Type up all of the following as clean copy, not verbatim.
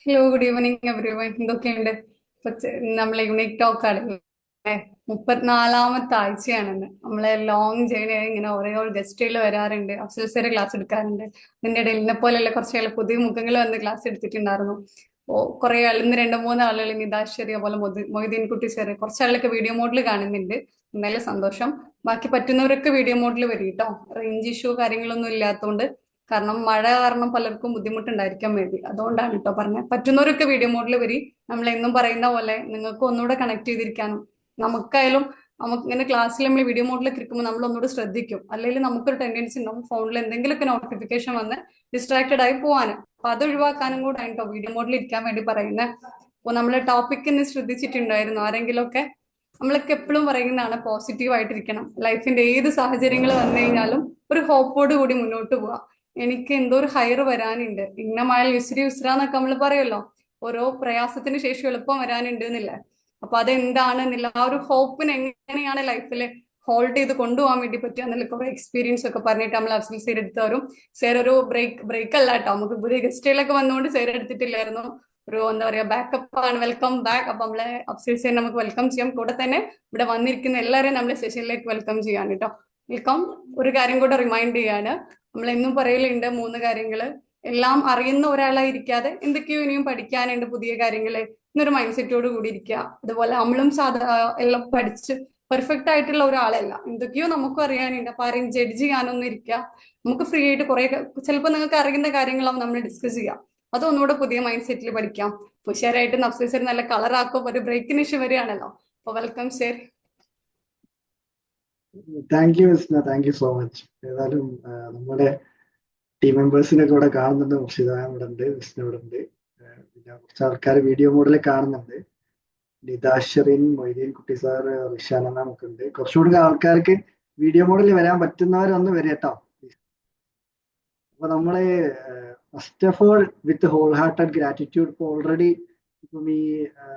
Hello good evening everyone. എന്തൊക്കെയുണ്ട്? നമ്മളെ unique talk ആണല്ലേ, 34ാമത്തെ ആഴ്ചയാണെന്ന്. നമ്മളെ ലോങ് ജേണി ആയി ഇങ്ങനെ ഓരോ ഗസ്റ്റുകൾ വരാറുണ്ട്, അഫ്സൽസേരെ ക്ലാസ് എടുക്കാറുണ്ട്. ഇതിന്റെ ഇടയിൽ ഇന്നെ പോലെയുള്ള കുറച്ച് പുതിയ മുഖങ്ങൾ വന്ന് ക്ലാസ് എടുത്തിട്ടുണ്ടായിരുന്നു. കുറെ ആൾ, ഇന്ന് രണ്ടു മൂന്ന് ആളുകൾ, നിദാശ്ശേരി അതുപോലെ മൊയ്തീൻ കുട്ടി സാറ്, കുറച്ചാളൊക്കെ വീഡിയോ മോഡിൽ കാണുന്നുണ്ട്. എന്തായാലും സന്തോഷം. ബാക്കി പറ്റുന്നവരൊക്കെ വീഡിയോ മോഡിൽ വരും കേട്ടോ. റേഞ്ച് ഇഷ്യൂ കാര്യങ്ങളൊന്നും ഇല്ലാത്തതുകൊണ്ട്. കാരണം മഴ കാരണം പലർക്കും ബുദ്ധിമുട്ടുണ്ടായിരിക്കാൻ വേണ്ടി, അതുകൊണ്ടാണ് കേട്ടോ പറഞ്ഞത്. പറ്റുന്നവരൊക്കെ വീഡിയോ മോഡിൽ വരി. നമ്മൾ എന്നും പറയുന്ന പോലെ നിങ്ങൾക്ക് ഒന്നുകൂടെ കണക്ട് ചെയ്തിരിക്കാനും, നമുക്കായാലും നമുക്ക് ഇങ്ങനെ ക്ലാസ്സിൽ നമ്മൾ വീഡിയോ മോഡിലൊക്കെ ഇരിക്കുമ്പോൾ നമ്മൾ ഒന്നുകൂടെ ശ്രദ്ധിക്കും. അല്ലെങ്കിൽ നമുക്കൊരു ടെൻഡൻസി ഉണ്ടാവും ഫോണിൽ എന്തെങ്കിലുമൊക്കെ നോട്ടിഫിക്കേഷൻ വന്ന് ഡിസ്ട്രാക്റ്റഡ് ആയി പോവാന്. അപ്പൊ അത് ഒഴിവാക്കാനും കൂടെ കേട്ടോ വീഡിയോ മോഡിൽ ഇരിക്കാൻ വേണ്ടി പറയുന്നത്. അപ്പോൾ നമ്മളെ ടോപ്പിക് ഇന്ന് ശ്രദ്ധിച്ചിട്ടുണ്ടായിരുന്നു ആരെങ്കിലും ഒക്കെ? നമ്മളൊക്കെ എപ്പോഴും പറയുന്നതാണ് പോസിറ്റീവ് ആയിട്ടിരിക്കണം. ലൈഫിന്റെ ഏത് സാഹചര്യങ്ങൾ വന്നു കഴിഞ്ഞാലും ഒരു ഹോപ്പോട് കൂടി മുന്നോട്ട് പോവാം. എനിക്ക് എന്തോ ഒരു ഹയർ വരാനുണ്ട്, ഇന്നമായാൽ വിസിരി വിസിരാന്നൊക്കെ നമ്മൾ പറയുമല്ലോ. ഓരോ പ്രയാസത്തിന് ശേഷം എളുപ്പം വരാനുണ്ട് എന്നില്ല. അപ്പൊ അതെന്താണ് എന്നുള്ള ആ ഒരു ഹോപ്പിന് എങ്ങനെയാണ് ലൈഫിൽ ഹോൾഡ് ചെയ്ത് കൊണ്ടുപോകാൻ വേണ്ടി പറ്റുക എന്നുള്ള കുറെ എക്സ്പീരിയൻസ് ഒക്കെ പറഞ്ഞിട്ട് നമ്മൾ അഫ്സൽ സേർ എടുത്തു തരും. സേർ ഒരു ബ്രേക്ക് അല്ല കേട്ടോ, നമുക്ക് പുതിയ ഗസ്റ്റുകളൊക്കെ വന്നുകൊണ്ട് സേർ എടുത്തിട്ടില്ലായിരുന്നു. ഒരു എന്താ പറയാ, ബാക്കപ്പ് ആണ്. Welcome back. അപ്പൊ നമ്മളെ അഫ്സൽ സേർ നമുക്ക് വെൽക്കം ചെയ്യാം. കൂടെ തന്നെ ഇവിടെ വന്നിരിക്കുന്ന എല്ലാവരെയും നമ്മളെ സെഷനിലേക്ക് വെൽക്കം ചെയ്യാൻ കേട്ടോ. വെൽക്കം. ഒരു കാര്യം കൂടെ റിമൈൻഡ് ചെയ്യാണ്, നമ്മൾ എന്നും പറയലുണ്ട് മൂന്ന് കാര്യങ്ങള്. എല്ലാം അറിയുന്ന ഒരാളായിരിക്കാതെ എന്തൊക്കെയോ ഇനിയും പഠിക്കാനുണ്ട്, പുതിയ കാര്യങ്ങള്, എന്നൊരു മൈൻഡ് സെറ്റോട് കൂടി ഇരിക്കുക. അതുപോലെ നമ്മളും എല്ലാം പഠിച്ച് പെർഫെക്റ്റ് ആയിട്ടുള്ള ഒരാളല്ല, എന്തൊക്കെയോ നമുക്കും അറിയാനുണ്ട്. അപ്പൊ ആരെയും ജഡ്ജ് ചെയ്യാനൊന്നും ഇരിക്കുക. നമുക്ക് ഫ്രീ ആയിട്ട് കുറെ, ചിലപ്പോൾ നിങ്ങൾക്ക് അറിയുന്ന കാര്യങ്ങളാവും നമ്മൾ ഡിസ്കസ് ചെയ്യാം. അതൊന്നുകൂടെ പുതിയ മൈൻഡ് സെറ്റിൽ പഠിക്കാം. ഉഷാറായിട്ട് നഫ്സൽ സർ നല്ല കളറാക്കും. ഒരു ബ്രേക്കിന് ഇഷ്യൂ വരികയാണല്ലോ. അപ്പൊ welcome sir. Thank you Visna, thank you so much. ഏതായാലും നമ്മുടെ ടീം മെമ്പേഴ്സിനൊക്കെ ഇവിടെ കാണുന്നുണ്ട്. മുർഷിദ ഇവിടെ ഉണ്ട്, വിസ്ന ഇവിടെ ഉണ്ട്. പിന്നെ കുറച്ച് ആൾക്കാർ വീഡിയോ മോഡിൽ കാണുന്നുണ്ട്. നിതാഷറിൻ, മൊയ്തീൻ കുട്ടി സാറ്, റിഷാന നമുക്ക് ഉണ്ട്. കുറച്ചുകൂടി ആൾക്കാർക്ക് വീഡിയോ മോഡിൽ വരാൻ പറ്റുന്നവരൊന്ന് വരും കേട്ടോ. അപ്പൊ നമ്മള് first of all with whole hearted gratitude. ഇപ്പോൾ ഓൾറെഡി ഇപ്പം ഈ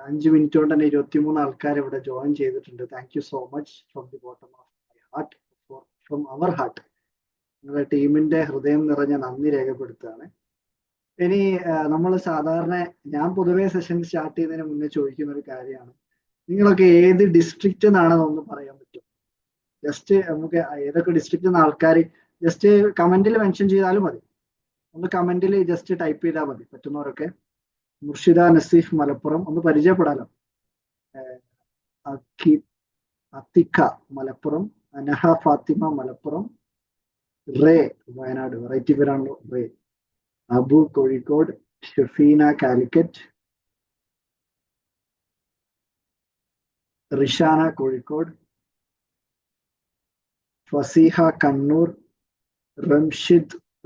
5 മിനിറ്റ് കൊണ്ട് തന്നെ 23 ആൾക്കാർ ഇവിടെ ജോയിൻ ചെയ്തിട്ടുണ്ട്. Thank you so much from the bottom of my heart, from our heart. നിങ്ങളുടെ ടീമിന്റെ ഹൃദയം നിറഞ്ഞ നന്ദി രേഖപ്പെടുത്തുകയാണ്. ഇനി നമ്മൾ സാധാരണ, ഞാൻ പൊതുവേ സെഷൻ സ്റ്റാർട്ട് ചെയ്യുന്നതിന് മുന്നേ ചോദിക്കുന്ന ഒരു കാര്യമാണ്, നിങ്ങളൊക്കെ ഏത് ഡിസ്ട്രിക്റ്റ് നിന്നാണെന്ന് ഒന്ന് പറയാൻ പറ്റും? ജസ്റ്റ് നമുക്ക് ഏതൊക്കെ ഡിസ്ട്രിക്റ്റ് നിന്ന് ആൾക്കാർ ജസ്റ്റ് കമന്റിൽ മെൻഷൻ ചെയ്താലും മതി. ഒന്ന് കമന്റിൽ ജസ്റ്റ് ടൈപ്പ് ചെയ്താൽ മതി പറ്റുന്നവരൊക്കെ. മുർഷിദ നസീഫ് മലപ്പുറം, ഒന്ന് പരിചയപ്പെടാലോ. അക്കി അത്തിക്ക മലപ്പുറം, അനഹ ഫാത്തിമ മലപ്പുറം, റേ വയനാട്, വെറൈറ്റി പേരാണല്ലോ റേ. അബു കോഴിക്കോട്, ഷെഫീന കാലിക്കറ്റ്, റിഷാന കോഴിക്കോട്, ഫസീഹ കണ്ണൂർ,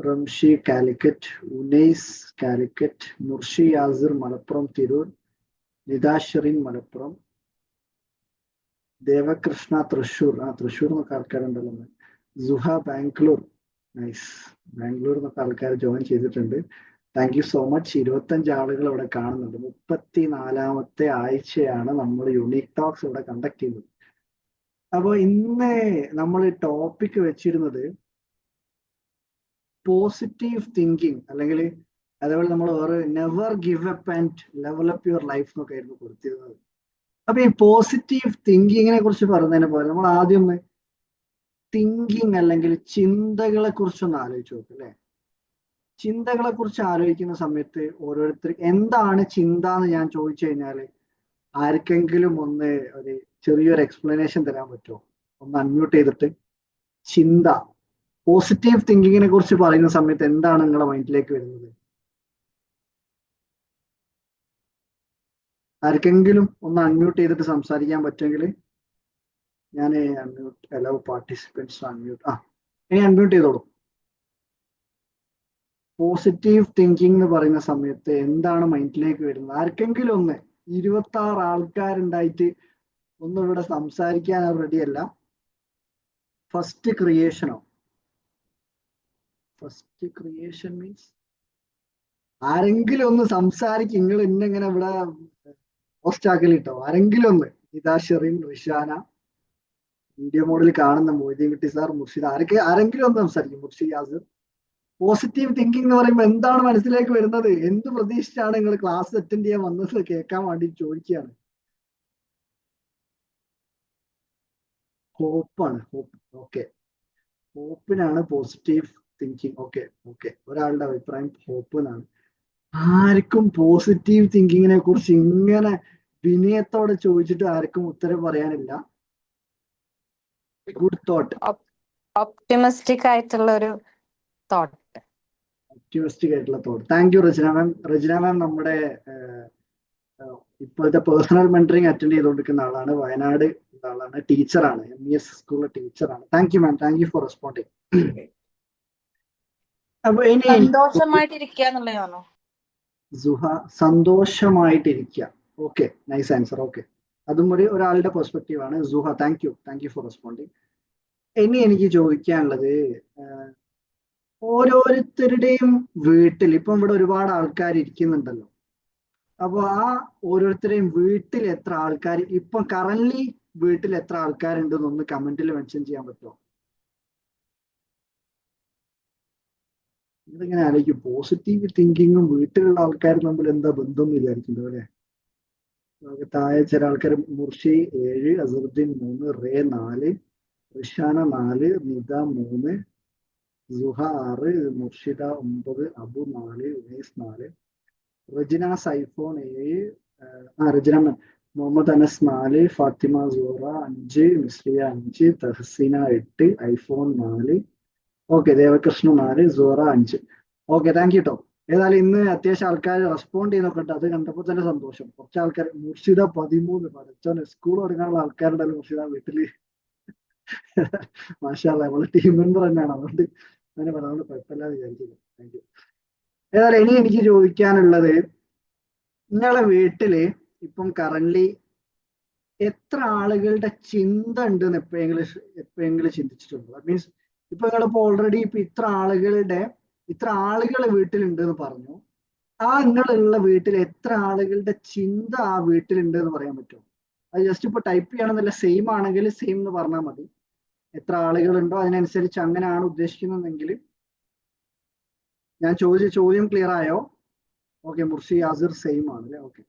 റംഷി കാലിക്കറ്റ്, ഉനൈസ് കാലിക്കറ്റ്, മുർഷി യാസിർ മലപ്പുറം തിരൂർ, നിദാഷറിൻ മലപ്പുറം, ദേവകൃഷ്ണ തൃശൂർ. തൃശൂർ എന്നൊക്കെ ആൾക്കാരുണ്ടല്ലോ. സുഹ ബാംഗ്ലൂർ, നൈസ്. ബാംഗ്ലൂർ എന്നൊക്കെ ആൾക്കാർ ജോയിൻ ചെയ്തിട്ടുണ്ട്. Thank you so much. 25 ആളുകൾ ഇവിടെ കാണുന്നുണ്ട്. 34ാമത്തെ ആഴ്ചയാണ് നമ്മൾ യുണീക് ടോക്സ് ഇവിടെ കണ്ടക്ട് ചെയ്യുന്നത്. അപ്പോൾ ഇന്ന് നമ്മൾ ടോപ്പിക് വെച്ചിരുന്നത് പോസിറ്റീവ് തിങ്കിങ്, അല്ലെങ്കിൽ അതേപോലെ നമ്മൾ വേറെ never give up and develop your life എന്നൊക്കെ ആയിരുന്നു കൊടുത്തിരുന്നത്. അപ്പൊ ഈ പോസിറ്റീവ് തിങ്കിങ്ങിനെ കുറിച്ച് പറയുന്നതിന് പോലെ നമ്മൾ ആദ്യം ഒന്ന് തിങ്കിങ് അല്ലെങ്കിൽ ചിന്തകളെ കുറിച്ചൊന്ന് ആലോചിച്ച് നോക്ക് അല്ലെ. ചിന്തകളെ കുറിച്ച് ആലോചിക്കുന്ന സമയത്ത് ഓരോരുത്തർ എന്താണ് ചിന്ത എന്ന് ഞാൻ ചോദിച്ചു കഴിഞ്ഞാൽ ആർക്കെങ്കിലും ഒന്ന് ഒരു ചെറിയൊരു എക്സ്പ്ലനേഷൻ തരാൻ പറ്റുമോ? ഒന്ന് അൺമ്യൂട്ട് ചെയ്തിട്ട്. ചിന്ത, പോസിറ്റീവ് തിങ്കിങ്ങിനെ കുറിച്ച് പറയുന്ന സമയത്ത് എന്താണ് നിങ്ങളുടെ മൈൻഡിലേക്ക് വരുന്നത്? ആർക്കെങ്കിലും ഒന്ന് അൺമ്യൂട്ട് ചെയ്തിട്ട് സംസാരിക്കാൻ പറ്റുമെങ്കിൽ ഞാൻ അൺമ്യൂട്ട്, അലോ പാർട്ടിസിപ്പൻസ് അൺമ്യൂട്ട്. ഇനി അൺമ്യൂട്ട് ചെയ്തോളൂ. പോസിറ്റീവ് തിങ്കിങ് എന്ന് പറയുന്ന സമയത്ത് എന്താണ് മൈൻഡിലേക്ക് വരുന്നത്? ആർക്കെങ്കിലും ഒന്ന്, 26 ആൾക്കാരുണ്ടായിട്ട് ഒന്നും ഇവിടെ സംസാരിക്കാൻ റെഡിയല്ല. ഫസ്റ്റ് ക്രിയേഷനോ? ഫസ്റ്റ് ക്രിയേഷൻ മീൻസ് ആരെങ്കിലും ഒന്ന് സംസാരിക്കും. നിങ്ങൾ ഇന്നെങ്ങനെ ഇവിടെ പോസ്റ്റ് ആക്കലിട്ടോ? ആരെങ്കിലും ഒന്ന്. നിതാ ഷെറിൻ, റിഷാന, വീഡിയോ മോഡിൽ കാണുന്ന മൊയ്തീൻ കുട്ടി സാർ, മുർഷിദ്, ആരെങ്കിലും ഒന്ന് സംസാരിക്കും. മുർഷിദ് യാസിർ, പോസിറ്റീവ് തിങ്കിങ് എന്ന് പറയുമ്പോൾ എന്താണ് മനസ്സിലേക്ക് വരുന്നത്? എന്ത് പ്രതീക്ഷിച്ചാണ് നിങ്ങൾ ക്ലാസ് അറ്റൻഡ് ചെയ്യാൻ വന്നത് കേൾക്കാൻ വേണ്ടി ചോദിക്കുകയാണ്. ഹോപ്പാണ്, ഹോപ്പ്. ഓക്കെ, ഹോപ്പിനാണ് പോസിറ്റീവ് തിങ്കിങ്. ഓക്കെ ഓക്കെ, ഒരാളുടെ അഭിപ്രായം ഹോപ്പ് എന്നാണ്. ആർക്കും പോസിറ്റീവ് തിങ്കിങ്ങിനെ കുറിച്ച് ഇങ്ങനെ വിനയത്തോടെ ചോദിച്ചിട്ട് ആർക്കും ഉത്തരം പറയാനില്ല. ഗുഡ് തോട്ട്, ഒപ്റ്റിമിസ്റ്റിക് ആയിട്ടുള്ള ഒരു തോട്ട്. ഒപ്റ്റിമിസ്റ്റിക് ആയിട്ടുള്ള തോട്ട്. താങ്ക് യു റജന മാം. റജന മാം നമ്മുടെ ഇപ്പോഴത്തെ പേഴ്സണൽ മെന്ററിങ് അറ്റൻഡ് ചെയ്തുകൊണ്ടിരിക്കുന്ന ആളാണ്. വയനാട് ആളാണ്, ടീച്ചറാണ്, MES സ്കൂളിലെ ടീച്ചറാണ്. Thank you ma'am, thank you for responding. അപ്പൊ ഇനി സന്തോഷമായിട്ടിരിക്കുക എന്നുള്ളതാണോ സുഹ? സന്തോഷമായിട്ടിരിക്കുക. Okay, nice answer. ഓക്കെ, അതും ഒരാളുടെ പെർസ്പെക്റ്റീവ് ആണ്. Suha, thank you for responding. ഇനി എനിക്ക് ചോദിക്കാനുള്ളത്, ഓരോരുത്തരുടെയും വീട്ടിൽ ഇപ്പം ഇവിടെ ഒരുപാട് ആൾക്കാർ ഇരിക്കുന്നുണ്ടല്ലോ. അപ്പൊ ആ ഓരോരുത്തരെയും വീട്ടിൽ എത്ര ആൾക്കാർ ഇപ്പം കറന്റ് വീട്ടിൽ എത്ര ആൾക്കാരുണ്ടെന്നൊന്ന് കമന്റിൽ മെൻഷൻ ചെയ്യാൻ പറ്റുമോ? ഇതിങ്ങനെ ആലോചിക്കും, പോസിറ്റീവ് തിങ്കിങ്ങും വീട്ടിലുള്ള ആൾക്കാരും തമ്മിൽ എന്താ ബന്ധം എന്ന് വിചാരിക്കുന്നത് അല്ലെ? നമുക്ക് താഴെ ചില ആൾക്കാർ, മുർഷി 7, അസറുദ്ദീൻ 3, റേ 4, റിഷാന 4, നിത 3, സുഹ 6, മുർഷിദ 9, അബു 4, ഉമേസ് 4, റജിന സൈഫോൺ 7, Rejina Muhammad Anas 4, Fathima Sura 5, Misriya 5, Thahaseena 8, iPhone 4, okay, Devakrishna 4, Sura 5. Okay, thank U കേട്ടോ. ഏതായാലും ഇന്ന് അത്യാവശ്യം ആൾക്കാർ റെസ്പോണ്ട് ചെയ്യുന്നൊക്കെ ഉണ്ട്. അത് കണ്ടപ്പോൾ തന്നെ സന്തോഷം. കുറച്ച് ആൾക്കാർ, മുർഷിദ 13, പഠിച്ചോനെ സ്കൂൾ തുടങ്ങാനുള്ള ആൾക്കാരുണ്ടല്ലോ മുർഷിദ വീട്ടില്. മാഷാ അല്ലാ, നമ്മളെ ടീം മെമ്പർ തന്നെയാണ്, അതുകൊണ്ട് അങ്ങനെ പറയാൻ കുഴപ്പമില്ല വിചാരിക്കുന്നു. Thank you. ഏതായാലും ഇനി എനിക്ക് ചോദിക്കാനുള്ളത്, നിങ്ങളെ വീട്ടില് ഇപ്പം കറന്റ് എത്ര ആളുകളുടെ ചിന്ത ഉണ്ടെന്ന് എപ്പോഴെങ്കിലും ചിന്തിച്ചിട്ടുണ്ടോ? മീൻസ് ഇപ്പൊ നിങ്ങളിപ്പോ ഓൾറെഡി ഇപ്പൊ ഇത്ര ആളുകൾ വീട്ടിലുണ്ട് എന്ന് പറഞ്ഞു. ആ നിങ്ങളുള്ള വീട്ടിൽ എത്ര ആളുകളുടെ ചിന്ത ആ വീട്ടിലുണ്ട് എന്ന് പറയാൻ പറ്റുമോ? അത് ജസ്റ്റ് ഇപ്പൊ ടൈപ്പ് ചെയ്യണമെന്നില്ല, സെയിം ആണെങ്കിൽ സെയിം എന്ന് പറഞ്ഞാൽ മതി. എത്ര ആളുകളുണ്ടോ അതിനനുസരിച്ച് അങ്ങനെയാണ് ഉദ്ദേശിക്കുന്നതെങ്കിൽ. ഞാൻ ചോദിച്ച ചോദ്യം ക്ലിയർ ആയോ? ഓക്കെ, മുർഷി യാസിർ സെയിം ആണല്ലേ? ഓക്കെ,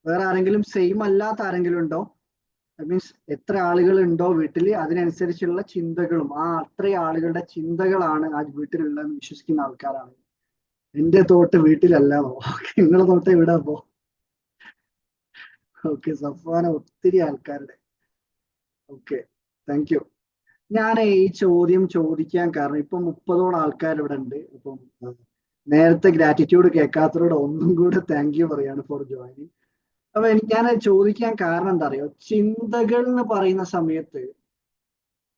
വേറെ ആരെങ്കിലും സെയിം അല്ലാത്ത ആരെങ്കിലും ഉണ്ടോ? മീൻസ് എത്ര ആളുകൾ ഉണ്ടോ വീട്ടിൽ അതിനനുസരിച്ചുള്ള ചിന്തകളും അത്രയും ആളുകളുടെ ചിന്തകളാണ് ആ വീട്ടിലുള്ളതെന്ന് വിശ്വസിക്കുന്ന ആൾക്കാരാണ്. എന്റെ തോട്ട് വീട്ടിലല്ലാന്നോ? ഓക്കെ, നിങ്ങളെ തോട്ട് എവിടെ പോ? ഓക്കെ, സഫാന ഒത്തിരി ആൾക്കാരുടെ. Okay, thank U. ഞാൻ ഈ ചോദ്യം ചോദിക്കാൻ കാരണം ഇപ്പൊ 30ഓളം ആൾക്കാർ ഇവിടെ ഉണ്ട്. അപ്പം നേരത്തെ ഗ്രാറ്റിറ്റ്യൂഡ് കേൾക്കാത്തവരോട് ഒന്നും കൂടെ താങ്ക് യു പറയാണ് ഫോർ ജോയിനിങ്. അപ്പൊ ഞാൻ ചോദിക്കാൻ കാരണം എന്താ അറിയോ, ചിന്തകൾ എന്ന് പറയുന്ന സമയത്ത്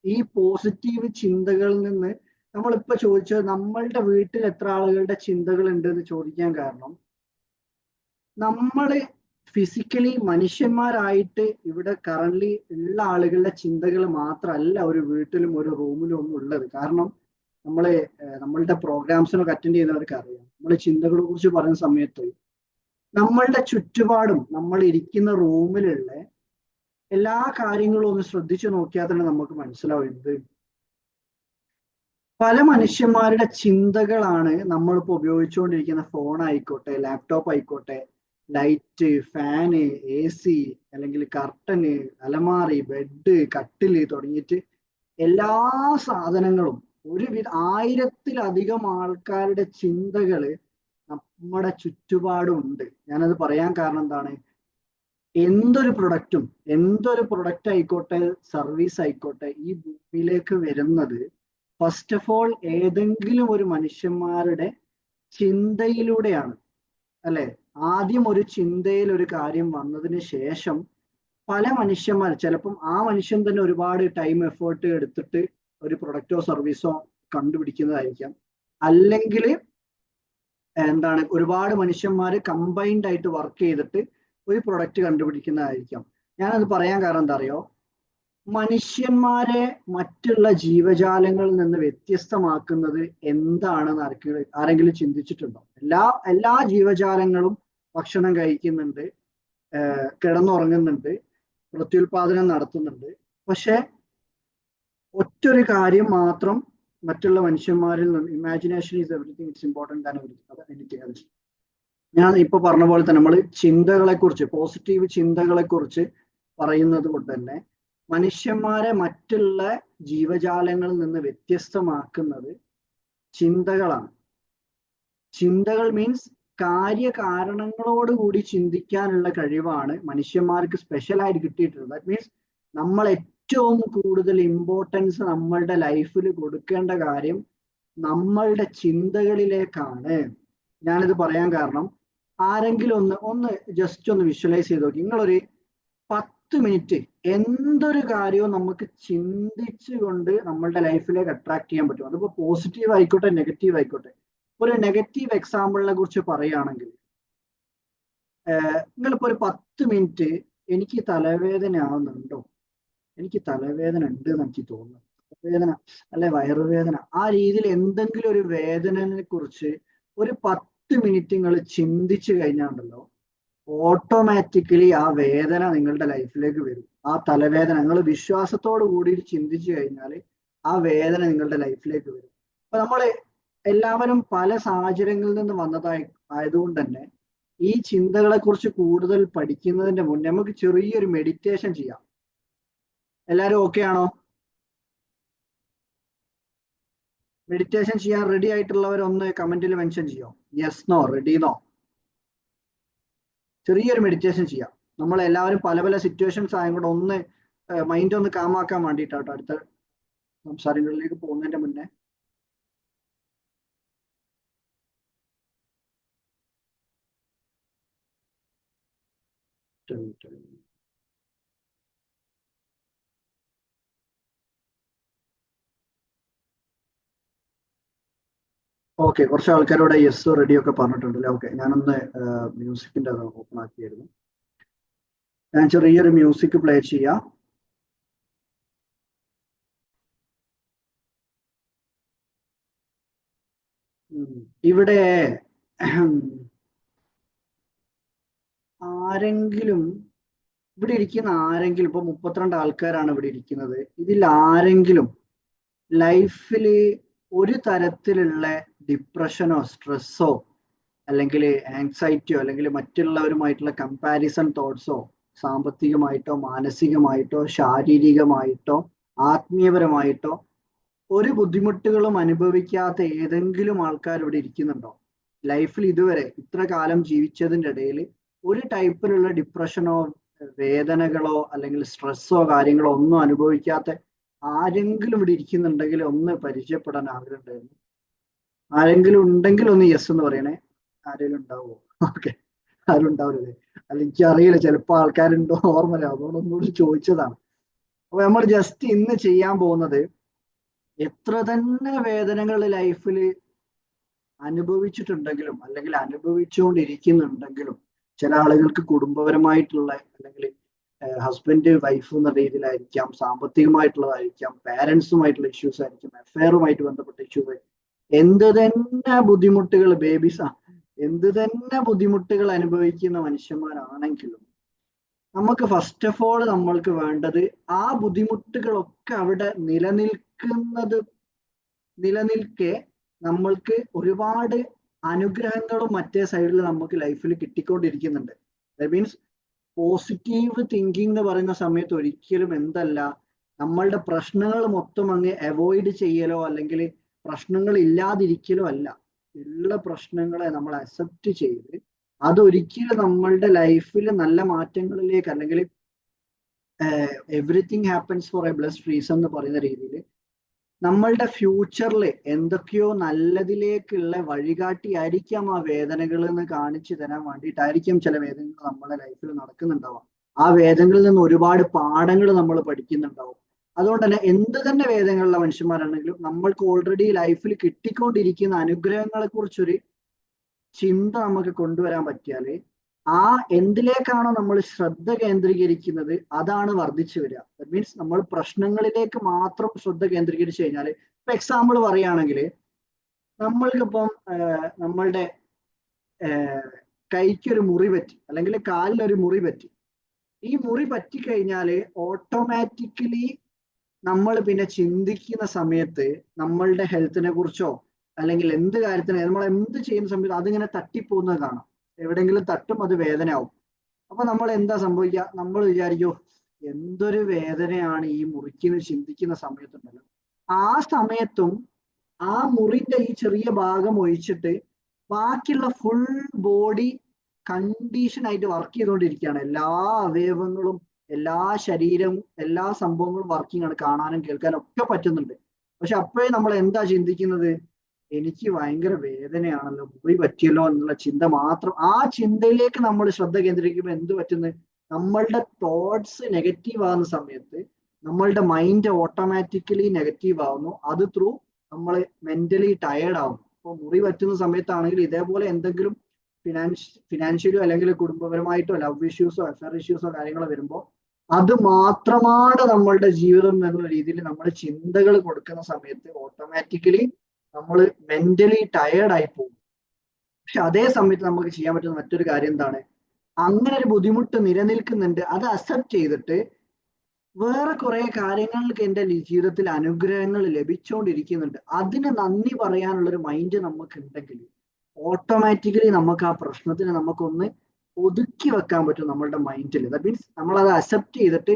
ഈ പോസിറ്റീവ് ചിന്തകളിൽ നിന്ന് നമ്മളിപ്പോ ചോദിച്ചത് നമ്മളുടെ വീട്ടിൽ എത്ര ആളുകളുടെ ചിന്തകൾ ഉണ്ട് എന്ന് ചോദിക്കാൻ കാരണം, നമ്മള് ഫിസിക്കലി മനുഷ്യന്മാരായിട്ട് ഇവിടെ കറന്റ് ഉള്ള ആളുകളുടെ ചിന്തകൾ മാത്രമല്ല ഒരു വീട്ടിലും ഒരു റൂമിലും ഒന്നും ഉള്ളത്. കാരണം നമ്മളുടെ പ്രോഗ്രാംസിനൊക്കെ അറ്റൻഡ് ചെയ്യുന്നവർക്ക് അറിയാം, നമ്മൾ ചിന്തകളെ കുറിച്ച് പറയുന്ന സമയത്ത് നമ്മളുടെ ചുറ്റുപാടും നമ്മൾ ഇരിക്കുന്ന റൂമിലുള്ള എല്ലാ കാര്യങ്ങളും ഒന്ന് ശ്രദ്ധിച്ചു നോക്കിയാൽ തന്നെ നമുക്ക് മനസ്സിലാവുന്നത് പല മനുഷ്യന്മാരുടെ ചിന്തകളാണ് നമ്മളിപ്പോ ഉപയോഗിച്ചുകൊണ്ടിരിക്കുന്ന ഫോൺ ആയിക്കോട്ടെ, ലാപ്ടോപ്പ് ആയിക്കോട്ടെ, ലൈറ്റ്, ഫാന്, AC, അല്ലെങ്കിൽ കർട്ടന്, അലമാറി, ബെഡ്, കട്ടില് തുടങ്ങിയിട്ട് എല്ലാ സാധനങ്ങളും ഒരു 1000-ത്തിലധികം ആൾക്കാരുടെ ചിന്തകള് നമ്മുടെ ചുറ്റുപാടും ഉണ്ട്. ഞാനത് പറയാൻ കാരണം എന്താണ്, എന്തൊരു പ്രൊഡക്റ്റ് ആയിക്കോട്ടെ, സർവീസ് ആയിക്കോട്ടെ, ഈ ഭൂമിയിലേക്ക് വരുന്നത് ഫസ്റ്റ് ഓഫ് ഓൾ ഏതെങ്കിലും ഒരു മനുഷ്യന്മാരുടെ ചിന്തയിലൂടെയാണ് അല്ലെ? ആദ്യം ഒരു ചിന്തയിൽ ഒരു കാര്യം വന്നതിന് ശേഷം പല മനുഷ്യന്മാർ, ചിലപ്പം ആ മനുഷ്യൻ തന്നെ ഒരുപാട് ടൈം എഫേർട്ട് എടുത്തിട്ട് ഒരു പ്രൊഡക്റ്റോ സർവീസോ കണ്ടുപിടിക്കുന്നതായിരിക്കാം. അല്ലെങ്കിൽ ഒരുപാട് മനുഷ്യന്മാർ കമ്പൈൻഡ് ആയിട്ട് വർക്ക് ചെയ്തിട്ട് ഒരു പ്രൊഡക്റ്റ് കണ്ടുപിടിക്കുന്നതായിരിക്കാം. ഞാനത് പറയാൻ കാരണം എന്താ അറിയോ, മനുഷ്യന്മാരെ മറ്റുള്ള ജീവജാലങ്ങളിൽ നിന്ന് വ്യത്യസ്തമാക്കുന്നത് എന്താണെന്ന് ആരെങ്കിലും ചിന്തിച്ചിട്ടുണ്ടോ? എല്ലാ ജീവജാലങ്ങളും ഭക്ഷണം കഴിക്കുന്നുണ്ട്, കിടന്നുറങ്ങുന്നുണ്ട്, പ്രത്യുൽപാദനം നടത്തുന്നുണ്ട്. പക്ഷെ ഒറ്റൊരു കാര്യം മാത്രം മറ്റുള്ള മനുഷ്യന്മാരിൽ നിന്ന് imagination is everything it's important ആണ് എനിത്തിങ്. ഞാൻ ഇപ്പൊ പറഞ്ഞ പോലെ തന്നെ നമ്മൾ ചിന്തകളെ കുറിച്ച്, പോസിറ്റീവ് ചിന്തകളെ കുറിച്ച് പറയുന്നത് കൊണ്ട് തന്നെ മനുഷ്യന്മാരെ മറ്റുള്ള ജീവജാലങ്ങളിൽ നിന്ന് വ്യത്യസ്തമാക്കുന്നത് ചിന്തകളാണ്. ചിന്തകൾ മീൻസ് കാര്യകാരണങ്ങളോടുകൂടി ചിന്തിക്കാനുള്ള കഴിവാണ് മനുഷ്യന്മാർക്ക് സ്പെഷ്യലായിട്ട് കിട്ടിയിട്ടുള്ളത്. ദാറ്റ് മീൻസ് നമ്മൾ ഏറ്റവും കൂടുതൽ ഇമ്പോർട്ടൻസ് നമ്മളുടെ ലൈഫിൽ കൊടുക്കേണ്ട കാര്യം നമ്മളുടെ ചിന്തകളിലേക്കാണ്. ഞാനിത് പറയാൻ കാരണം, ആരെങ്കിലും ഒന്ന് ജസ്റ്റ് ഒന്ന് വിഷ്വലൈസ് ചെയ്ത് നോക്കി. നിങ്ങളൊരു 10 മിനിറ്റ് എന്തൊരു കാര്യവും നമുക്ക് ചിന്തിച്ചുകൊണ്ട് നമ്മളുടെ ലൈഫിലേക്ക് അട്രാക്ട് ചെയ്യാൻ പറ്റും. അതിപ്പോ പോസിറ്റീവ് ആയിക്കോട്ടെ നെഗറ്റീവ് ആയിക്കോട്ടെ. ഒരു നെഗറ്റീവ് എക്സാമ്പിളിനെ കുറിച്ച് പറയുകയാണെങ്കിൽ, നിങ്ങളിപ്പോ ഒരു 10 മിനിറ്റ് എനിക്ക് തലവേദന ആവുന്നുണ്ടോ, എനിക്ക് തലവേദന ഉണ്ട് എന്ന് എനിക്ക് തോന്നുന്നു, വേദന അല്ലെ വയറുവേദന, ആ രീതിയിൽ എന്തെങ്കിലും ഒരു വേദനയെ കുറിച്ച് ഒരു 10 മിനിറ്റ് നിങ്ങൾ ചിന്തിച്ചു കഴിഞ്ഞാണ്ടല്ലോ, ഓട്ടോമാറ്റിക്കലി ആ വേദന നിങ്ങളുടെ ലൈഫിലേക്ക് വരും. ആ തലവേദന നിങ്ങൾ വിശ്വാസത്തോടു കൂടി ചിന്തിച്ചു കഴിഞ്ഞാൽ ആ വേദന നിങ്ങളുടെ ലൈഫിലേക്ക് വരും. അപ്പൊ നമ്മള് എല്ലാവരും പല സാഹചര്യങ്ങളിൽ നിന്ന് ആയതുകൊണ്ട് തന്നെ ഈ ചിന്തകളെ കുറിച്ച് കൂടുതൽ പഠിക്കുന്നതിന്റെ മുന്നേ നമുക്ക് ചെറിയൊരു മെഡിറ്റേഷൻ ചെയ്യാം. എല്ലാവരും ഓക്കെ ആണോ? മെഡിറ്റേഷൻ ചെയ്യാൻ റെഡി ആയിട്ടുള്ളവരൊന്ന് കമന്റിൽ മെൻഷൻ ചെയ്യോ, യെസ് നോ, റെഡി നോ. ചെറിയൊരു മെഡിറ്റേഷൻ ചെയ്യാം. നമ്മൾ എല്ലാവരും പല പല സിറ്റുവേഷൻസ് ആയതുകൊണ്ട് ഒന്ന് മൈൻഡ് ഒന്ന് കാമാക്കാൻ വേണ്ടിയിട്ടാട്ടോ അടുത്ത സംസാരങ്ങളിലേക്ക് പോകുന്നതിന്റെ മുന്നേ. ഓക്കെ, കുറച്ച് ആൾക്കാരോടെ യെസ് റെഡി ഒക്കെ പറഞ്ഞിട്ടുണ്ടല്ലേ. ഓക്കെ, ഞാനൊന്ന് മ്യൂസിക്കിന്റെ ഓപ്പൺ ആക്കിയായിരുന്നു. ഞാൻ ചെറിയൊരു മ്യൂസിക് പ്ലേ ചെയ്യാം. ഇവിടെ ആരെങ്കിലും, ഇവിടെ ഇരിക്കുന്ന ആരെങ്കിലും, ഇപ്പൊ 32 ആൾക്കാരാണ് ഇവിടെ ഇരിക്കുന്നത്. ഇതിൽ ആരെങ്കിലും ലൈഫിൽ ഒരു തരത്തിലുള്ള ഡിപ്രഷനോ സ്ട്രെസ്സോ അല്ലെങ്കിൽ ആങ്സൈറ്റിയോ അല്ലെങ്കിൽ മറ്റുള്ളവരുമായിട്ടുള്ള കമ്പാരിസൺ തോട്ട്സോ സാമ്പത്തികമായിട്ടോ മാനസികമായിട്ടോ ശാരീരികമായിട്ടോ ആത്മീയപരമായിട്ടോ ഒരു ബുദ്ധിമുട്ടുകളും അനുഭവിക്കാത്ത ഏതെങ്കിലും ആൾക്കാർ ഇവിടെ ഇരിക്കുന്നുണ്ടോ? ലൈഫിൽ ഇതുവരെ ഇത്ര കാലം ജീവിച്ചതിൻ്റെ ഇടയിൽ ഒരു ടൈപ്പിലുള്ള ഡിപ്രഷനോ വേദനകളോ അല്ലെങ്കിൽ സ്ട്രെസ്സോ കാര്യങ്ങളോ ഒന്നും അനുഭവിക്കാത്ത ആരെങ്കിലും ഇവിടെ ഇരിക്കുന്നുണ്ടെങ്കിൽ ഒന്ന് പരിചയപ്പെടാൻ ആഗ്രഹമുണ്ടായിരുന്നു. ആരെങ്കിലും ഉണ്ടെങ്കിൽ ഒന്ന് യെസ് എന്ന് പറയണേ. ആരെങ്കിലും ഉണ്ടാവുമോ? ഓക്കെ, ആരും ഉണ്ടാവില്ലേ? അല്ല, എനിക്ക് അറിയില്ല, ചിലപ്പോൾ ആൾക്കാരുണ്ടോ ഓർമ്മയില്ല, അതുകൊണ്ട് ഒന്നുകൂടി ചോദിച്ചതാണ്. അപ്പൊ നമ്മൾ ജസ്റ്റ് ഇന്ന് ചെയ്യാൻ പോകുന്നത്, എത്ര തന്നെ വേദനകൾ ലൈഫിൽ അനുഭവിച്ചിട്ടുണ്ടെങ്കിലും അല്ലെങ്കിൽ അനുഭവിച്ചുകൊണ്ടിരിക്കുന്നുണ്ടെങ്കിലും, ചില ആളുകൾക്ക് കുടുംബപരമായിട്ടുള്ള അല്ലെങ്കിൽ ഹസ്ബൻഡ് വൈഫ് എന്ന രീതിയിലായിരിക്കാം, സാമ്പത്തികമായിട്ടുള്ളതായിരിക്കാം, പാരൻസുമായിട്ടുള്ള ഇഷ്യൂസ് ആയിരിക്കും, അഫെയറുമായിട്ട് ബന്ധപ്പെട്ട ഇഷ്യൂസ്, എന്ത് തന്നെ ബുദ്ധിമുട്ടുകൾ എന്ത് തന്നെ ബുദ്ധിമുട്ടുകൾ അനുഭവിക്കുന്ന മനുഷ്യന്മാരാണെങ്കിലും നമുക്ക് ഫസ്റ്റ് ഓഫ് ഓൾ നമ്മൾക്ക് വേണ്ടത് ആ ബുദ്ധിമുട്ടുകളൊക്കെ അവിടെ നിലനിൽക്കെ നമ്മൾക്ക് ഒരുപാട് അനുഗ്രഹങ്ങളും മറ്റേ സൈഡിൽ നമുക്ക് ലൈഫിൽ കിട്ടിക്കൊണ്ടിരിക്കുന്നുണ്ട്. ദാറ്റ് മീൻസ് പോസിറ്റീവ് തിങ്കിങ് എന്ന് പറയുന്ന സമയത്ത് ഒരിക്കലും എന്തല്ല, നമ്മളുടെ പ്രശ്നങ്ങൾ മൊത്തം അങ്ങ് അവോയ്ഡ് ചെയ്യലോ അല്ലെങ്കിൽ പ്രശ്നങ്ങൾ ഇല്ലാതിരിക്കലോ അല്ല. ഉള്ള പ്രശ്നങ്ങളെ നമ്മൾ അക്സെപ്റ്റ് ചെയ്ത് അതൊരിക്കലും നമ്മളുടെ ലൈഫിൽ നല്ല മാറ്റങ്ങളിലേക്ക് അല്ലെങ്കിൽ everything happens four A blessed reason എന്ന് പറയുന്ന രീതിയിൽ നമ്മളുടെ ഫ്യൂച്ചറിൽ എന്തൊക്കെയോ നല്ലതിലേക്കുള്ള വഴികാട്ടി ആയിരിക്കാം ആ വേദനകൾ എന്ന് കാണിച്ചു തരാൻ വേണ്ടിയിട്ടായിരിക്കും ചില വേദനകൾ നമ്മുടെ ലൈഫിൽ നടക്കുന്നുണ്ടാവാം. ആ വേദനകളിൽ നിന്ന് ഒരുപാട് പാഠങ്ങൾ നമ്മൾ പഠിക്കുന്നുണ്ടാവും. അതുകൊണ്ട് തന്നെ എന്ത് തന്നെ വേദനകളുള്ള മനുഷ്യന്മാരാണെങ്കിലും നമ്മൾക്ക് ഓൾറെഡി ലൈഫിൽ കിട്ടിക്കൊണ്ടിരിക്കുന്ന അനുഗ്രഹങ്ങളെ കുറിച്ചൊരു ചിന്ത നമുക്ക് കൊണ്ടുവരാൻ പറ്റിയാൽ ആ എന്തിലേക്കാണോ നമ്മൾ ശ്രദ്ധ കേന്ദ്രീകരിക്കുന്നത് അതാണ് വർദ്ധിച്ചു വരിക. ദാറ്റ് മീൻസ് നമ്മൾ പ്രശ്നങ്ങളിലേക്ക് മാത്രം ശ്രദ്ധ കേന്ദ്രീകരിച്ചു കഴിഞ്ഞാൽ, ഇപ്പൊ എക്സാമ്പിൾ പറയുകയാണെങ്കിൽ, നമ്മൾക്കിപ്പം നമ്മളുടെ കൈക്കൊരു മുറി പറ്റി അല്ലെങ്കിൽ കാലിനൊരു മുറി പറ്റി. ഈ മുറി പറ്റിക്കഴിഞ്ഞാൽ ഓട്ടോമാറ്റിക്കലി നമ്മൾ പിന്നെ ചിന്തിക്കുന്ന സമയത്ത് നമ്മളുടെ ഹെൽത്തിനെ കുറിച്ചോ അല്ലെങ്കിൽ എന്ത് കാര്യത്തിന് നമ്മൾ എന്ത് ചെയ്യുന്ന സമയത്ത് അതിങ്ങനെ തട്ടിപ്പോകുന്നത് കാണാം. എവിടെയെങ്കിലും തട്ടും അത് വേദനയാവും. അപ്പൊ നമ്മൾ എന്താ സംഭവിക്കുക? നമ്മൾ വിചാരിക്കോ എന്തൊരു വേദനയാണ് ഈ മുറിക്കുന്ന ചിന്തിക്കുന്ന സമയത്തുണ്ടല്ലോ. ആ സമയത്തും ആ മുറിന്റെ ഈ ചെറിയ ഭാഗം ഒഴിച്ചിട്ട് ബാക്കിയുള്ള ഫുൾ ബോഡി കണ്ടീഷൻ ആയിട്ട് വർക്ക് ചെയ്തുകൊണ്ടിരിക്കുകയാണ്. എല്ലാ അവയവങ്ങളും എല്ലാ ശരീരവും എല്ലാ സംഭവങ്ങളും വർക്കിംഗ് ആണ്. കാണാനും കേൾക്കാനും ഒക്കെ പറ്റുന്നുണ്ട്. പക്ഷെ അപ്പോഴേ നമ്മൾ എന്താ ചിന്തിക്കുന്നത്? എനിക്ക് ഭയങ്കര വേദനയാണല്ലോ, മുറി പറ്റിയല്ലോ എന്നുള്ള ചിന്ത മാത്രം. ആ ചിന്തയിലേക്ക് നമ്മൾ ശ്രദ്ധ കേന്ദ്രീകരിക്കുമ്പോൾ എന്ത് പറ്റുന്നത്? നമ്മളുടെ തോട്ട്സ് നെഗറ്റീവ് ആകുന്ന സമയത്ത് നമ്മളുടെ മൈൻഡ് ഓട്ടോമാറ്റിക്കലി നെഗറ്റീവ് ആവുന്നു. അത് ത്രൂ നമ്മൾ മെന്റലി ടയേർഡ് ആവും. ഇപ്പോൾ മുറി പറ്റുന്ന സമയത്താണെങ്കിൽ ഇതേപോലെ എന്തെങ്കിലും ഫിനാൻഷ്യലോ അല്ലെങ്കിൽ കുടുംബപരമായിട്ടോ ലവ് ഇഷ്യൂസോ അഫയർ ഇഷ്യൂസോ കാര്യങ്ങളോ വരുമ്പോൾ അത് മാത്രമാണ് നമ്മളുടെ ജീവിതം എന്നുള്ള രീതിയിൽ നമ്മൾ ചിന്തകൾ കൊടുക്കുന്ന സമയത്ത് ഓട്ടോമാറ്റിക്കലി നമ്മൾ മെന്റലി ടയേർഡ് ആയി പോകും. പക്ഷെ അതേ സമയത്ത് നമുക്ക് ചെയ്യാൻ പറ്റുന്ന മറ്റൊരു കാര്യം എന്താണ്? അങ്ങനെ ഒരു ബുദ്ധിമുട്ട് നിലനിൽക്കുന്നുണ്ട്, അത് അക്സെപ്റ്റ് ചെയ്തിട്ട് വേറെ കുറെ കാര്യങ്ങൾക്ക് എൻ്റെ ജീവിതത്തിൽ അനുഗ്രഹങ്ങൾ ലഭിച്ചുകൊണ്ടിരിക്കുന്നുണ്ട്, അതിന് നന്ദി പറയാനുള്ളൊരു മൈൻഡ് നമുക്ക് ഉണ്ടെങ്കിൽ ഓട്ടോമാറ്റിക്കലി നമുക്ക് ആ പ്രശ്നത്തിന് നമുക്കൊന്ന് ഒതുക്കി വെക്കാൻ പറ്റും നമ്മളുടെ മൈൻഡിൽ. ദാറ്റ് മീൻസ് നമ്മളത് അക്സെപ്റ്റ് ചെയ്തിട്ട്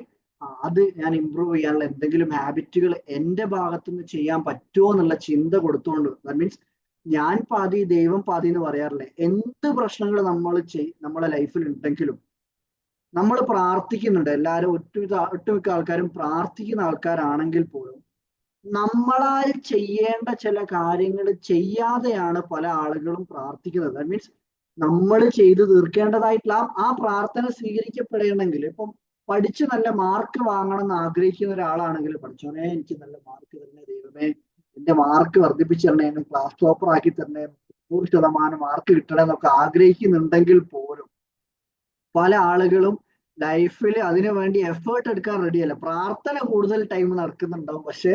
അത് ഞാൻ ഇമ്പ്രൂവ് ചെയ്യാനുള്ള എന്തെങ്കിലും ഹാബിറ്റുകൾ എൻ്റെ ഭാഗത്തുനിന്ന് ചെയ്യാൻ പറ്റുമോ എന്നുള്ള ചിന്ത കൊടുത്തുകൊണ്ട്, ദാറ്റ് മീൻസ് ഞാൻ പാതി ദൈവം പാതി എന്ന് പറയാറില്ലേ, എന്ത് പ്രശ്നങ്ങൾ നമ്മളെ ലൈഫിൽ ഉണ്ടെങ്കിലും നമ്മൾ പ്രാർത്ഥിക്കുന്നുണ്ട്. എല്ലാവരും ഒട്ടുമിക്ക ആൾക്കാരും പ്രാർത്ഥിക്കുന്ന ആൾക്കാരാണെങ്കിൽ പോലും നമ്മളാൽ ചെയ്യേണ്ട ചില കാര്യങ്ങൾ ചെയ്യാതെയാണ് പല ആളുകളും പ്രാർത്ഥിക്കുന്നത്. ദാറ്റ് മീൻസ് നമ്മൾ ചെയ്തു തീർക്കേണ്ടതായിട്ടുള്ള ആ പ്രാർത്ഥന സ്വീകരിക്കപ്പെടണമെങ്കിൽ, ഇപ്പം പഠിച്ച് നല്ല മാർക്ക് വാങ്ങണം എന്ന് ആഗ്രഹിക്കുന്ന ഒരാളാണെങ്കിൽ, പഠിച്ചോനെ എനിക്ക് നല്ല മാർക്ക് തരണേ ദൈവമേ, എന്റെ മാർക്ക് വർദ്ധിപ്പിച്ചു തരണേ, എന്നെ ക്ലാസ് ടോപ്പർ ആക്കി തരണേ, 100% മാർക്ക് കിട്ടണേ എന്നൊക്കെ ആഗ്രഹിക്കുന്നുണ്ടെങ്കിൽ പോലും പല ആളുകളും ലൈഫിൽ അതിനു വേണ്ടി എഫേർട്ട് എടുക്കാൻ റെഡിയല്ല. പ്രാർത്ഥന കൂടുതൽ ടൈം നടക്കുന്നുണ്ടാവും, പക്ഷെ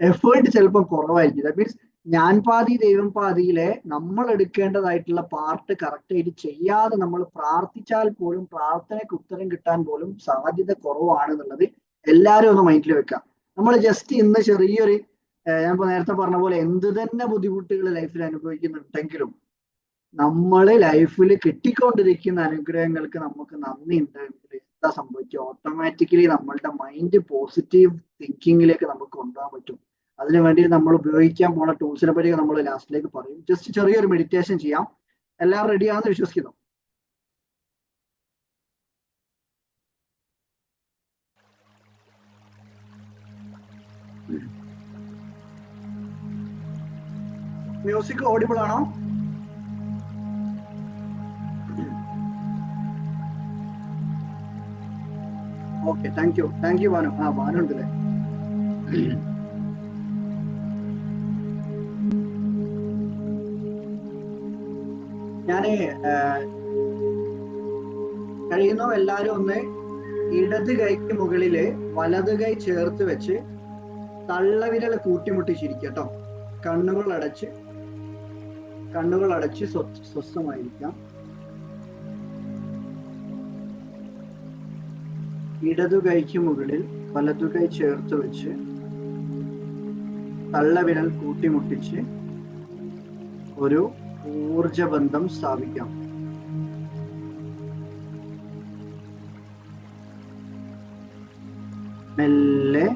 എഫേർട്ട് ചിലപ്പോൾ കുറവായിരിക്കും. ദാറ്റ് മീൻസ് ഞാൻ പാതി ദൈവം പാതിയിലെ നമ്മൾ എടുക്കേണ്ടതായിട്ടുള്ള പാർട്ട് കറക്റ്റ് ആയിട്ട് ചെയ്യാതെ നമ്മൾ പ്രാർത്ഥിച്ചാൽ പോലും പ്രാർത്ഥനയ്ക്ക് ഉത്തരം കിട്ടാൻ പോലും സാധ്യത കുറവാണ് എന്നുള്ളത് എല്ലാവരും ഒന്ന് മൈൻഡിൽ വെക്കാം. നമ്മൾ ജസ്റ്റ് ഇന്ന് ചെറിയൊരു ഞാൻ നേരത്തെ പറഞ്ഞ പോലെ എന്ത് തന്നെ ബുദ്ധിമുട്ടുകൾ ലൈഫിൽ അനുഭവിക്കുന്നുണ്ടെങ്കിലും നമ്മൾ ലൈഫിൽ കിട്ടിക്കൊണ്ടിരിക്കുന്ന അനുഗ്രഹങ്ങൾക്ക് നമുക്ക് നന്ദി ഉണ്ടെങ്കിൽ എന്താ സംഭവിക്കുക? ഓട്ടോമാറ്റിക്കലി നമ്മളുടെ മൈൻഡ് പോസിറ്റീവ് തിങ്കിങ്ങിലേക്ക് നമുക്ക് കൊണ്ടുപോകാൻ പറ്റും. അതിനു വേണ്ടി നമ്മൾ ഉപയോഗിക്കാൻ പോണ ടൂൾസിനെ പറ്റി നമ്മൾ ലാസ്റ്റിലേക്ക് പറയും. ജസ്റ്റ് ചെറിയൊരു മെഡിറ്റേഷൻ ചെയ്യാം. എല്ലാം റെഡിയാണെന്ന് വിശ്വസിക്കുന്നു. മ്യൂസിക് ഓഡിബിൾ ആണോ? Okay, thank U Bhanu. Bhanu ഉണ്ടല്ലേ? ഞാന് കഴിയുന്നോ എല്ലാരും ഒന്ന് ഇടത് കൈക്ക് മുകളില് വലത് കൈ ചേർത്ത് വെച്ച് തള്ളവിരൽ കൂട്ടിമുട്ടിച്ചിരിക്കുക കേട്ടോ. കണ്ണുകൾ അടച്ച് സ്വസ്ഥമായിരിക്കാം. ഇടതു കൈക്ക് മുകളിൽ വലതു കൈ ചേർത്ത് വെച്ച് തള്ളവിരൽ കൂട്ടിമുട്ടിച്ച് ഒരു ഊർജബന്ധം സ്ഥാപിക്കാം. മെല്ലെ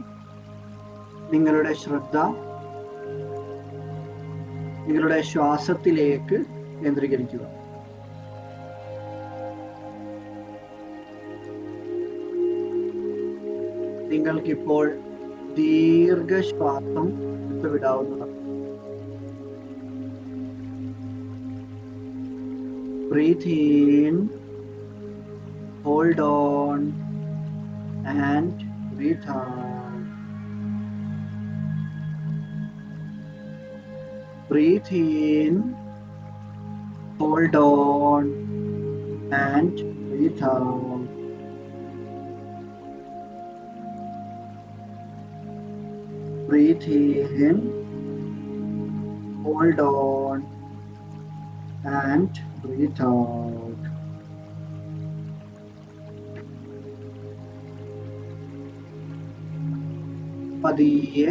നിങ്ങളുടെ ശ്രദ്ധ നിങ്ങളുടെ ശ്വാസത്തിലേക്ക് കേന്ദ്രീകരിക്കുക. നിങ്ങൾക്കിപ്പോൾ ദീർഘശ്വാസം വിടാവുന്നതാണ്. Breathe in, hold on, and breathe out. Breathe in, hold on, and breathe out. Breathe in, hold on, and breathe out. പതിയെ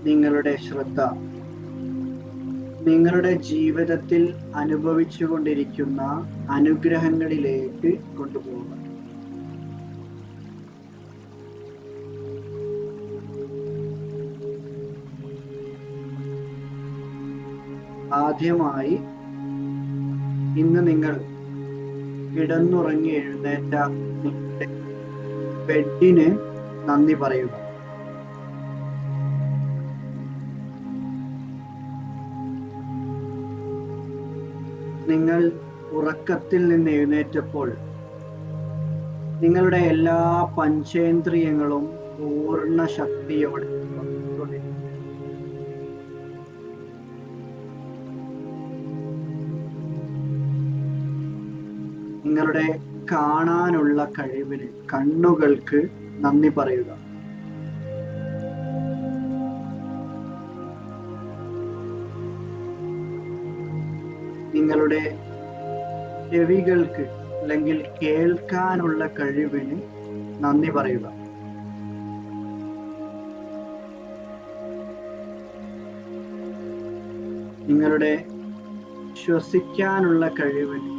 നിങ്ങളുടെ ശ്രദ്ധ നിങ്ങളുടെ ജീവിതത്തിൽ അനുഭവിച്ചുകൊണ്ടിരിക്കുന്ന അനുഗ്രഹങ്ങളിലേക്ക് കൊണ്ടുപോകുക. ആദ്യമായി ഇന്ന് നിങ്ങൾ കിടന്നുറങ്ങി എഴുന്നേറ്റ നിങ്ങളുടെ ബെഡിന് നന്ദി പറയുക. നിങ്ങൾ ഉറക്കത്തിൽ നിന്ന് എഴുന്നേറ്റപ്പോൾ നിങ്ങളുടെ എല്ലാ പഞ്ചേന്ദ്രിയങ്ങളും പൂർണ്ണ ശക്തിയോടെ നിങ്ങളുടെ കാണാനുള്ള കഴിവിന് കണ്ണുകൾക്ക് നന്ദി പറയുക. നിങ്ങളുടെ ചെവികൾക്ക് അല്ലെങ്കിൽ കേൾക്കാനുള്ള കഴിവിന് നന്ദി പറയുക. നിങ്ങളുടെ ശ്വസിക്കാനുള്ള കഴിവിന്,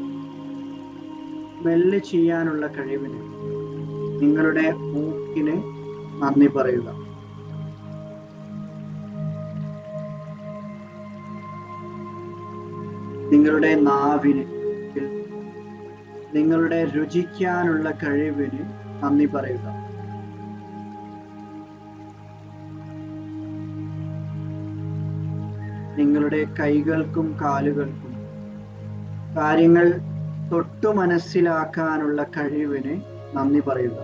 സ്മെല്ല് ചെയ്യാനുള്ള കഴിവിന്, നിങ്ങളുടെ മൂക്കിന് നന്ദി പറയുക. നിങ്ങളുടെ നാവിന്, നിങ്ങളുടെ രുചിക്കാനുള്ള കഴിവിന് നന്ദി പറയുക. നിങ്ങളുടെ കൈകൾക്കും കാലുകൾക്കും കാര്യങ്ങൾ തൊട്ടു മനസ്സിലാക്കാനുള്ള കഴിവിന് നന്ദി പറയുക.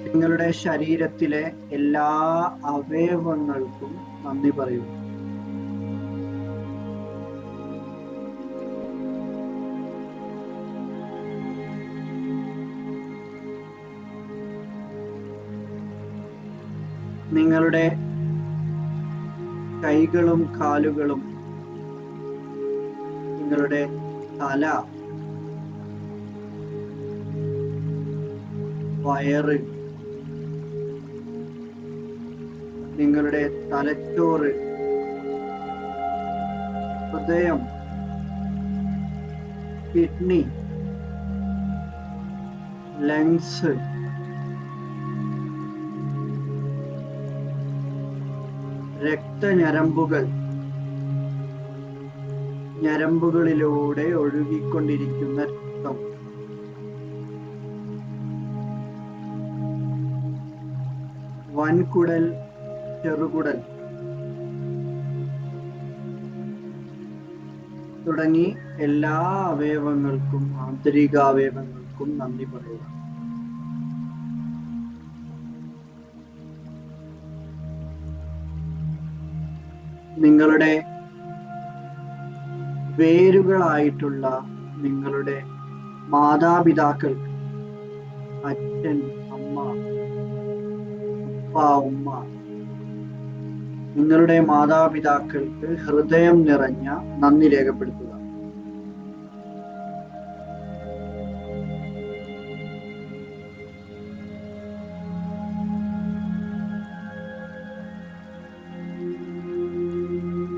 നിങ്ങളുടെ ശരീരത്തിലെ എല്ലാ അവയവങ്ങൾക്കും നന്ദി പറയുക. നിങ്ങളുടെ കൈകളും കാലുകളും, നിങ്ങളുടെ തല, വയറ്, നിങ്ങളുടെ തലച്ചോറ്, ഹൃദയം, കിഡ്നി, ലങ്സ്, രക്തഞരമ്പുകൾ, ഞരമ്പുകളിലൂടെ ഒഴുകിക്കൊണ്ടിരിക്കുന്ന രക്തം, വൻകുടൽ, ചെറുകുടൽ തുടങ്ങി എല്ലാ അവയവങ്ങൾക്കും ആന്തരികാവയവങ്ങൾക്കും നന്ദി പറയുക. നിങ്ങളുടെ വേരുകളായിട്ടുള്ള നിങ്ങളുടെ മാതാപിതാക്കൾ, അച്ഛൻ, അമ്മ, ഉപ്പ, ഉമ്മ, നിങ്ങളുടെ മാതാപിതാക്കൾക്ക് ഹൃദയം നിറഞ്ഞ നന്ദി രേഖപ്പെടുത്തുക.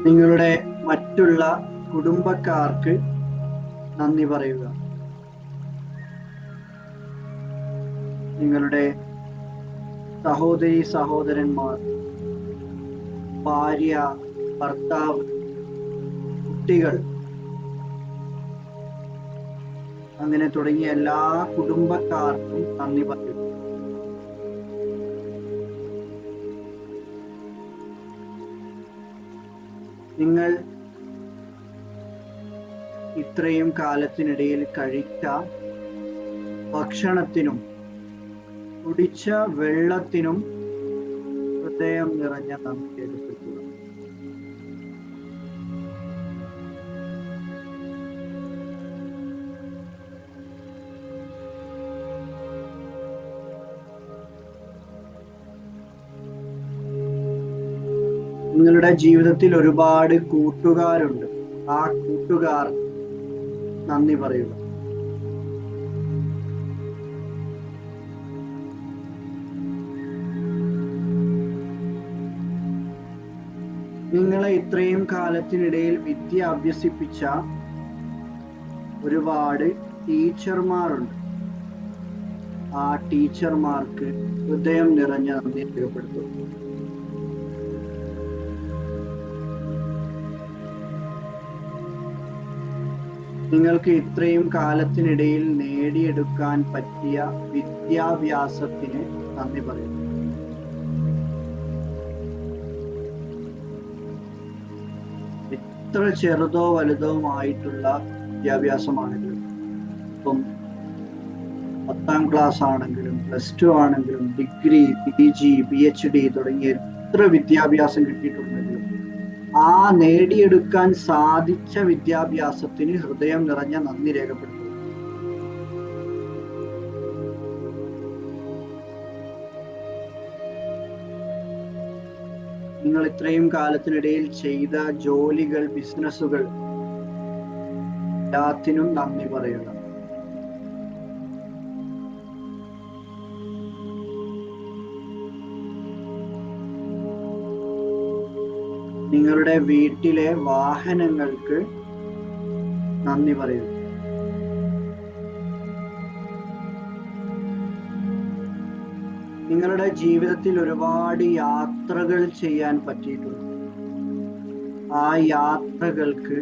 നിങ്ങളുടെ മറ്റുള്ള കുടുംബക്കാർക്ക് നന്ദി പറയുക. നിങ്ങളുടെ സഹോദരി സഹോദരന്മാർ, ഭാര്യ, ഭർത്താവ്, കുട്ടികൾ, അങ്ങനെ തുടങ്ങിയ എല്ലാ കുടുംബക്കാർക്കും നന്ദി പറയുക. നിങ്ങൾ ഇത്രയും കാലത്തിനിടയിൽ കഴിച്ച ഭക്ഷണത്തിനും കുടിച്ച വെള്ളത്തിനും ഹൃദയം നിറഞ്ഞ നന്ദി രേഖപ്പെടുത്തുക. നിങ്ങളുടെ ജീവിതത്തിൽ ഒരുപാട് കൂട്ടുകാരുണ്ട്. ആ കൂട്ടുകാർ നന്ദി പറയുക. നിങ്ങളെ ഇത്രയും കാലത്തിനിടയിൽ വിദ്യ അഭ്യസിപ്പിച്ച ഒരുപാട് ടീച്ചർമാരുണ്ട്. ആ ടീച്ചർമാർക്ക് ഹൃദയം നിറഞ്ഞ നന്ദി രേഖപ്പെടുത്തുന്നു. നിങ്ങൾക്ക് ഇത്രയും കാലത്തിനിടയിൽ നേടിയെടുക്കാൻ പറ്റിയ വിദ്യാഭ്യാസത്തിന് നന്ദി പറയുന്നു. എത്ര ചെറുതോ വലുതോ ആയിട്ടുള്ള വിദ്യാഭ്യാസമാണെങ്കിലും, ഇപ്പം 10ാം ക്ലാസ് ആണെങ്കിലും +2 ആണെങ്കിലും ഡിഗ്രി, PG, PhD തുടങ്ങിയ എത്ര വിദ്യാഭ്യാസം കിട്ടിയിട്ടുണ്ടെങ്കിലും ആ നേടിയെടുക്കാൻ സാധിച്ച വിദ്യാഭ്യാസത്തിന് ഹൃദയം നിറഞ്ഞ നന്ദി രേഖപ്പെടുത്തുന്നു. നിങ്ങൾ ഇത്രയും കാലത്തിനിടയിൽ ചെയ്ത ജോലികൾ, ബിസിനസ്സുകൾ എല്ലാത്തിനും നന്ദി പറയുക. നിങ്ങളുടെ വീട്ടിലെ വാഹനങ്ങൾക്ക് നന്ദി പറയുന്നു. നിങ്ങളുടെ ജീവിതത്തിൽ ഒരുപാട് യാത്രകൾ ചെയ്യാൻ പറ്റിയിട്ടുണ്ട്. ആ യാത്രകൾക്ക്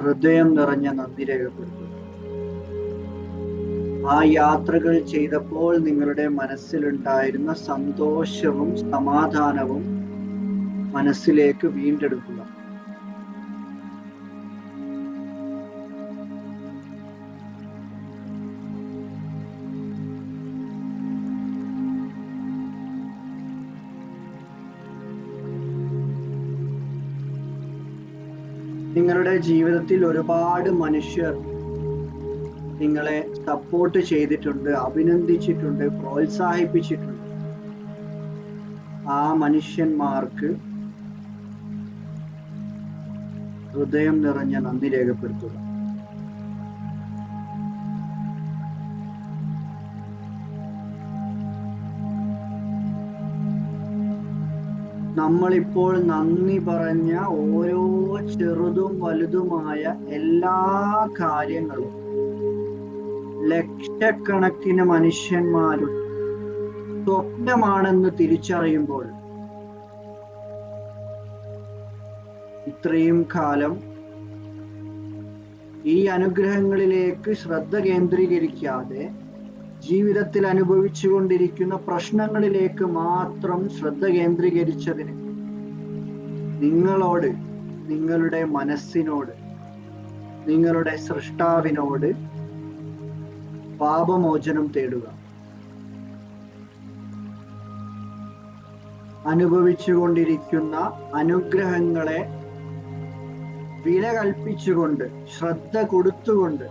ഹൃദയം നിറഞ്ഞ നന്ദി രേഖപ്പെടുത്തുന്നു. ആ യാത്രകൾ ചെയ്തപ്പോൾ നിങ്ങളുടെ മനസ്സിലുണ്ടായിരുന്ന സന്തോഷവും സമാധാനവും മനസ്സിലേക്ക് വീണ്ടെടുക്കുക. നിങ്ങളുടെ ജീവിതത്തിൽ ഒരുപാട് മനുഷ്യർ നിങ്ങളെ സപ്പോർട്ട് ചെയ്തിട്ടുണ്ട്, അഭിനന്ദിച്ചിട്ടുണ്ട്, പ്രോത്സാഹിപ്പിച്ചിട്ടുണ്ട്. ആ മനുഷ്യന്മാർക്ക് ഹൃദയം നിറഞ്ഞ നന്ദി രേഖപ്പെടുത്തുക. നമ്മളിപ്പോൾ നന്ദി പറഞ്ഞ ഓരോ ചെറുതും വലുതുമായ എല്ലാ കാര്യങ്ങളും ലക്ഷക്കണക്കിന് മനുഷ്യന്മാരുടെ സ്വപ്നമാണെന്ന് തിരിച്ചറിയുമ്പോൾ ഇത്രയും കാലം ഈ അനുഗ്രഹങ്ങളിലേക്ക് ശ്രദ്ധ കേന്ദ്രീകരിക്കാതെ ജീവിതത്തിൽ അനുഭവിച്ചുകൊണ്ടിരിക്കുന്ന പ്രശ്നങ്ങളിലേക്ക് മാത്രം ശ്രദ്ധ കേന്ദ്രീകരിച്ചതിന് നിങ്ങളോട്, നിങ്ങളുടെ മനസ്സിനോട്, നിങ്ങളുടെ സൃഷ്ടാവിനോട് പാപമോചനം തേടുക. അനുഭവിച്ചുകൊണ്ടിരിക്കുന്ന അനുഗ്രഹങ്ങളെ വില കൽപ്പിച്ചുകൊണ്ട്, ശ്രദ്ധ കൊടുത്തുകൊണ്ട്,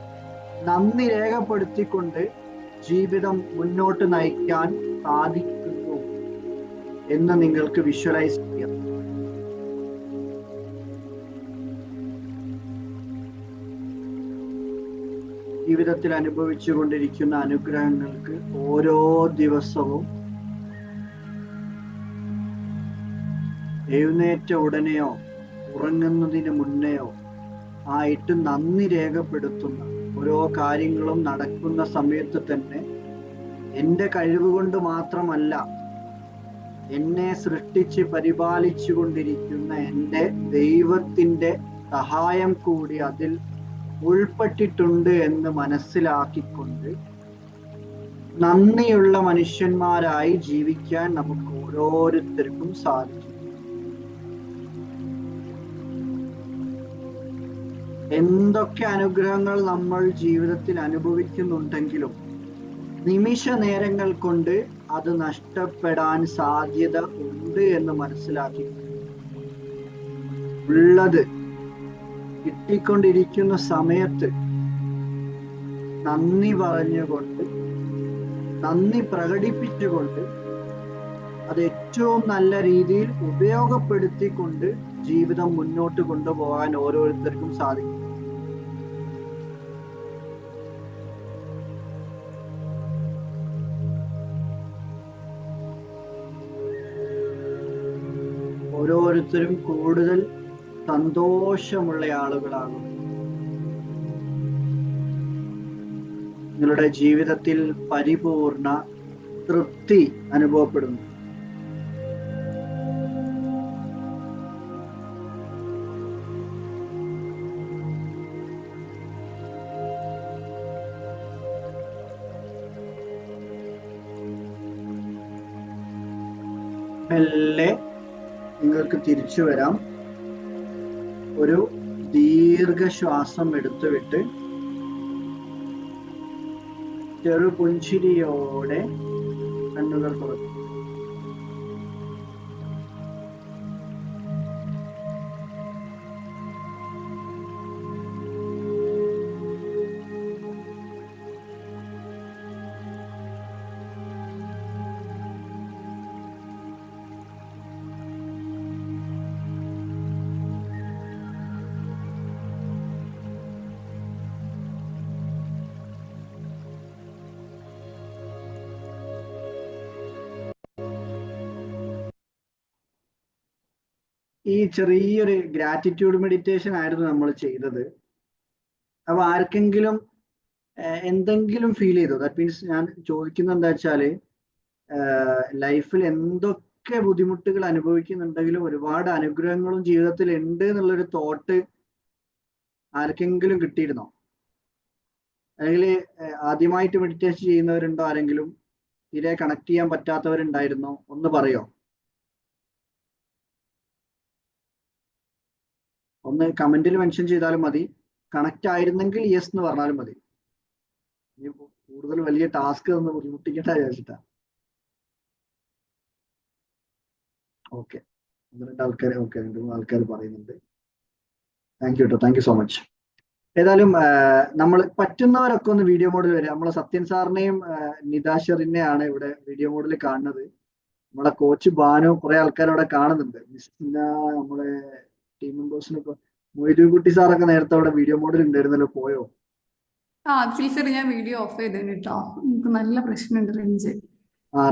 നന്ദി രേഖപ്പെടുത്തിക്കൊണ്ട് ജീവിതം മുന്നോട്ട് നയിക്കാൻ സാധിക്കുന്നു എന്ന് നിങ്ങൾക്ക് വിഷ്വലൈസ് ചെയ്യാം. ജീവിതത്തിൽ അനുഭവിച്ചു കൊണ്ടിരിക്കുന്ന അനുഗ്രഹങ്ങൾക്ക് ഓരോ ദിവസവും എഴുന്നേറ്റ ഉടനെയോ ഉറങ്ങുന്നതിന് മുന്നെയോ ആയിട്ട് നന്ദി രേഖപ്പെടുത്തുന്ന ഓരോ കാര്യങ്ങളും നടക്കുന്ന സമയത്ത് തന്നെ എൻ്റെ കഴിവ് കൊണ്ട് മാത്രമല്ല, എന്നെ സൃഷ്ടിച്ച് പരിപാലിച്ചു കൊണ്ടിരിക്കുന്ന എൻ്റെ ദൈവത്തിൻ്റെ സഹായം കൂടി അതിൽ ഉൾപ്പെട്ടിട്ടുണ്ട് എന്ന് മനസ്സിലാക്കിക്കൊണ്ട് നന്ദിയുള്ള മനുഷ്യന്മാരായി ജീവിക്കാൻ നമുക്ക് ഓരോരുത്തർക്കും സാധിക്കും. എന്തൊക്കെ അനുഗ്രഹങ്ങൾ നമ്മൾ ജീവിതത്തിൽ അനുഭവിക്കുന്നുണ്ടെങ്കിലും നിമിഷ നേരങ്ങൾ കൊണ്ട് അത് നഷ്ടപ്പെടാൻ സാധ്യത ഉണ്ട് എന്ന് മനസ്സിലാക്കി ഉള്ളത് കിട്ടിക്കൊണ്ടിരിക്കുന്ന സമയത്ത് നന്ദി പറഞ്ഞുകൊണ്ട്, നന്ദി പ്രകടിപ്പിച്ചുകൊണ്ട്, അത് ഏറ്റവും നല്ല രീതിയിൽ ഉപയോഗപ്പെടുത്തിക്കൊണ്ട് ജീവിതം മുന്നോട്ട് കൊണ്ടുപോകാൻ ഓരോരുത്തർക്കും സാധിക്കും. ഓരോരുത്തരും കൂടുതൽ സന്തോഷമുള്ള ആളുകളാകും. നിങ്ങളുടെ ജീവിതത്തിൽ പരിപൂർണ തൃപ്തി അനുഭവപ്പെടുന്നു. മെല്ലെ നിങ്ങൾക്ക് തിരിച്ചു വരാം. ഒരു ദീർഘശ്വാസം എടുത്തുവിട്ട് ചെറുപുഞ്ചിരിയോടെ കണ്ണുകൾ തുറക്കും. ഈ ചെറിയൊരു ഗ്രാറ്റിറ്റ്യൂഡ് മെഡിറ്റേഷൻ ആയിരുന്നു നമ്മൾ ചെയ്തത്. അപ്പൊ ആർക്കെങ്കിലും എന്തെങ്കിലും ഫീൽ ചെയ്തോ? ദാറ്റ് മീൻസ് ഞാൻ ചോദിക്കുന്നത് എന്താ വെച്ചാല്, ലൈഫിൽ എന്തൊക്കെ ബുദ്ധിമുട്ടുകൾ അനുഭവിക്കുന്നുണ്ടെങ്കിലും ഒരുപാട് അനുഗ്രഹങ്ങളും ജീവിതത്തിൽ ഉണ്ട് എന്നുള്ളൊരു തോട്ട് ആർക്കെങ്കിലും കിട്ടിയിരുന്നോ? അല്ലെങ്കിൽ ആദ്യമായിട്ട് മെഡിറ്റേഷൻ ചെയ്യുന്നവരുണ്ടോ? ആരെങ്കിലും തീരെ കണക്ട് ചെയ്യാൻ പറ്റാത്തവരുണ്ടായിരുന്നോ? ഒന്ന് പറയോ? ഒന്ന് കമന്റിൽ മെൻഷൻ ചെയ്താലും മതി. കണക്ട് ആയിരുന്നെങ്കിൽ യെസ് എന്ന് പറഞ്ഞാലും മതി. ഇനി കൂടുതൽ വലിയ ടാസ്ക് ഒന്ന് ബുദ്ധിമുട്ടിക്കേണ്ട വിചാരിച്ചിട്ടാ. ഓക്കെ, ഒന്ന് രണ്ട് ആൾക്കാർ, ഓക്കെ, രണ്ട് മൂന്ന് ആൾക്കാർ പറയുന്നുണ്ട്. താങ്ക് യു കേട്ടോ, താങ്ക് യു സോ മച്ച്. ഏതായാലും നമ്മൾ പറ്റുന്നവരൊക്കെ ഒന്ന് വീഡിയോ മോഡിൽ വരിക. നമ്മളെ സത്യൻ സാറിനെയും നിതാഷറിനെയാണ് ഇവിടെ വീഡിയോ മോഡിൽ കാണുന്നത്. നമ്മളെ കോച്ച് ബാനു കുറെ ആൾക്കാരവിടെ കാണുന്നുണ്ട്. നമ്മളെ ടീം മെമ്പേഴ്സിനൊക്കെ മൊയ്തുകുട്ടി സാറൊക്കെ നേരത്തെ അവിടെ വീഡിയോ മോഡിൽ ഉണ്ടായിരുന്നല്ലോ, പോയോ? അഫ്സൽ സർ, ഞാൻ വീഡിയോ ഓഫ് ചെയ്തേന് കേട്ടോ. നമുക്ക് നല്ല പ്രശ്നമുണ്ട് റേഞ്ച്.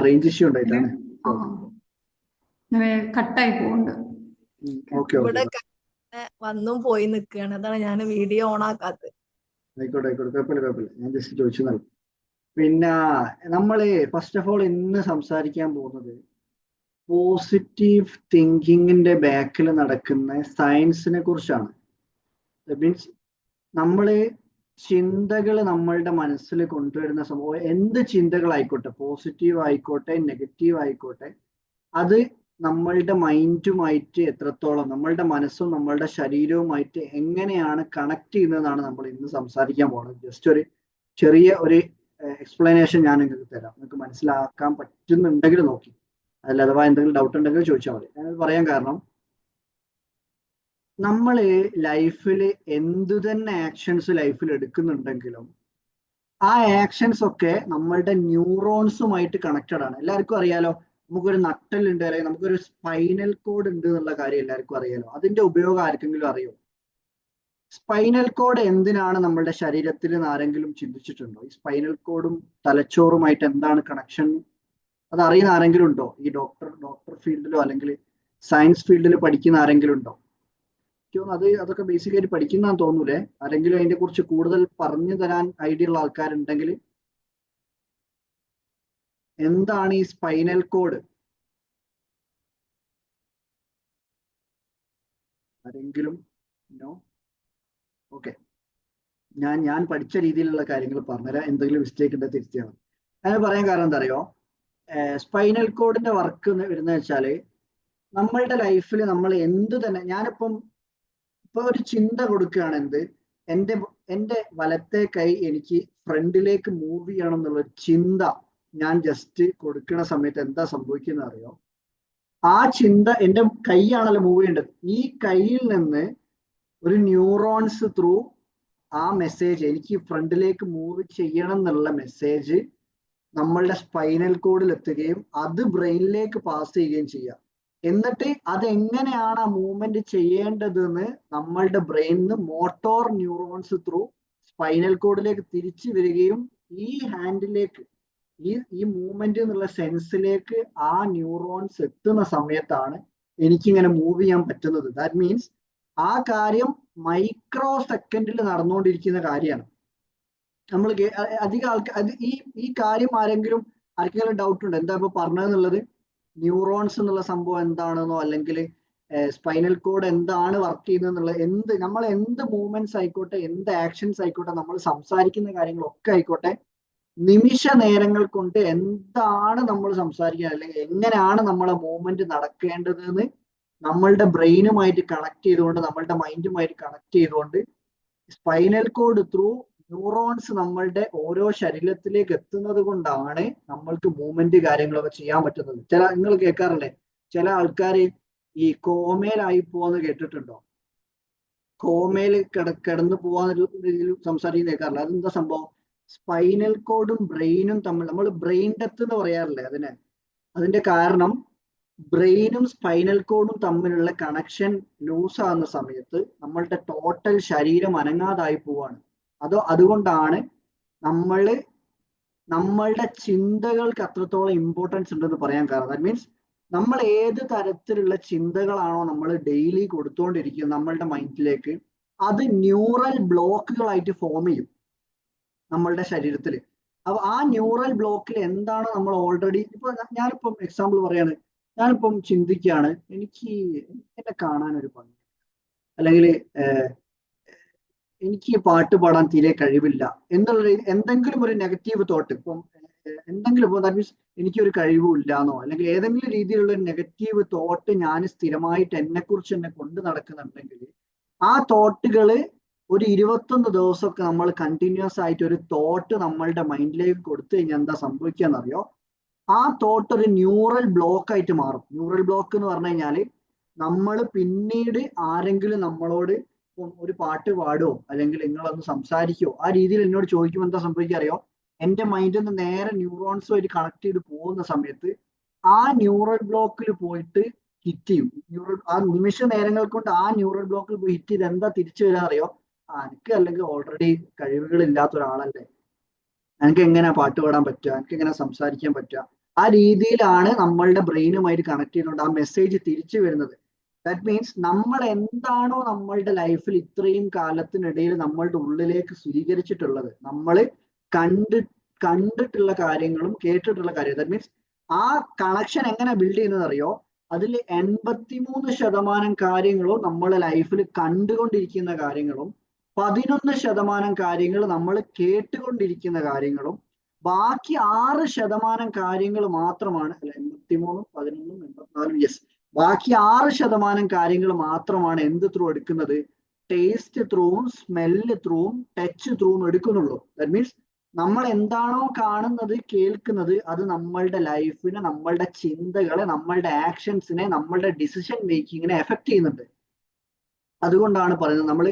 Range issue ഉണ്ടായിട്ടാണ്. അങ്ങനെ കട്ടായി പോകുന്നുണ്ട്. ഓക്കെ ഇവിടെ വന്നും പോയി നിൽക്കുകയാണ്. അതാണ് ഞാൻ വീഡിയോ ഓൺ ആക്കാത്തത്. ആയിക്കോട്ടെ ആയിക്കോട്ടെ, കുഴപ്പമില്ല. ഞാൻ ജസ്റ്റ് ചോദിച്ചു നൽകും. പിന്നെ നമ്മള് ഫസ്റ്റ് ഓഫ് ഓൾ ഇന്ന് സംസാരിക്കാൻ പോകുന്നത് പോസിറ്റീവ് തിങ്കിങ്ങിന്റെ ബാക്കിൽ നടക്കുന്ന സയൻസിനെ കുറിച്ചാണ്. മീൻസ് നമ്മള് ചിന്തകൾ നമ്മളുടെ മനസ്സിൽ കൊണ്ടുവരുന്ന സംഭവം, എന്ത് ചിന്തകളായിക്കോട്ടെ, പോസിറ്റീവ് ആയിക്കോട്ടെ നെഗറ്റീവ് ആയിക്കോട്ടെ, അത് നമ്മളുടെ മൈൻഡുമായിട്ട് എത്രത്തോളം, നമ്മളുടെ മനസ്സും നമ്മളുടെ ശരീരവുമായിട്ട് എങ്ങനെയാണ് കണക്ട് ചെയ്യുന്നതാണ് നമ്മൾ ഇന്ന് സംസാരിക്കാൻ പോകുന്നത്. ജസ്റ്റ് ഒരു ചെറിയ ഒരു എക്സ്പ്ലനേഷൻ ഞാൻ നിങ്ങൾക്ക് തരാം. നിങ്ങൾക്ക് മനസ്സിലാക്കാൻ പറ്റുന്നുണ്ടെങ്കിൽ നോക്കി, അതിൽ അഥവാ എന്തെങ്കിലും ഡൗട്ട് ഉണ്ടെങ്കിൽ ചോദിച്ചാൽ മതി. ഞാനത് പറയാൻ കാരണം, നമ്മൾ ലൈഫിൽ എന്തു തന്നെ ആക്ഷൻസ് ലൈഫിൽ എടുക്കുന്നുണ്ടെങ്കിലും ആ ആക്ഷൻസ് ഒക്കെ നമ്മളുടെ ന്യൂറോൺസുമായിട്ട് കണക്റ്റഡ് ആണ്. എല്ലാവർക്കും അറിയാലോ, നമുക്കൊരു നട്ടലുണ്ട്, അല്ലെങ്കിൽ നമുക്കൊരു സ്പൈനൽ കോഡ് ഉണ്ട് എന്നുള്ള കാര്യം എല്ലാവർക്കും അറിയാലോ. അതിന്റെ ഉപയോഗം ആർക്കെങ്കിലും അറിയോ? സ്പൈനൽ കോഡ് എന്തിനാണ് നമ്മളുടെ ശരീരത്തിൽ നിന്ന് ആരെങ്കിലും ചിന്തിച്ചിട്ടുണ്ടോ? ഈ സ്പൈനൽ കോഡും തലച്ചോറുമായിട്ട് എന്താണ് കണക്ഷൻ? അത് അറിയുന്ന ആരെങ്കിലും ഉണ്ടോ? ഈ ഡോക്ടർ ഫീൽഡിലോ അല്ലെങ്കിൽ സയൻസ് ഫീൽഡിൽ പഠിക്കുന്ന ആരെങ്കിലും ഉണ്ടോ? അതൊക്കെ ബേസിക്കായിട്ട് പഠിക്കുന്നതാന്ന് തോന്നൂലേ. ആരെങ്കിലും അതിനെ കുറിച്ച് കൂടുതൽ പറഞ്ഞു തരാൻ ഐഡിയ ഉള്ള ആൾക്കാരുണ്ടെങ്കിൽ, എന്താണ് ഈ സ്പൈനൽ കോഡ്? ആരെങ്കിലും? നോ? ഓക്കെ, ഞാൻ പഠിച്ച രീതിയിലുള്ള കാര്യങ്ങൾ പറഞ്ഞുതരാം. എന്തെങ്കിലും മിസ്റ്റേക്ക് ഉണ്ടെങ്കിൽ തിരിച്ചാൽ മതി. അങ്ങനെ പറയാൻ കാരണം എന്താ അറിയോ? സ്പൈനൽ കോഡിന്റെ വർക്ക് വരുന്ന വെച്ചാല്, നമ്മളുടെ ലൈഫിൽ നമ്മൾ എന്ത് തന്നെ, ഞാനിപ്പം ഇപ്പൊ ഒരു ചിന്ത കൊടുക്കുകയാണ്, എൻ്റെ വലത്തെ കൈ എനിക്ക് ഫ്രണ്ടിലേക്ക് മൂവ് ചെയ്യണം എന്നുള്ള ചിന്ത ഞാൻ ജസ്റ്റ് കൊടുക്കുന്ന സമയത്ത് എന്താ സംഭവിക്കുന്നത് അറിയോ? ആ ചിന്ത, എൻ്റെ കൈയാണല്ലോ മൂവ് ചെയ്യേണ്ടത്, ഈ കൈയിൽ നിന്ന് ഒരു ന്യൂറോൺസ് ത്രൂ ആ മെസ്സേജ്, എനിക്ക് ഫ്രണ്ടിലേക്ക് മൂവ് ചെയ്യണം എന്നുള്ള മെസ്സേജ് നമ്മളുടെ സ്പൈനൽ കോഡിൽ എത്തുകയും അത് ബ്രെയിനിലേക്ക് പാസ് ചെയ്യുകയും ചെയ്യാം. എന്നിട്ട് അതെങ്ങനെയാണ് ആ മൂവ്മെന്റ് ചെയ്യേണ്ടതെന്ന് നമ്മളുടെ ബ്രെയിനിന്ന് മോട്ടോർ ന്യൂറോൺസ് ത്രൂ സ്പൈനൽ കോഡിലേക്ക് തിരിച്ചു വരികയും ഈ ഹാൻഡിലേക്ക്, ഈ മൂവ്മെന്റ് എന്നുള്ള സെൻസിലേക്ക് ആ ന്യൂറോൺസ് എത്തുന്ന സമയത്താണ് എനിക്കിങ്ങനെ മൂവ് ചെയ്യാൻ പറ്റുന്നത്. ദാറ്റ് മീൻസ് ആ കാര്യം മൈക്രോ സെക്കൻഡിൽ നടന്നുകൊണ്ടിരിക്കുന്ന കാര്യമാണ്. നമ്മൾ അധികം ആൾക്കാർ അത് ഈ കാര്യം ആർക്കെങ്കിലും ഡൗട്ട് ഉണ്ടോ എന്താ ഇപ്പൊ പറഞ്ഞതെന്നുള്ളത്? ന്യൂറോൺസ് എന്നുള്ള സംഭവം എന്താണെന്നോ അല്ലെങ്കിൽ സ്പൈനൽ കോഡ് എന്താണ് വർക്ക് ചെയ്യുന്നത് എന്നുള്ളത്, നമ്മൾ എന്ത് മൂവ്മെന്റ്സ് ആയിക്കോട്ടെ, എന്ത് ആക്ഷൻസ് ആയിക്കോട്ടെ, നമ്മൾ സംസാരിക്കുന്ന കാര്യങ്ങളൊക്കെ ആയിക്കോട്ടെ, നിമിഷ നേരങ്ങൾ കൊണ്ട് എന്താണ് നമ്മൾ സംസാരിക്കുന്നത് അല്ലെങ്കിൽ എങ്ങനെയാണ് നമ്മളെ മൂവ്മെന്റ് നടക്കേണ്ടതെന്ന് നമ്മളുടെ ബ്രെയിനുമായിട്ട് കണക്ട് ചെയ്തുകൊണ്ട്, നമ്മളുടെ മൈൻഡുമായിട്ട് കണക്ട് ചെയ്തുകൊണ്ട് സ്പൈനൽ കോഡ് ത്രൂ ന്യൂറോൺസ് നമ്മളുടെ ഓരോ ശരീരത്തിലേക്ക് എത്തുന്നത് കൊണ്ടാണ് നമ്മൾക്ക് മൂവ്മെന്റ് കാര്യങ്ങളൊക്കെ ചെയ്യാൻ പറ്റുന്നത്. നിങ്ങൾ കേൾക്കാറില്ലേ ചില ആൾക്കാർ ഈ കോമയിലായി പോവാന്ന് കേട്ടിട്ടുണ്ടോ? കോമയിൽ കിടന്നു പോവാന്നൊരു രീതിയിൽ സംസാരിക്കുന്ന കേൾക്കാറില്ല. അതെന്താ സംഭവം? സ്പൈനൽ കോഡും ബ്രെയിനും തമ്മിൽ, നമ്മൾ ബ്രെയിൻ ഡെത്ത് എന്ന് പറയാറില്ലേ അതിന്റെ കാരണം ബ്രെയിനും സ്പൈനൽ കോഡും തമ്മിലുള്ള കണക്ഷൻ ലൂസ് ആകുന്ന സമയത്ത് നമ്മളുടെ ടോട്ടൽ ശരീരം അനങ്ങാതായി പോവാണ്. അതുകൊണ്ടാണ് നമ്മളുടെ ചിന്തകൾക്ക് അത്രത്തോളം ഇമ്പോർട്ടൻസ് ഉണ്ടെന്ന് പറയാൻ കാരണം. ദാറ്റ് മീൻസ് നമ്മൾ ഏത് തരത്തിലുള്ള ചിന്തകളാണോ നമ്മൾ ഡെയിലി കൊടുത്തുകൊണ്ടിരിക്കുന്നത് നമ്മളുടെ മൈൻഡിലേക്ക്, അത് ന്യൂറൽ ബ്ലോക്കുകളായിട്ട് ഫോം ചെയ്യും നമ്മളുടെ ശരീരത്തിൽ. അപ്പൊ ആ ന്യൂറൽ ബ്ലോക്കിൽ എന്താണ് നമ്മൾ ഓൾറെഡി, ഇപ്പൊ ഞാനിപ്പം എക്സാമ്പിൾ പറയാണ്, ഞാനിപ്പം ചിന്തിക്കുകയാണ് എനിക്ക് എന്നെ കാണാൻ ഒരു ഭംഗി, അല്ലെങ്കിൽ എനിക്ക് പാട്ട് പാടാൻ തീരെ കഴിവില്ല എന്നുള്ള എന്തെങ്കിലും ഒരു നെഗറ്റീവ് തോട്ട്, ഇപ്പം എന്തെങ്കിലും ഇപ്പൊ ദാറ്റ് മീൻസ് എനിക്കൊരു കഴിവും ഇല്ലാന്നോ അല്ലെങ്കിൽ ഏതെങ്കിലും രീതിയിലുള്ള ഒരു നെഗറ്റീവ് തോട്ട് ഞാൻ സ്ഥിരമായിട്ട് എന്നെക്കുറിച്ച് തന്നെ കൊണ്ട് നടക്കുന്നുണ്ടെങ്കിൽ, ആ തോട്ടുകള് ഒരു 21 ദിവസമൊക്കെ നമ്മൾ കണ്ടിന്യൂസ് ആയിട്ട് ഒരു തോട്ട് നമ്മളുടെ മൈൻഡിലേക്ക് കൊടുത്തു കഴിഞ്ഞാൽ എന്താ സംഭവിക്കാന്നറിയോ? ആ തോട്ട് ഒരു ന്യൂറൽ ബ്ലോക്ക് ആയിട്ട് മാറും. ന്യൂറൽ ബ്ലോക്ക് എന്ന് പറഞ്ഞു കഴിഞ്ഞാൽ നമ്മൾ പിന്നീട് ആരെങ്കിലും നമ്മളോട് ഒരു പാട്ട് പാടുമോ അല്ലെങ്കിൽ നിങ്ങളൊന്ന് സംസാരിക്കുമോ ആ രീതിയിൽ എന്നോട് ചോദിക്കുമ്പോൾ എന്താ സംഭവിക്കുക അറിയോ? എൻ്റെ മൈൻഡിൽ നിന്ന് നേരെ ന്യൂറോൺസുമായിട്ട് കണക്ട് ചെയ്ത് പോകുന്ന സമയത്ത് ആ ന്യൂറൽ ബ്ലോക്കിൽ പോയിട്ട് ഹിറ്റ് ചെയ്യും. ആ നിമിഷ നേരങ്ങൾ കൊണ്ട് ആ ന്യൂറൽ ബ്ലോക്കിൽ പോയി ഹിറ്റ് ചെയ്ത് എന്താ തിരിച്ചു വരാൻ അറിയോ? എനിക്ക് അല്ലെങ്കിൽ ഓൾറെഡി കഴിവുകൾ ഇല്ലാത്ത ഒരാളല്ലേ, എനിക്ക് എങ്ങനെ പാട്ട് പാടാൻ പറ്റുക, എനിക്ക് എങ്ങനെ സംസാരിക്കാൻ പറ്റുക, ആ രീതിയിലാണ് നമ്മളുടെ ബ്രെയിനുമായിട്ട് കണക്ട് ചെയ്തുകൊണ്ട് ആ മെസ്സേജ് തിരിച്ചു വരുന്നത്. ദാറ്റ് മീൻസ് നമ്മൾ എന്താണോ നമ്മളുടെ ലൈഫിൽ ഇത്രയും കാലത്തിനിടയിൽ നമ്മളുടെ ഉള്ളിലേക്ക് സ്വീകരിച്ചിട്ടുള്ളത്, നമ്മൾ കണ്ടിട്ടുള്ള കാര്യങ്ങളും കേട്ടിട്ടുള്ള കാര്യവും, ദാറ്റ് മീൻസ് ആ കണക്ഷൻ എങ്ങനെ ബിൽഡ് ചെയ്യുന്നത് അറിയോ? അതിൽ 83% കാര്യങ്ങളും നമ്മളെ ലൈഫിൽ കണ്ടുകൊണ്ടിരിക്കുന്ന കാര്യങ്ങളും 11% കാര്യങ്ങൾ നമ്മൾ കേട്ടുകൊണ്ടിരിക്കുന്ന കാര്യങ്ങളും ബാക്കി 6% കാര്യങ്ങൾ മാത്രമാണ്, അല്ല 83, 11, 84, യെസ്, ബാക്കി 6% കാര്യങ്ങൾ മാത്രമാണ് എന്ത് ത്രൂ എടുക്കുന്നത്? ടേസ്റ്റ് ത്രൂവും സ്മെല്ല് ത്രൂവും ടച്ച് ത്രൂവും എടുക്കുന്നുള്ളൂ. ദാറ്റ് മീൻസ് നമ്മൾ എന്താണോ കാണുന്നത് കേൾക്കുന്നത് അത് നമ്മളുടെ ലൈഫിനെ, നമ്മളുടെ ചിന്തകളെ, നമ്മളുടെ ആക്ഷൻസിനെ, നമ്മളുടെ ഡിസിഷൻ മേക്കിങ്ങിനെ എഫക്ട് ചെയ്യുന്നുണ്ട്. അതുകൊണ്ടാണ് പറയുന്നത്, നമ്മൾ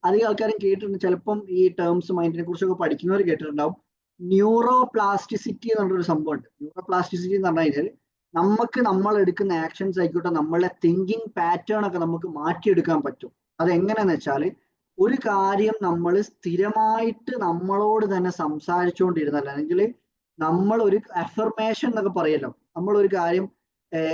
അധികം ആൾക്കാരും കേട്ടിട്ടുണ്ട്, ചിലപ്പം ഈ ടേംസ് മൈൻഡിനെ കുറിച്ചൊക്കെ പഠിക്കുന്നവർ കേട്ടിട്ടുണ്ടാവും, ന്യൂറോ പ്ലാസ്റ്റിസിറ്റി എന്നുള്ളൊരു സംഭവമുണ്ട്. ന്യൂറോ പ്ലാസ്റ്റിസിറ്റി എന്ന് പറഞ്ഞു കഴിഞ്ഞാൽ നമ്മൾ എടുക്കുന്ന ആക്ഷൻസ് ആയിക്കോട്ടെ, നമ്മളെ തിങ്കിങ് പാറ്റേൺ ഒക്കെ നമുക്ക് മാറ്റിയെടുക്കാൻ പറ്റും. അതെങ്ങനെയാന്ന് വെച്ചാൽ, ഒരു കാര്യം നമ്മൾ സ്ഥിരമായിട്ട് നമ്മളോട് തന്നെ സംസാരിച്ചുകൊണ്ടിരുന്നല്ല, അല്ലെങ്കിൽ നമ്മൾ ഒരു അഫർമേഷൻ എന്നൊക്കെ പറയല്ലോ, നമ്മളൊരു കാര്യം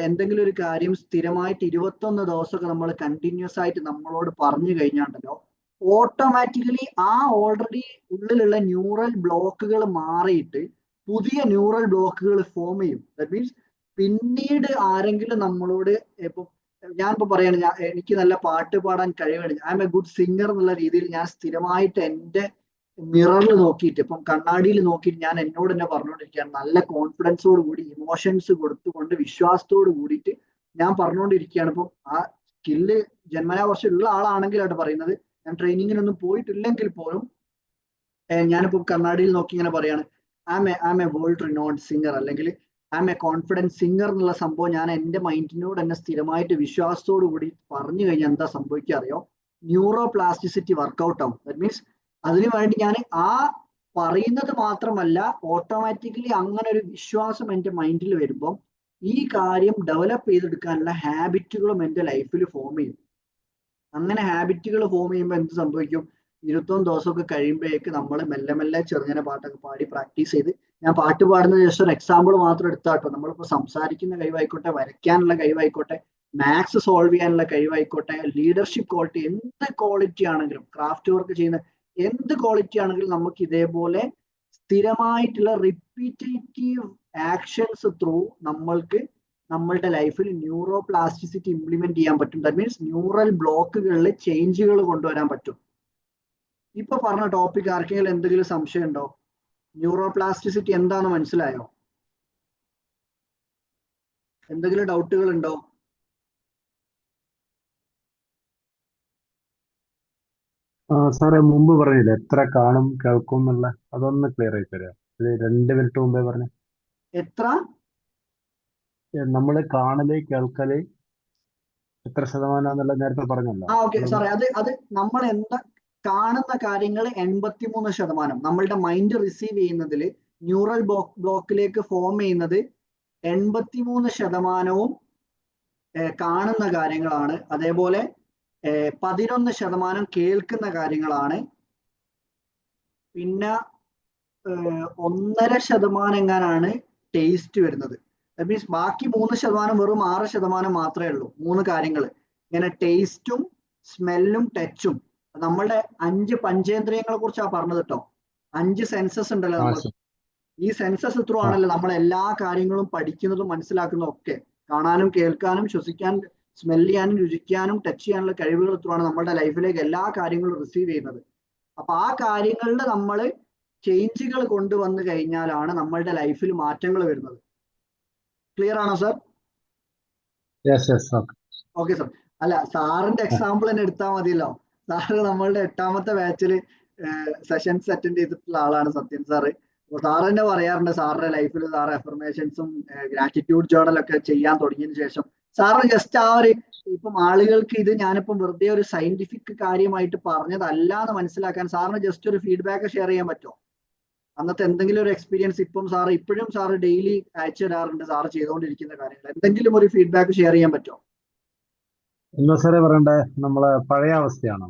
എന്തെങ്കിലും ഒരു കാര്യം സ്ഥിരമായിട്ട് 21 ദിവസമൊക്കെ നമ്മൾ കണ്ടിന്യൂസ് ആയിട്ട് നമ്മളോട് പറഞ്ഞു കഴിഞ്ഞാണ്ടല്ലോ, ഓട്ടോമാറ്റിക്കലി ആ ഓൾറെഡി ഉള്ളിലുള്ള ന്യൂറൽ ബ്ലോക്കുകൾ മാറിയിട്ട് പുതിയ ന്യൂറൽ ബ്ലോക്കുകൾ ഫോം ചെയ്യും. ദാറ്റ് മീൻസ് പിന്നീട് ആരെങ്കിലും നമ്മളോട്, ഇപ്പൊ ഞാനിപ്പോ പറയാണ്, എനിക്ക് നല്ല പാട്ട് പാടാൻ കഴിവാണ്, I am A good singer എന്നുള്ള രീതിയിൽ ഞാൻ സ്ഥിരമായിട്ട് എൻ്റെ മിററിൽ നോക്കിയിട്ട്, ഇപ്പം കണ്ണാടിയിൽ നോക്കിയിട്ട് ഞാൻ എന്നോട് തന്നെ പറഞ്ഞുകൊണ്ടിരിക്കുകയാണ്, നല്ല കോൺഫിഡൻസോട് കൂടി, ഇമോഷൻസ് കൊടുത്തുകൊണ്ട്, വിശ്വാസത്തോട് കൂടിയിട്ട് ഞാൻ പറഞ്ഞുകൊണ്ടിരിക്കുകയാണ്. ഇപ്പം ആ സ്കില്ല് ജന്മനാ കുറച്ചുള്ള ആളാണെങ്കിലാണ് പറയുന്നത്, ഞാൻ ട്രെയിനിങ്ങിനൊന്നും പോയിട്ടില്ലെങ്കിൽ പോലും ഞാനിപ്പോൾ കണ്ണാടിയിൽ നോക്കി ഇങ്ങനെ പറയാണ്, I am a world renowned singer, അല്ലെങ്കിൽ I am a confidence singer എന്നുള്ള സംഭവം ഞാൻ എൻ്റെ മൈൻഡിനോട് തന്നെ സ്ഥിരമായിട്ട് വിശ്വാസത്തോടു കൂടി പറഞ്ഞു കഴിഞ്ഞാൽ എന്താ സംഭവിക്കുക അറിയോ? ന്യൂറോ പ്ലാസ്റ്റിസിറ്റി വർക്ക്ഔട്ട് ആവും. ദാറ്റ് മീൻസ് അതിനു വേണ്ടി ഞാൻ ആ പറയുന്നത് മാത്രമല്ല, ഓട്ടോമാറ്റിക്കലി അങ്ങനെ ഒരു വിശ്വാസം എൻ്റെ മൈൻഡിൽ വരുമ്പം ഈ കാര്യം ഡെവലപ്പ് ചെയ്തെടുക്കാനുള്ള ഹാബിറ്റുകളും എൻ്റെ ലൈഫിൽ ഫോം ചെയ്യും. അങ്ങനെ ഹാബിറ്റുകൾ ഫോം ചെയ്യുമ്പോൾ എന്ത് സംഭവിക്കും? 21 ദിവസമൊക്കെ കഴിയുമ്പോഴേക്ക് നമ്മൾ മെല്ലെ മെല്ലെ ചെറുങ്ങനെ പാട്ടൊക്കെ പാടി പ്രാക്ടീസ് ചെയ്ത്, ഞാൻ പാട്ട് പാടുന്നത് ജസ്റ്റ് ഒരു എക്സാമ്പിൾ മാത്രം എടുത്താട്ടോ, നമ്മളിപ്പോൾ സംസാരിക്കുന്ന കഴിവായിക്കോട്ടെ, വരയ്ക്കാനുള്ള കഴിവായിക്കോട്ടെ, മാത്സ് സോൾവ് ചെയ്യാനുള്ള കഴിവായിക്കോട്ടെ, ലീഡർഷിപ്പ് ക്വാളിറ്റി, എന്ത് ക്വാളിറ്റി ആണെങ്കിലും, ക്രാഫ്റ്റ് വർക്ക് ചെയ്യുന്ന എന്ത് ക്വാളിറ്റി ആണെങ്കിലും നമുക്ക് ഇതേപോലെ സ്ഥിരമായിട്ടുള്ള റിപ്പീറ്റേറ്റീവ് ആക്ഷൻസ് ത്രൂ നമ്മൾക്ക് നമ്മളുടെ ലൈഫിൽ ന്യൂറോ പ്ലാസ്റ്റിസിറ്റി ഇംപ്ലിമെന്റ് ചെയ്യാൻ പറ്റും. ദാറ്റ് മീൻസ് ന്യൂറൽ ബ്ലോക്കുകളിൽ ചേഞ്ചുകൾ കൊണ്ടുവരാൻ പറ്റും. ഇപ്പൊ പറഞ്ഞ ടോപ്പിക് ആർക്കെങ്കിലും എന്തെങ്കിലും സംശയം ഉണ്ടോ? ന്യൂറോ പ്ലാസ്റ്റിസിറ്റി എന്താണെന്ന് മനസ്സിലായോ? എന്തെങ്കിലും ഡൗട്ടുകൾ ഉണ്ടോ? സാറേ മുമ്പ് പറഞ്ഞില്ലേ എത്ര കാണും കേൾക്കും എന്നുള്ള, അതൊന്ന് ക്ലിയർ ആയി തരാം. ഇത് 2 മിനിറ്റ് മുമ്പേ പറഞ്ഞു. എത്ര നമ്മള് കാണല് കേൾക്കല് എത്ര ശതമാനം എന്നുള്ള നേരത്തെ പറഞ്ഞല്ലോ. ഓക്കെ സാറേ, അത് നമ്മൾ എന്താ കാണുന്ന കാര്യങ്ങൾ 83%, നമ്മളുടെ മൈൻഡ് റിസീവ് ചെയ്യുന്നതിൽ ന്യൂറൽ ബ്ലോക്കിലേക്ക് ഫോം ചെയ്യുന്നത് 83% കാണുന്ന കാര്യങ്ങളാണ്. അതേപോലെ 11% കേൾക്കുന്ന കാര്യങ്ങളാണ്. പിന്നെ 1.5% എങ്ങാനാണ് ടേസ്റ്റ് വരുന്നത്. ദാറ്റ് മീൻസ് ബാക്കി 3% വെറും 6% മാത്രമേ ഉള്ളൂ. 3 കാര്യങ്ങൾ ഇങ്ങനെ ടേസ്റ്റും സ്മെല്ലും ടച്ചും. നമ്മളുടെ 5 പഞ്ചേന്ദ്രിയങ്ങളെ കുറിച്ചാണ് പറഞ്ഞത് കേട്ടോ. 5 സെൻസസ് ഉണ്ടല്ലോ നമ്മൾ. ഈ സെൻസസ് ത്രൂ ആണല്ലോ നമ്മൾ എല്ലാ കാര്യങ്ങളും പഠിക്കുന്നതും മനസ്സിലാക്കുന്നതും ഒക്കെ. കാണാനും കേൾക്കാനും ശ്വസിക്കാനും സ്മെല് ചെയ്യാനും രുചിക്കാനും ടച്ച് ചെയ്യാനുള്ള കഴിവുകൾ ത്രൂ ആണ് നമ്മുടെ ലൈഫിലേക്ക് എല്ലാ കാര്യങ്ങളും റിസീവ് ചെയ്യുന്നത്. അപ്പൊ ആ കാര്യങ്ങളിൽ നമ്മൾ ചേഞ്ചുകൾ കൊണ്ടുവന്നു കഴിഞ്ഞാലാണ് നമ്മളുടെ ലൈഫിൽ മാറ്റങ്ങൾ വരുന്നത്. ക്ലിയർ ആണോ സർ? Okay sir. അല്ല, സാറിന്റെ എക്സാമ്പിൾ തന്നെ എടുത്താൽ മതിയല്ലോ. സാറ് നമ്മളുടെ 8ാമത്തെ ബാച്ചിൽ സെഷൻസ് അറ്റൻഡ് ചെയ്തിട്ടുള്ള ആളാണ് സത്യൻ സാറ്. അപ്പൊ സാറ് തന്നെ പറയാറുണ്ട് സാറിന്റെ ലൈഫിൽ സാറ് അഫർമേഷൻസും ഗ്രാറ്റിറ്റ്യൂഡ് ജേർണലൊക്കെ ചെയ്യാൻ തുടങ്ങിയതിന് ശേഷം സാറ് ജസ്റ്റ് ആ ഒരു ഇപ്പം ആളുകൾക്ക് ഇത് ഞാനിപ്പം വെറുതെ ഒരു സയന്റിഫിക് കാര്യമായിട്ട് പറഞ്ഞതല്ല എന്ന് മനസ്സിലാക്കാൻ സാറിന് ജസ്റ്റ് ഒരു ഫീഡ്ബാക്ക് ഷെയർ ചെയ്യാൻ പറ്റുമോ? അന്നത്തെ എന്തെങ്കിലും ഒരു എക്സ്പീരിയൻസ് ഇപ്പോഴും സാറ് ഡെയിലി അയച്ചു തരാറുണ്ട് സാറ് ചെയ്തുകൊണ്ടിരിക്കുന്ന കാര്യങ്ങൾ. എന്തെങ്കിലും ഒരു ഫീഡ്ബാക്ക് ഷെയർ ചെയ്യാൻ പറ്റുമോ? എന്താ സാറേ പറയണ്ടേ, നമ്മളെ പഴയ അവസ്ഥയാണോ?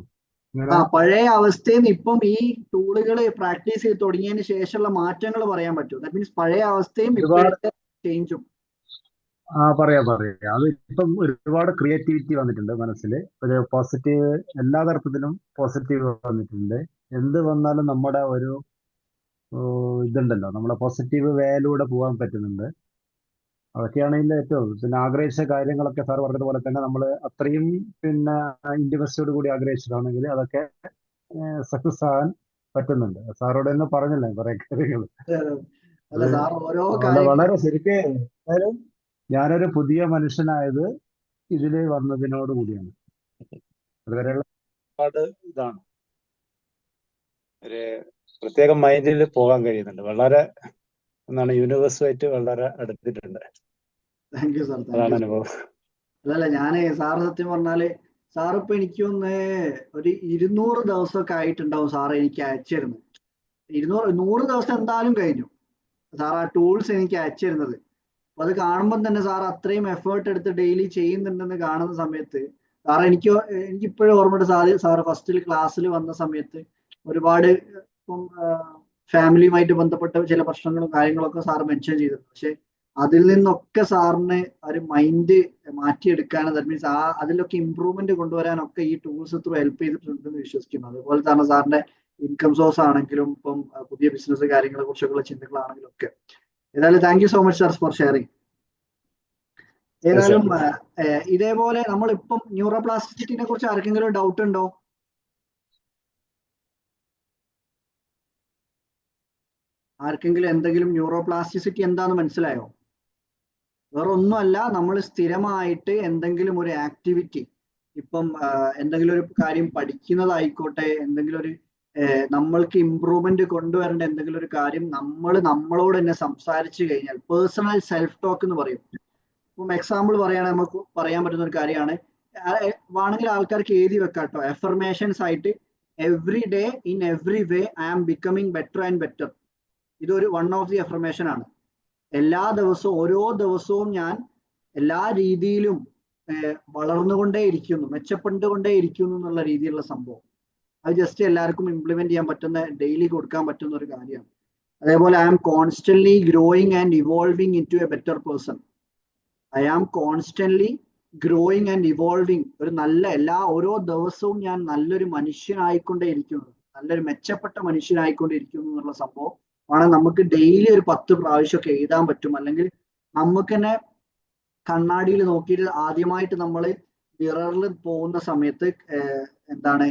പഴയ അവസ്ഥയിൽ നിന്ന് ഇപ്പം ഈ ടൂളുകൾ പ്രാക്ടീസ് ചെയ്ത് തുടങ്ങിയതിന് ശേഷമുള്ള മാറ്റങ്ങൾ പറയാൻ പറ്റുമോ? ദാറ്റ് മീൻസ് പഴയ അവസ്ഥയും ഇപ്പോഴത്തെ ചേഞ്ചും. പറയാം. അത് ഇപ്പം ഒരുപാട് ക്രിയേറ്റിവിറ്റി വന്നിട്ടുണ്ട് മനസ്സിൽ. ഒരു പോസിറ്റീവ്, എല്ലാ തരത്തിലും പോസിറ്റീവ് വന്നിട്ടുണ്ട്. എന്ത് വന്നാലും നമ്മുടെ ഒരു ഇതുണ്ടല്ലോ, നമ്മളെ പോസിറ്റീവ് വേയിലൂടെ പോകാൻ പറ്റുന്നുണ്ട്. അതൊക്കെയാണ് ഇതിന്റെ ഏറ്റവും. പിന്നെ ആഗ്രഹിച്ച കാര്യങ്ങളൊക്കെ സാർ പറഞ്ഞതുപോലെ തന്നെ നമ്മൾ അത്രയും പിന്നെ ഇന്റിമസിയോട് കൂടി ആഗ്രഹിച്ചതാണെങ്കിൽ അതൊക്കെ സക്സസ് ആകാൻ പറ്റുന്നുണ്ട്. സാറോട് തന്നെ പറഞ്ഞല്ലേ കുറെ കാര്യങ്ങൾ. വളരെ ശരിക്കും ഞാനൊരു പുതിയ മനുഷ്യനായത് ഇതില് വന്നതിനോട് കൂടിയാണ്. അതുവരെയുള്ള ഒരുപാട് ഇതാണ് ഒരു പ്രത്യേക മൈൻഡിൽ പോകാൻ കഴിയുന്നുണ്ട്. വളരെ എന്താണ് യൂണിവേഴ്സുമായിട്ട് വളരെ അടുത്തിട്ടുണ്ട്. Thank you sir. അതാണ് അനുഭവം. അല്ലല്ല, ഞാന് സാറ് സത്യം പറഞ്ഞാല് സാറിപ്പോ എനിക്കൊന്ന് ഒരു 200 ദിവസമൊക്കെ ആയിട്ടുണ്ടാവും സാറ് എനിക്ക് അയച്ചിരുന്നത്. 100 ദിവസം എന്തായാലും കഴിഞ്ഞു സാർ ആ ടൂൾസ് എനിക്ക് അയച്ചിരുന്നത്. അപ്പൊ അത് കാണുമ്പോൾ തന്നെ സാർ അത്രയും എഫേർട്ട് എടുത്ത് ഡെയിലി ചെയ്യുന്നുണ്ടെന്ന് കാണുന്ന സമയത്ത് സാർ എനിക്കിപ്പോഴും ഓർമ്മയുണ്ട്. സാറ് ഫസ്റ്റിൽ ക്ലാസ്സിൽ വന്ന സമയത്ത് ഒരുപാട് ഇപ്പം ഫാമിലിയുമായിട്ട് ബന്ധപ്പെട്ട ചില പ്രശ്നങ്ങളും കാര്യങ്ങളൊക്കെ സാർ മെൻഷൻ ചെയ്തിട്ടുണ്ട്. പക്ഷെ അതിൽ നിന്നൊക്കെ സാറിന് ഒരു മൈൻഡ് മാറ്റിയെടുക്കാനും ദാറ്റ് മീൻസ് അതിലൊക്കെ ഇമ്പ്രൂവ്മെന്റ് കൊണ്ടുവരാനൊക്കെ ഈ ടൂൾസ് ത്രൂ ഹെൽപ്പ് ചെയ്തിട്ടുണ്ടെന്ന് വിശ്വസിക്കുന്നു. അതുപോലെ തന്നെ സാറിന്റെ ഇൻകം സോഴ്സ് ആണെങ്കിലും ഇപ്പം പുതിയ ബിസിനസ് കാര്യങ്ങളെ കുറിച്ചൊക്കെയുള്ള ചിന്തകളാണെങ്കിലും ഒക്കെ. ഏതായാലും thank you so much sir four sharing. ഏതായാലും ഇതേപോലെ നമ്മളിപ്പം ന്യൂറോപ്ലാസ്റ്റിസിറ്റിനെ കുറിച്ച് ആർക്കെങ്കിലും ഡൗട്ട് ഉണ്ടോ? ആർക്കെങ്കിലും എന്തെങ്കിലും ന്യൂറോപ്ലാസ്റ്റിസിറ്റി എന്താന്ന് മനസ്സിലായോ? വേറെ ഒന്നുമല്ല, നമ്മൾ സ്ഥിരമായിട്ട് എന്തെങ്കിലും ഒരു ആക്ടിവിറ്റി, ഇപ്പം എന്തെങ്കിലും ഒരു കാര്യം പഠിക്കുന്നതായിക്കോട്ടെ, എന്തെങ്കിലും ഒരു നമ്മൾക്ക് ഇമ്പ്രൂവ്മെന്റ് കൊണ്ടുവരേണ്ട എന്തെങ്കിലും ഒരു കാര്യം നമ്മളോട് തന്നെ സംസാരിച്ചു കഴിഞ്ഞാൽ പേഴ്സണൽ സെൽഫ് ടോക്ക് എന്ന് പറയും. ഇപ്പം എക്സാമ്പിൾ പറയുകയാണെങ്കിൽ നമുക്ക് പറയാൻ പറ്റുന്ന ഒരു കാര്യമാണ്, വേണമെങ്കിൽ ആൾക്കാർക്ക് എഴുതി വെക്കാം കേട്ടോ, എഫർമേഷൻസ് ആയിട്ട് every day in every way I am becoming better and better. ഇതൊരു വൺ ഓഫ് ദി എഫർമേഷൻ ആണ്. എല്ലാ ദിവസവും ഓരോ ദിവസവും ഞാൻ എല്ലാ രീതിയിലും വളർന്നുകൊണ്ടേ ഇരിക്കുന്നു, മെച്ചപ്പെട്ടുകൊണ്ടേ ഇരിക്കുന്നു എന്നുള്ള രീതിയിലുള്ള സംഭവം. അത് ജസ്റ്റ് എല്ലാവർക്കും ഇംപ്ലിമെന്റ് ചെയ്യാൻ പറ്റുന്ന, ഡെയിലി കൊടുക്കാൻ പറ്റുന്ന ഒരു കാര്യമാണ്. അതേപോലെ I am constantly growing and evolving into a better person. I am constantly growing and evolving, ഒരു നല്ല ഓരോ ദിവസവും ഞാൻ നല്ലൊരു മനുഷ്യനായിക്കൊണ്ടേ ഇരിക്കുന്നു, നല്ലൊരു മെച്ചപ്പെട്ട മനുഷ്യനായിക്കൊണ്ടിരിക്കുന്നു എന്നുള്ള സംഭവം ആണ്. നമുക്ക് ഡെയിലി ഒരു 10 പ്രാവശ്യമൊക്കെ എഴുതാൻ പറ്റും. അല്ലെങ്കിൽ നമുക്ക് തന്നെ കണ്ണാടിയിൽ നോക്കിയിട്ട് ആദ്യമായിട്ട് നമ്മൾ മിററിൽ പോകുന്ന സമയത്ത് എന്താണ്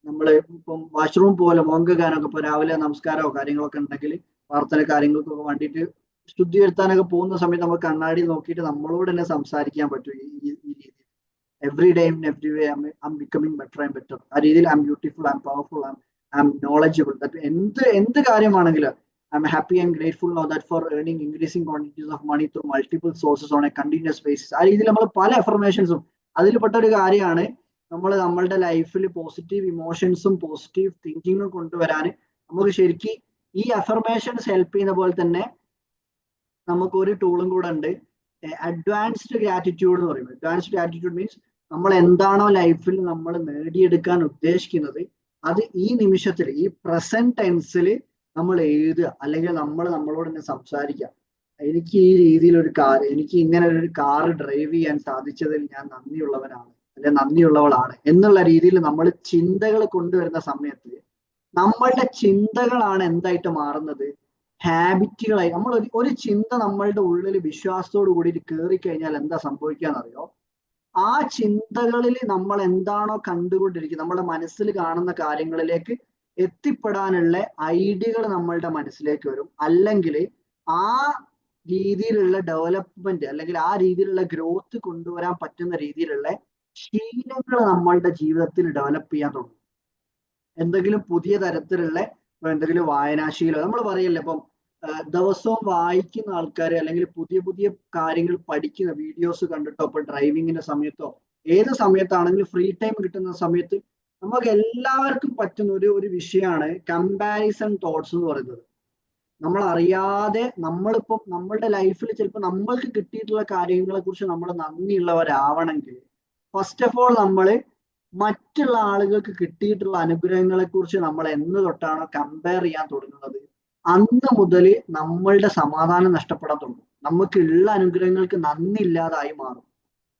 നമ്മൾ ഇപ്പം വാഷ്റൂം പോലെ മുഖം കഴുകാനൊക്കെ ഇപ്പോൾ രാവിലെ നമസ്കാരമോ കാര്യങ്ങളൊക്കെ ഉണ്ടെങ്കിൽ പ്രാർത്ഥന കാര്യങ്ങൾക്കൊക്കെ വേണ്ടിയിട്ട് ശുദ്ധി വരുത്താനൊക്കെ പോകുന്ന സമയത്ത് നമുക്ക് കണ്ണാടി നോക്കിയിട്ട് നമ്മളോട് തന്നെ സംസാരിക്കാൻ പറ്റും ഈ രീതിയിൽ. Every day in every way I becoming better and better. ആ രീതിയിൽ I am beautiful, I am powerful, I am knowledgeable. എന്ത് കാര്യമാണെങ്കിലും I am happy and grateful now that for earning increasing quantities of money through multiple sources on a continuous basis. ആ രീതിയിൽ നമ്മൾ പല അഫർമേഷൻസും അതിൽപ്പെട്ട ഒരു കാര്യമാണ് നമ്മളുടെ ലൈഫിൽ പോസിറ്റീവ് ഇമോഷൻസും പോസിറ്റീവ് തിങ്കിങ്ങും കൊണ്ടുവരാൻ നമുക്ക് ശരിക്കും ഈ അഫർമേഷൻസ് ഹെൽപ്പ് ചെയ്യുന്ന പോലെ തന്നെ നമുക്ക് ഒരു ടൂളും കൂടെ ഉണ്ട്, അഡ്വാൻസ്ഡ് ഗ്രാറ്റിറ്റ്യൂഡ് എന്ന് പറയും. അഡ്വാൻസ്ഡ് ഗ്രാറ്റിറ്റ്യൂഡ് മീൻസ് നമ്മൾ എന്താണോ ലൈഫിൽ നമ്മൾ നേടിയെടുക്കാൻ ഉദ്ദേശിക്കുന്നത് അത് ഈ നിമിഷത്തിൽ ഈ പ്രസന്റ് ടെൻസിൽ നമ്മൾ എഴുതുക, അല്ലെങ്കിൽ നമ്മളോട് തന്നെ സംസാരിക്കുക. എനിക്ക് ഈ രീതിയിൽ എനിക്ക് ഇങ്ങനെ ഒരു കാറ് ഡ്രൈവ് ചെയ്യാൻ സാധിച്ചതിൽ ഞാൻ നന്ദിയുള്ളവനാണ്, അല്ലെ നന്ദിയുള്ളവളാണ് എന്നുള്ള രീതിയിൽ നമ്മൾ ചിന്തകൾ കൊണ്ടുവരുന്ന സമയത്ത് നമ്മളുടെ ചിന്തകളാണ് എന്തായിട്ട് മാറുന്നത്, ഹാബിറ്റുകളായി. നമ്മൾ ഒരു ചിന്ത നമ്മളുടെ ഉള്ളിൽ വിശ്വാസത്തോടു കൂടിയിട്ട് കയറി കഴിഞ്ഞാൽ എന്താ സംഭവിക്കാന്നറിയോ? ആ ചിന്തകളിൽ നമ്മൾ എന്താണോ കണ്ടുകൊണ്ടിരിക്കുന്നത്, നമ്മുടെ മനസ്സിൽ കാണുന്ന കാര്യങ്ങളിലേക്ക് എത്തിപ്പെടാനുള്ള ഐഡിയകൾ നമ്മളുടെ മനസ്സിലേക്ക് വരും. അല്ലെങ്കിൽ ആ രീതിയിലുള്ള ഡെവലപ്മെന്റ് അല്ലെങ്കിൽ ആ രീതിയിലുള്ള ഗ്രോത്ത് കൊണ്ടുവരാൻ പറ്റുന്ന രീതിയിലുള്ള ശീലങ്ങൾ നമ്മളുടെ ജീവിതത്തിൽ ഡെവലപ്പ് ചെയ്യാൻ തുടങ്ങും. എന്തെങ്കിലും പുതിയ തരത്തിലുള്ള എന്തെങ്കിലും വായനാശീലം നമ്മൾ പറയല്ലേ, ഇപ്പം ദിവസവും വായിക്കുന്ന ആൾക്കാർ അല്ലെങ്കിൽ പുതിയ പുതിയ കാര്യങ്ങൾ പഠിക്കുന്ന വീഡിയോസ് കണ്ടിട്ടോ, ഇപ്പൊ ഡ്രൈവിങ്ങിന്റെ സമയത്തോ ഏത് സമയത്താണെങ്കിലും ഫ്രീ ടൈം കിട്ടുന്ന സമയത്ത് നമുക്ക് എല്ലാവർക്കും പറ്റുന്ന ഒരു വിഷയമാണ് കമ്പാരിസൺ തോട്ട്സ് എന്ന് പറയുന്നത്. നമ്മൾ അറിയാതെ നമ്മളിപ്പം നമ്മളുടെ ലൈഫിൽ ചിലപ്പോൾ നമ്മൾക്ക് കിട്ടിയിട്ടുള്ള കാര്യങ്ങളെ കുറിച്ച് നമ്മൾ നന്ദിയുള്ളവരാവണമെങ്കിൽ ഫസ്റ്റ് ഓഫ് ഓൾ നമ്മൾ മറ്റുള്ള ആളുകൾക്ക് കിട്ടിയിട്ടുള്ള അനുഗ്രഹങ്ങളെ കുറിച്ച് നമ്മൾ എന്ന് തൊട്ടാണോ കമ്പയർ ചെയ്യാൻ തുടങ്ങുന്നത് അന്ന് മുതൽ നമ്മളുടെ സമാധാനം നഷ്ടപ്പെടാൻ തുടങ്ങും. നമുക്കുള്ള അനുഗ്രഹങ്ങൾക്ക് നന്ദി ഇല്ലാതായി മാറും.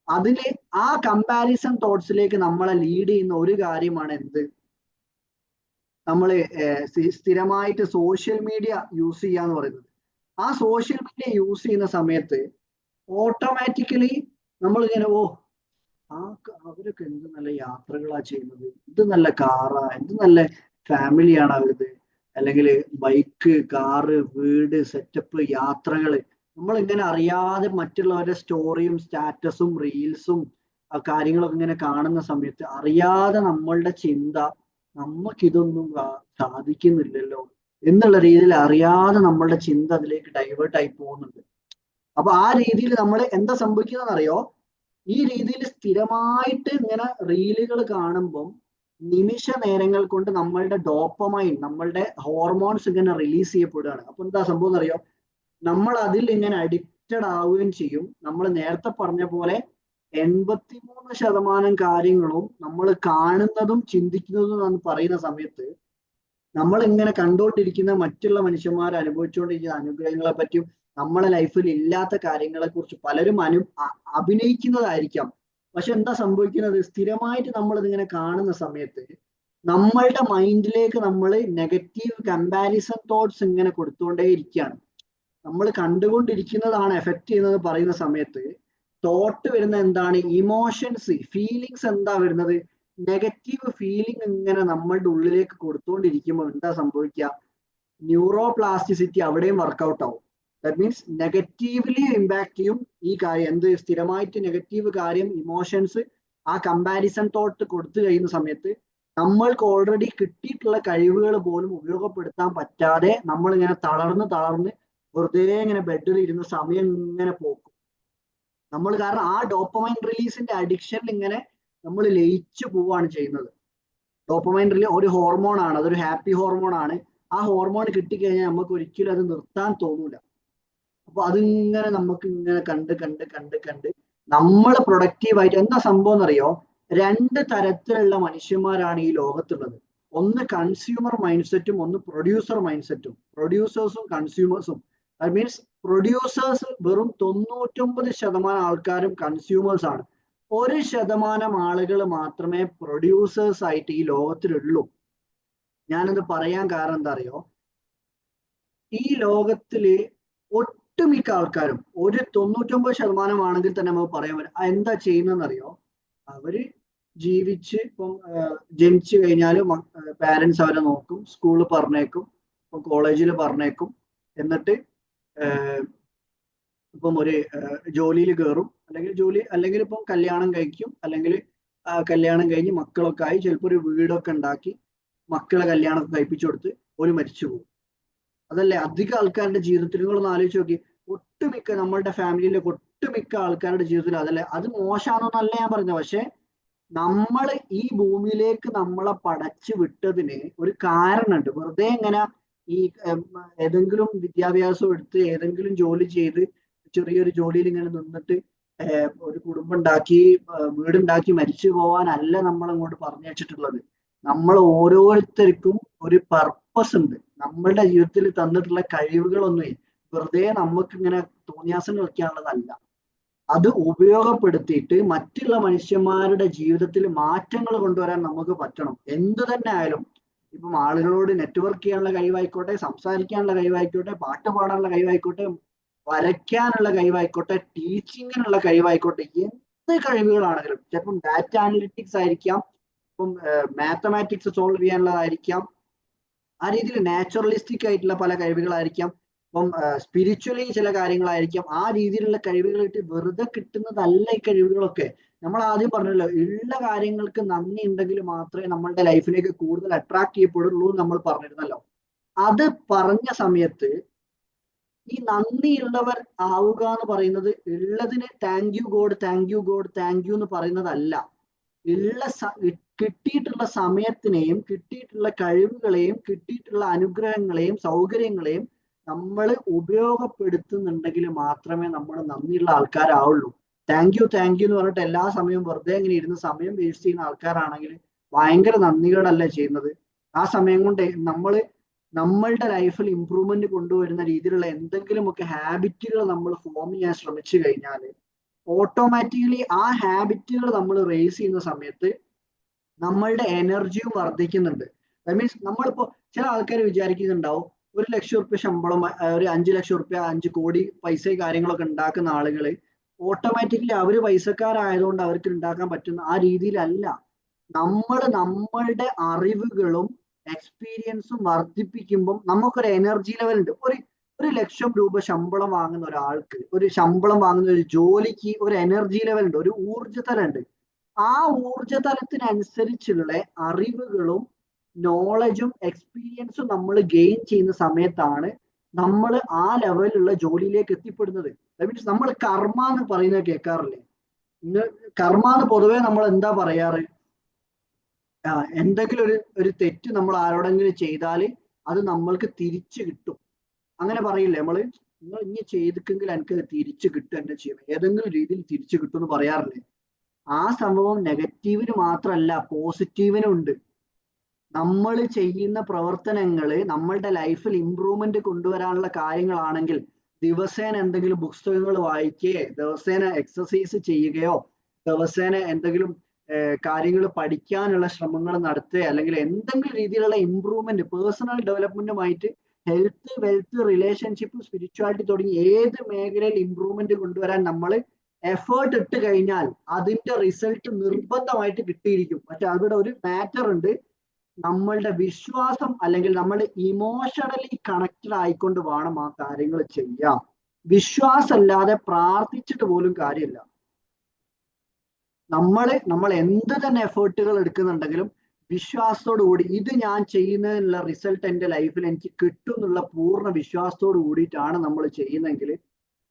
അതില് ആ കമ്പാരിസൺ തോട്ട്സിലേക്ക് നമ്മളെ ലീഡ് ചെയ്യുന്ന ഒരു കാര്യമാണ് എന്ത്, നമ്മൾ സ്ഥിരമായിട്ട് സോഷ്യൽ മീഡിയ യൂസ് ചെയ്യാന്ന് പറയുന്നത്. ആ സോഷ്യൽ മീഡിയ യൂസ് ചെയ്യുന്ന സമയത്ത് ഓട്ടോമാറ്റിക്കലി നമ്മളിങ്ങനെ അവരൊക്കെ എന്ത് നല്ല യാത്രകളാ ചെയ്യുന്നത്, ഇത് നല്ല കാറാ, എന്ത് നല്ല ഫാമിലിയാണ് അവരത്, അല്ലെങ്കിൽ ബൈക്ക്, കാറ്, വീട്, സെറ്റപ്പ്, യാത്രകള്. നമ്മളിങ്ങനെ അറിയാതെ മറ്റുള്ളവരുടെ സ്റ്റോറിയും സ്റ്റാറ്റസും റീൽസും കാര്യങ്ങളൊക്കെ ഇങ്ങനെ കാണുന്ന സമയത്ത് അറിയാതെ നമ്മളുടെ ചിന്ത നമുക്കിതൊന്നും സാധിക്കുന്നില്ലല്ലോ എന്നുള്ള രീതിയിൽ അറിയാതെ നമ്മളുടെ ചിന്ത അതിലേക്ക് ഡൈവേർട്ട് ആയി പോകുന്നുണ്ട്. അപ്പൊ ആ രീതിയിൽ നമ്മൾ എന്താ സംഭവിക്കുന്നതെന്നറിയോ? ഈ രീതിയിൽ സ്ഥിരമായിട്ട് ഇങ്ങനെ റീലുകൾ കാണുമ്പം നിമിഷ നേരങ്ങൾ കൊണ്ട് നമ്മളുടെ ഡോപ്പമൈൻ, നമ്മളുടെ ഹോർമോൺസ് ഇങ്ങനെ റിലീസ് ചെയ്യപ്പെടുകയാണ്. അപ്പൊ എന്താ സംഭവം എന്നറിയോ? നമ്മൾ അതിൽ ഇങ്ങനെ അഡിക്റ്റഡ് ആവുകയും ചെയ്യും. നമ്മൾ നേരത്തെ പറഞ്ഞ പോലെ 83% കാര്യങ്ങളും നമ്മൾ കാണുന്നതും ചിന്തിക്കുന്നതും എന്ന് പറയുന്ന സമയത്ത് നമ്മൾ ഇങ്ങനെ കണ്ടുകൊണ്ടിരിക്കുന്ന മറ്റുള്ള മനുഷ്യന്മാർ അനുഭവിച്ചുകൊണ്ടിരിക്കുന്ന അനുഗ്രഹങ്ങളെ പറ്റിയും നമ്മളെ ലൈഫിൽ ഇല്ലാത്ത കാര്യങ്ങളെ കുറിച്ച് പലരും അഭിനയിക്കുന്നതായിരിക്കാം. പക്ഷെ എന്താ സംഭവിക്കുന്നത്? സ്ഥിരമായിട്ട് നമ്മൾ ഇതിങ്ങനെ കാണുന്ന സമയത്ത് നമ്മളുടെ മൈൻഡിലേക്ക് നമ്മൾ നെഗറ്റീവ് കമ്പാരിസൺ തോട്ട്സ് ഇങ്ങനെ കൊടുത്തുകൊണ്ടേ ഇരിക്കുകയാണ്. നമ്മൾ കണ്ടുകൊണ്ടിരിക്കുന്നതാണ് എഫക്റ്റ് ചെയ്യുന്നത് പറയുന്ന സമയത്ത് തോട്ട് വരുന്ന എന്താണ്? ഇമോഷൻസ്, ഫീലിങ്സ് എന്താ വരുന്നത്? നെഗറ്റീവ് ഫീലിംഗ് ഇങ്ങനെ നമ്മളുടെ ഉള്ളിലേക്ക് കൊടുത്തുകൊണ്ടിരിക്കുമ്പോൾ എന്താ സംഭവിക്കുക? ന്യൂറോ പ്ലാസ്റ്റിസിറ്റി അവിടെയും വർക്കൗട്ട് ആവും. ദാറ്റ് മീൻസ് നെഗറ്റീവ്ലി ഇമ്പാക്ട് ചെയ്യും ഈ കാര്യം. സ്ഥിരമായിട്ട് നെഗറ്റീവ് കാര്യം, ഇമോഷൻസ്, ആ കമ്പാരിസൺ തോട്ട് കൊടുത്തു കഴിയുന്ന സമയത്ത് നമ്മൾക്ക് ഓൾറെഡി കിട്ടിയിട്ടുള്ള കഴിവുകൾ പോലും ഉപയോഗപ്പെടുത്താൻ പറ്റാതെ നമ്മളിങ്ങനെ തളർന്ന് വെറുതെ ഇങ്ങനെ ബെഡിൽ ഇരുന്ന് സമയം ഇങ്ങനെ പോക്കും നമ്മൾ. കാരണം ആ ഡോപ്പമൈൻ റിലീസിന്റെ അഡിക്ഷനിൽ ഇങ്ങനെ നമ്മൾ ലയിച്ചു പോവുകയാണ് ചെയ്യുന്നത്. ഡോപ്പമൈൻ റിലീസ് ഒരു ഹോർമോൺ ആണ്, അതൊരു ഹാപ്പി ഹോർമോൺ ആണ്. ആ ഹോർമോൺ കിട്ടിക്കഴിഞ്ഞാൽ നമുക്ക് ഒരിക്കലും അത് നിർത്താൻ തോന്നൂല. അപ്പൊ അതിങ്ങനെ നമുക്ക് ഇങ്ങനെ കണ്ട് നമ്മൾ പ്രൊഡക്റ്റീവായിട്ട് എന്താ സംഭവം എന്നറിയോ? 2 തരത്തിലുള്ള മനുഷ്യന്മാരാണ് ഈ ലോകത്തുള്ളത്. ഒന്ന് കൺസ്യൂമർ മൈൻഡ് സെറ്റും ഒന്ന് പ്രൊഡ്യൂസർ മൈൻഡ് സെറ്റും. പ്രൊഡ്യൂസേഴ്സും കൺസ്യൂമേഴ്സും ദാറ്റ് മീൻസ് പ്രൊഡ്യൂസേഴ്സ് വെറും 99% ആൾക്കാരും കൺസ്യൂമേഴ്സ് ആണ്. 1% ആളുകൾ മാത്രമേ പ്രൊഡ്യൂസേഴ്സ് ആയിട്ട് ഈ ലോകത്തിലുള്ളൂ. ഞാനത് പറയാൻ കാരണം എന്താ അറിയോ, ഈ ലോകത്തില് ഒട്ടുമിക്ക ആൾക്കാരും, ഒരു 99% ആണെങ്കിൽ തന്നെ നമുക്ക് പറയാൻ പറ്റും എന്താ ചെയ്യുന്നതെന്നറിയോ. അവര് ജീവിച്ച് ഇപ്പം ജനിച്ചു കഴിഞ്ഞാൽ പാരൻസ് അവരെ നോക്കും, സ്കൂളിൽ പറഞ്ഞേക്കും, ഇപ്പം കോളേജിൽ പറഞ്ഞേക്കും, എന്നിട്ട് ഇപ്പം ഒരു ജോലിയിൽ കയറും, അല്ലെങ്കിൽ ഇപ്പം കല്യാണം കഴിക്കും, അല്ലെങ്കിൽ കല്യാണം കഴിഞ്ഞ് മക്കളൊക്കെ ആയി ചിലപ്പോൾ ഒരു വീടൊക്കെ ഉണ്ടാക്കി മക്കളെ കല്യാണമൊക്കെ കഴിപ്പിച്ചു കൊടുത്ത് ഒരു മരിച്ചു പോകും. അതല്ലേ അധിക ആൾക്കാരുടെ ജീവിതത്തിൽ. നിങ്ങളൊന്ന് ആലോചിച്ച് നോക്കി, ഒട്ടുമിക്ക നമ്മളുടെ ഫാമിലിയിലെ ഒട്ടുമിക്ക ആൾക്കാരുടെ ജീവിതത്തിൽ അതല്ലേ. അത് മോശമാണെന്നല്ല ഞാൻ പറഞ്ഞത്, പക്ഷെ നമ്മൾ ഈ ഭൂമിയിലേക്ക് നമ്മളെ പടച്ചു വിട്ടതിന് ഒരു കാരണമുണ്ട്. വെറുതെ എങ്ങനെ ഈ ഏതെങ്കിലും വിദ്യാഭ്യാസം എടുത്ത് ഏതെങ്കിലും ജോലി ചെയ്ത് ചെറിയൊരു ജോലിയിൽ ഇങ്ങനെ നിന്നിട്ട് ഒരു കുടുംബം ഉണ്ടാക്കി വീടുണ്ടാക്കി മരിച്ചു പോവാനല്ല നമ്മൾ അങ്ങോട്ട് പറഞ്ഞു വെച്ചിട്ടുള്ളത്. നമ്മൾ ഓരോരുത്തർക്കും ഒരു പർപ്പസ് ഉണ്ട്. നമ്മളുടെ ജീവിതത്തിൽ തന്നിട്ടുള്ള കഴിവുകളൊന്നും വെറുതെ നമുക്ക് ഇങ്ങനെ തോന്നിയാസം വെക്കാനുള്ളതല്ല. അത് ഉപയോഗപ്പെടുത്തിയിട്ട് മറ്റുള്ള മനുഷ്യന്മാരുടെ ജീവിതത്തിൽ മാറ്റങ്ങൾ കൊണ്ടുവരാൻ നമുക്ക് പറ്റണം. എന്തു തന്നെ ആയാലും, ഇപ്പം ആളുകളോട് നെറ്റ്വർക്ക് ചെയ്യാനുള്ള കഴിവായിക്കോട്ടെ, സംസാരിക്കാനുള്ള കഴിവായിക്കോട്ടെ, പാട്ട് പാടാനുള്ള കഴിവായിക്കോട്ടെ, വരയ്ക്കാനുള്ള കഴിവായിക്കോട്ടെ, ടീച്ചിങ്ങിനുള്ള കഴിവായിക്കോട്ടെ, എന്ത് കഴിവുകളാണെങ്കിലും, ചിലപ്പം ഡാറ്റ അനലിറ്റിക്സ് ആയിരിക്കാം, ഇപ്പം മാത്തമാറ്റിക്സ് സോൾവ് ചെയ്യാനുള്ളതായിരിക്കാം, ആ രീതിയിൽ നാച്ചുറലിസ്റ്റിക് ആയിട്ടുള്ള പല കഴിവുകളായിരിക്കാം, ഇപ്പം സ്പിരിച്വലി ചില കാര്യങ്ങളായിരിക്കാം. ആ രീതിയിലുള്ള കഴിവുകളായിട്ട് വെറുതെ കിട്ടുന്നതല്ല ഈ കഴിവുകളൊക്കെ. നമ്മൾ ആദ്യം പറഞ്ഞല്ലോ, ഉള്ള കാര്യങ്ങൾക്ക് നന്ദി ഉണ്ടെങ്കിൽ മാത്രമേ നമ്മളുടെ ലൈഫിലേക്ക് കൂടുതൽ അട്രാക്ട് ചെയ്യപ്പെടുള്ളൂ എന്ന് നമ്മൾ പറഞ്ഞിരുന്നല്ലോ. അത് പറഞ്ഞ സമയത്ത് ഈ നന്ദിയുള്ളവർ ആവുക എന്ന് പറയുന്നത് ഉള്ളതിന് thank you God, thank you God, thank you എന്ന് പറയുന്നതല്ല. കിട്ടിയിട്ടുള്ള സമയത്തിനെയും കിട്ടിയിട്ടുള്ള കഴിവുകളെയും കിട്ടിയിട്ടുള്ള അനുഗ്രഹങ്ങളെയും സൗകര്യങ്ങളെയും നമ്മൾ ഉപയോഗപ്പെടുത്തുന്നുണ്ടെങ്കിൽ മാത്രമേ നമ്മൾ നന്ദിയുള്ള ആൾക്കാരാവുള്ളൂ. താങ്ക് യു എന്ന് പറഞ്ഞിട്ട് എല്ലാ സമയവും വെറുതെ ഇങ്ങനെ ഇരുന്ന് സമയം വേസ്റ്റ് ചെയ്യുന്ന ആൾക്കാരാണെങ്കിൽ ഭയങ്കര നന്ദികേടല്ല ചെയ്യുന്നത്. ആ സമയം കൊണ്ട് നമ്മളുടെ ലൈഫിൽ ഇമ്പ്രൂവ്മെന്റ് കൊണ്ടുവരുന്ന രീതിയിലുള്ള എന്തെങ്കിലുമൊക്കെ ഹാബിറ്റുകൾ നമ്മൾ ഫോം ചെയ്യാൻ ശ്രമിച്ചു കഴിഞ്ഞാൽ ഓട്ടോമാറ്റിക്കലി ആ ഹാബിറ്റുകൾ നമ്മൾ റേസ് ചെയ്യുന്ന സമയത്ത് നമ്മളുടെ എനർജിയും വർദ്ധിക്കുന്നുണ്ട്. ദാറ്റ് മീൻസ് നമ്മളിപ്പോ ചില ആൾക്കാർ വിചാരിക്കുന്നുണ്ടാവും, 1,00,000 റുപ്യ ശമ്പളം, ഒരു 5,00,000 റുപ്യ, 5 കോടി പൈസ കാര്യങ്ങളൊക്കെ ഉണ്ടാക്കുന്ന ആളുകൾ ഓട്ടോമാറ്റിക്കലി അവര് പൈസക്കാരായതുകൊണ്ട് അവർക്ക് ഉണ്ടാക്കാൻ പറ്റുന്ന ആ രീതിയിലല്ല. നമ്മളുടെ അറിവുകളും എക്സ്പീരിയൻസും വർദ്ധിപ്പിക്കുമ്പം നമുക്കൊരു എനർജി ലെവൽ ഉണ്ട്. ഒരു 1,00,000 രൂപ ശമ്പളം വാങ്ങുന്ന ഒരാൾക്ക്, ശമ്പളം വാങ്ങുന്ന ഒരു ജോലിക്ക് ഒരു എനർജി ലെവൽ ഉണ്ട്, ഒരു ഊർജ്ജതലുണ്ട്. ആ ഊർജ്ജതലത്തിനനുസരിച്ചുള്ള അറിവുകളും നോളജും എക്സ്പീരിയൻസും നമ്മൾ ഗെയിൻ ചെയ്യുന്ന സമയത്താണ് നമ്മൾ ആ ലെവലിലുള്ള ജോലിയിലേക്ക് എത്തിപ്പെടുന്നത്. ദാറ്റ് മീൻസ് നമ്മൾ കർമ്മ എന്ന് പറയുന്നത് കേൾക്കാറില്ലേ? കർമ്മ എന്ന് പൊതുവെ നമ്മൾ എന്താ പറയാറ്? എന്തെങ്കിലും ഒരു തെറ്റ് നമ്മൾ ആരോടെങ്കിലും ചെയ്താൽ അത് നമ്മൾക്ക് തിരിച്ചു കിട്ടും, അങ്ങനെ പറയില്ലേ നമ്മള്? നിങ്ങൾ ഇനി ചെയ്തിട്ടെങ്കിൽ എനിക്ക് തിരിച്ചു കിട്ടും, എന്നെ ചെയ്യണം, ഏതെങ്കിലും രീതിയിൽ തിരിച്ചു കിട്ടും എന്ന് പറയാറില്ലേ? ആ സംഭവം നെഗറ്റീവിന് മാത്രമല്ല, പോസിറ്റീവിനും ഉണ്ട്. നമ്മൾ ചെയ്യുന്ന പ്രവർത്തനങ്ങള് നമ്മളുടെ ലൈഫിൽ ഇമ്പ്രൂവ്മെന്റ് കൊണ്ടുവരാനുള്ള കാര്യങ്ങളാണെങ്കിൽ ദിവസേന എന്തെങ്കിലും പുസ്തകങ്ങൾ വായിക്കുകയോ, ദിവസേന എക്സസൈസ് ചെയ്യുകയോ, ദിവസേന എന്തെങ്കിലും കാര്യങ്ങൾ പഠിക്കാനുള്ള ശ്രമങ്ങൾ നടത്തുക, അല്ലെങ്കിൽ എന്തെങ്കിലും രീതിയിലുള്ള ഇമ്പ്രൂവ്മെന്റ് പേഴ്സണൽ ഡെവലപ്മെന്റുമായിട്ട് ഹെൽത്ത്, വെൽത്ത്, റിലേഷൻഷിപ്പ്, സ്പിരിച്വാലിറ്റി തുടങ്ങി ഏത് മേഖലയിൽ ഇമ്പ്രൂവ്മെന്റ് കൊണ്ടുവരാൻ നമ്മൾ എഫേർട്ട് ഇട്ട് കഴിഞ്ഞാൽ അതിന്റെ റിസൾട്ട് നിർബന്ധമായിട്ട് കിട്ടിയിരിക്കും. പക്ഷെ അവിടെ ഒരു മാറ്റർ ഉണ്ട്, നമ്മളുടെ വിശ്വാസം അല്ലെങ്കിൽ നമ്മൾ ഇമോഷണലി കണക്റ്റഡ് ആയിക്കൊണ്ട് വേണം ആ കാര്യങ്ങൾ ചെയ്യാം. വിശ്വാസമല്ലാതെ പ്രാർത്ഥിച്ചിട്ട് പോലും കാര്യമില്ല. നമ്മൾ എന്ത് തന്നെ എഫേർട്ടുകൾ എടുക്കുന്നുണ്ടെങ്കിലും വിശ്വാസത്തോടു കൂടി ഇത് ഞാൻ ചെയ്യുന്നതിനുള്ള റിസൾട്ട് എൻ്റെ ലൈഫിൽ എനിക്ക് കിട്ടും എന്നുള്ള പൂർണ്ണ വിശ്വാസത്തോട് കൂടിയിട്ടാണ് നമ്മൾ ചെയ്യുന്നതെങ്കിൽ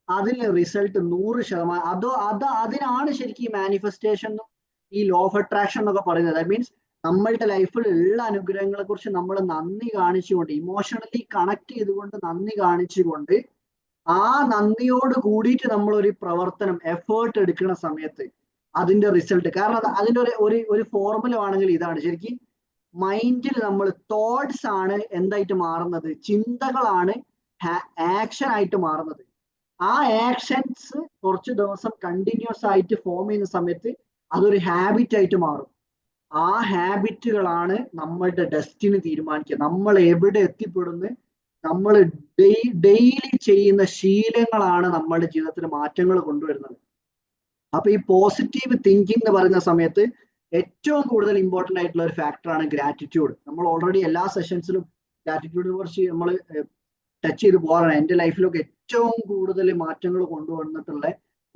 അതിന് റിസൾട്ട് 100%. അതിനാണ് ശരിക്കും ഈ മാനിഫെസ്റ്റേഷൻ, ഈ ലോ ഓഫ് അട്രാക്ഷൻ എന്നൊക്കെ പറയുന്നത്. ദാറ്റ് മീൻസ് നമ്മളുടെ ലൈഫിൽ ഉള്ള അനുഗ്രഹങ്ങളെ കുറിച്ച് നമ്മൾ നന്ദി കാണിച്ചുകൊണ്ട്, ഇമോഷണലി കണക്ട് ചെയ്തുകൊണ്ട്, നന്ദി കാണിച്ചുകൊണ്ട്, ആ നന്ദിയോട് കൂടിയിട്ട് നമ്മൾ ഒരു പ്രവർത്തനം എഫേർട്ട് എടുക്കുന്ന സമയത്ത് അതിന്റെ റിസൾട്ട്, കാരണം അതിന്റെ ഒരു ഫോർമുല ആണെങ്കിൽ ഇതാണ് ശരിക്കും. മൈൻഡിൽ നമ്മൾ തോട്ട്സ് ആണ് എന്തായിട്ട് മാറുന്നത്, ചിന്തകളാണ് ആക്ഷൻ ആയിട്ട് മാറുന്നത്. ആ ആക്ഷൻസ് കുറച്ച് ദിവസം കണ്ടിന്യൂസ് ആയിട്ട് ഫോം ചെയ്യുന്ന സമയത്ത് അതൊരു ഹാബിറ്റ് ആയിട്ട് മാറും. ആ ഹാബിറ്റുകളാണ് നമ്മളുടെ ഡെസ്റ്റിനി തീരുമാനിക്കുക. നമ്മൾ എവിടെ എത്തിപ്പെടുന്നു, നമ്മൾ ഡെയിലി ചെയ്യുന്ന ശീലങ്ങളാണ് നമ്മളുടെ ജീവിതത്തിൽ മാറ്റങ്ങൾ കൊണ്ടുവരുന്നത്. അപ്പൊ ഈ പോസിറ്റീവ് തിങ്കിങ് എന്ന് പറയുന്ന സമയത്ത് ഏറ്റവും കൂടുതൽ ഇമ്പോർട്ടന്റ് ആയിട്ടുള്ള ഒരു ഫാക്ടറാണ് ഗ്രാറ്റിറ്റ്യൂഡ്. നമ്മൾ ഓൾറെഡി എല്ലാ സെഷൻസിലും ഗ്രാറ്റിറ്റ്യൂഡിനെ കുറിച്ച് നമ്മൾ ടച്ച് ചെയ്ത് പോകാറാണ്. എൻ്റെ ലൈഫിലൊക്കെ ഏറ്റവും കൂടുതൽ മാറ്റങ്ങൾ കൊണ്ടുവന്നിട്ടുള്ള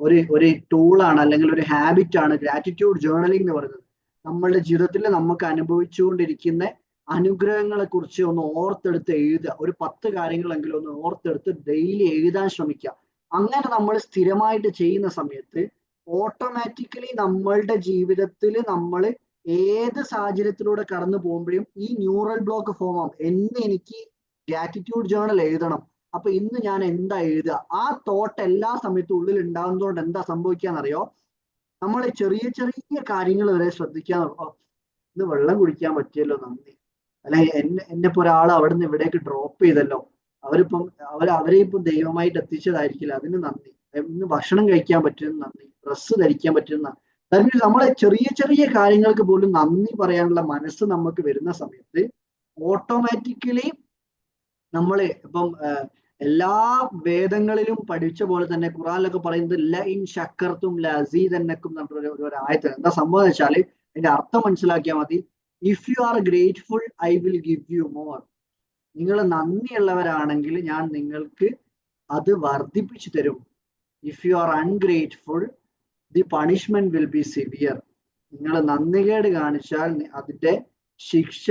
ഒരു ടൂളാണ് അല്ലെങ്കിൽ ഒരു ഹാബിറ്റാണ് ഗ്രാറ്റിറ്റ്യൂഡ് ജേർണലിംഗ് എന്ന് പറയുന്നത്. നമ്മളുടെ ജീവിതത്തിൽ നമുക്ക് അനുഭവിച്ചുകൊണ്ടിരിക്കുന്ന അനുഗ്രഹങ്ങളെ കുറിച്ച് ഒന്ന് ഓർത്തെടുത്ത് എഴുതുക. ഒരു 10 കാര്യങ്ങളെങ്കിലും ഒന്ന് ഓർത്തെടുത്ത് ഡെയിലി എഴുതാൻ ശ്രമിക്കുക. അങ്ങനെ നമ്മൾ സ്ഥിരമായിട്ട് ചെയ്യുന്ന സമയത്ത് ഓട്ടോമാറ്റിക്കലി നമ്മളുടെ ജീവിതത്തിൽ നമ്മൾ ഏത് സാഹചര്യത്തിലൂടെ കടന്നു പോകുമ്പോഴും ഈ ന്യൂറൽ ബ്ലോക്ക് ഫോം ആവും. എന്ന് എനിക്ക് ഗ്രാറ്റിറ്റ്യൂഡ് ജേർണൽ എഴുതണം, അപ്പൊ ഇന്ന് ഞാൻ എന്താ എഴുതുക, ആ തോട്ട് എല്ലാ സമയത്തും ഉള്ളിൽ ഉണ്ടാകുന്നതുകൊണ്ട് എന്താ സംഭവിക്കാന്നറിയോ? നമ്മൾ ചെറിയ ചെറിയ കാര്യങ്ങൾ വരെ ശ്രദ്ധിക്കാൻ. ഇന്ന് വെള്ളം കുടിക്കാൻ പറ്റിയല്ലോ, നന്ദി. അല്ലെ എന്നെ ഇപ്പൊ ഒരാൾ അവിടെ നിന്ന് ഇവിടേക്ക് ഡ്രോപ്പ് ചെയ്തല്ലോ, അവരെ ഇപ്പം ദൈവമായിട്ട് എത്തിച്ചതായിരിക്കില്ല, അതിന് നന്ദി. ഇന്ന് ഭക്ഷണം കഴിക്കാൻ പറ്റുന്ന നന്ദി, ഡ്രസ്സ് ധരിക്കാൻ പറ്റുന്ന. നമ്മളെ ചെറിയ ചെറിയ കാര്യങ്ങൾക്ക് പോലും നന്ദി പറയാനുള്ള മനസ്സ് നമുക്ക് വരുന്ന സമയത്ത് ഓട്ടോമാറ്റിക്കലി നമ്മള് ഇപ്പം എല്ലാ വേദങ്ങളിലും പഠിച്ച പോലെ തന്നെ ഖുറാനിലൊക്കെ പറയുന്നത് ലഇൻ ശക്കർത്തും ലഅസീദന്നക്കും എന്ന് പറഞ്ഞിട്ട് ഒരു ആയത്ത്. എന്താ സംഭവം എന്ന് വെച്ചാല് അതിന്റെ അർത്ഥം മനസ്സിലാക്കിയാൽ മതി. If you are grateful I will give you more. നിങ്ങൾ നന്ദിയുള്ളവരാണെങ്കിൽ ഞാൻ നിങ്ങൾക്ക് അത് വർദ്ധിപ്പിച്ചു തരും. If you are ungrateful the punishment will be severe. നിങ്ങൾ നന്ദികേട് കാണിച്ചാൽ അതിന്റെ ശിക്ഷ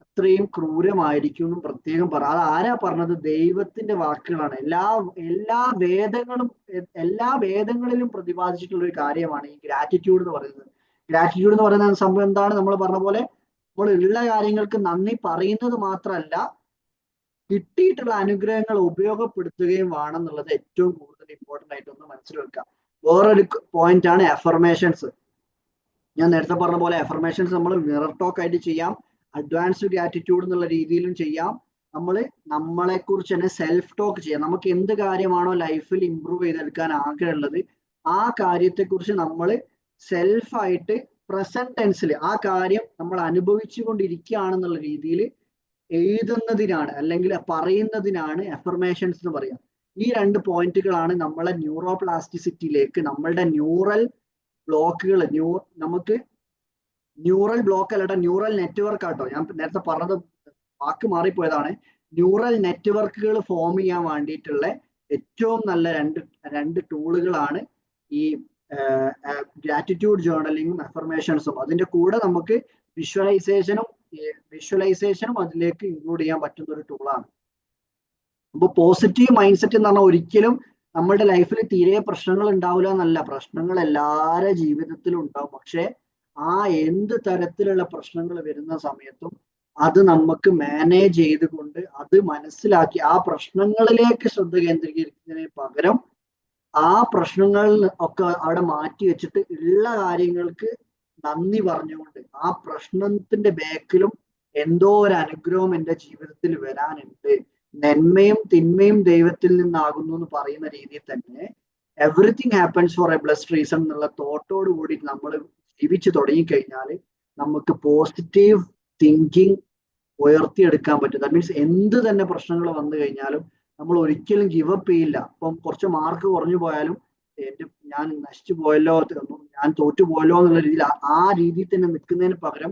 അത്രയും ക്രൂരമായിരിക്കും എന്നും പ്രത്യേകം പറ. അത് ആരാ പറഞ്ഞത്? ദൈവത്തിന്റെ വാക്കുകളാണ്. എല്ലാ വേദങ്ങളിലും പ്രതിപാദിച്ചിട്ടുള്ള ഒരു കാര്യമാണ് ഈ ഗ്രാറ്റിറ്റ്യൂഡ് എന്ന് പറയുന്നത്. ഗ്രാറ്റിറ്റ്യൂഡ് എന്ന് പറയുന്ന സംഭവം എന്താണ്? നമ്മൾ പറഞ്ഞ പോലെ നമ്മൾ ഉള്ള കാര്യങ്ങൾക്ക് നന്ദി പറയുന്നത് മാത്രമല്ല, കിട്ടിയിട്ടുള്ള അനുഗ്രഹങ്ങൾ ഉപയോഗപ്പെടുത്തുകയും വേണം എന്നുള്ളത് ഏറ്റവും കൂടുതൽ ഇമ്പോർട്ടന്റ് ആയിട്ട് ഒന്ന് മനസ്സിൽ വെക്കുക. വേറൊരു പോയിന്റ് ആണ് അഫർമേഷൻസ്. ഞാൻ നേരത്തെ പറഞ്ഞ പോലെ അഫർമേഷൻസ് നമ്മൾ മിറർ ടോക്ക് ആയിട്ട് ചെയ്യാം, അഡ്വാൻസ്ഡ് ഗ്രാറ്റിറ്റ്യൂഡ് എന്നുള്ള രീതിയിലും ചെയ്യാം. നമ്മൾ നമ്മളെ കുറിച്ച് തന്നെ സെൽഫ് ടോക്ക് ചെയ്യാം. നമുക്ക് എന്ത് കാര്യമാണോ ലൈഫിൽ ഇമ്പ്രൂവ് ചെയ്തെടുക്കാൻ ആഗ്രഹമുള്ളത് ആ കാര്യത്തെക്കുറിച്ച് നമ്മൾ സെൽഫായിട്ട് പ്രസന്റ് ടെൻസിൽ ആ കാര്യം നമ്മൾ അനുഭവിച്ചു കൊണ്ടിരിക്കുകയാണെന്നുള്ള രീതിയിൽ എഴുതുന്നതിനാണ് അല്ലെങ്കിൽ പറയുന്നതിനാണ് അഫർമേഷൻസ് എന്ന് പറയാം. ഈ 2 പോയിന്റുകളാണ് നമ്മളെ ന്യൂറോ പ്ലാസ്റ്റിസിറ്റിയിലേക്ക്, നമ്മളുടെ ന്യൂറൽ ബ്ലോക്കുകൾ, നമുക്ക് ന്യൂറൽ ബ്ലോക്ക് അല്ലട്ട ന്യൂറൽ നെറ്റ്വർക്ക് ആട്ടോ, ഞാൻ നേരത്തെ പറഞ്ഞത് വാക്ക് മാറിപ്പോയതാണ്. ന്യൂറൽ നെറ്റ്വർക്കുകൾ ഫോം ചെയ്യാൻ വേണ്ടിയിട്ടുള്ള ഏറ്റവും നല്ല രണ്ട് ടൂളുകളാണ് ഈ ഗ്രാറ്റിറ്റ്യൂഡ് ജേർണലിങ്ങും അഫർമേഷൻസും. അതിന്റെ കൂടെ നമുക്ക് വിഷ്വലൈസേഷനും അതിലേക്ക് ഇൻക്ലൂഡ് ചെയ്യാൻ പറ്റുന്ന ഒരു ടൂളാണ്. അപ്പൊ പോസിറ്റീവ് മൈൻഡ് സെറ്റ് എന്ന് പറഞ്ഞാൽ ഒരിക്കലും നമ്മുടെ ലൈഫിൽ തീരെ പ്രശ്നങ്ങൾ ഉണ്ടാവില്ല എന്നല്ല. പ്രശ്നങ്ങൾ എല്ലാവരുടെ ജീവിതത്തിലും ഉണ്ടാവും. പക്ഷെ ആ എന്ത് തരത്തിലുള്ള പ്രശ്നങ്ങൾ വരുന്ന സമയത്തും അത് നമുക്ക് മാനേജ് ചെയ്തുകൊണ്ട് അത് മനസ്സിലാക്കി ആ പ്രശ്നങ്ങളിലേക്ക് ശ്രദ്ധ കേന്ദ്രീകരിക്കുന്നതിന് പകരം ആ പ്രശ്നങ്ങൾ ഒക്കെ അവിടെ മാറ്റി വെച്ചിട്ട് ഉള്ള കാര്യങ്ങൾക്ക് നന്ദി പറഞ്ഞുകൊണ്ട് ആ പ്രശ്നത്തിന്റെ ബാക്കിലും എന്തോ ഒരു അനുഗ്രഹം എൻ്റെ ജീവിതത്തിൽ വരാനുണ്ട്, നന്മയും തിന്മയും ദൈവത്തിൽ നിന്നാകുന്നു എന്ന് പറയുന്ന രീതിയിൽ തന്നെ everything happens four A blessed reason എന്നുള്ള തോട്ടോട് കൂടി നമ്മൾ ജീവിച്ചു തുടങ്ങിക്കഴിഞ്ഞാൽ നമുക്ക് പോസിറ്റീവ് തിങ്കിങ് ഉയർത്തിയെടുക്കാൻ പറ്റും. ദാറ്റ് മീൻസ് എന്ത് തന്നെ പ്രശ്നങ്ങൾ വന്നു കഴിഞ്ഞാലും നമ്മൾ ഒരിക്കലും ഗിവ് അപ്പ് ചെയ്യില്ല. ഇപ്പം കുറച്ച് മാർക്ക് കുറഞ്ഞു പോയാലും ഞാൻ നശിച്ചു പോയല്ലോ, ഞാൻ തോറ്റു പോയല്ലോ എന്നുള്ള രീതിയിൽ ആ രീതിയിൽ തന്നെ നിൽക്കുന്നതിന് പകരം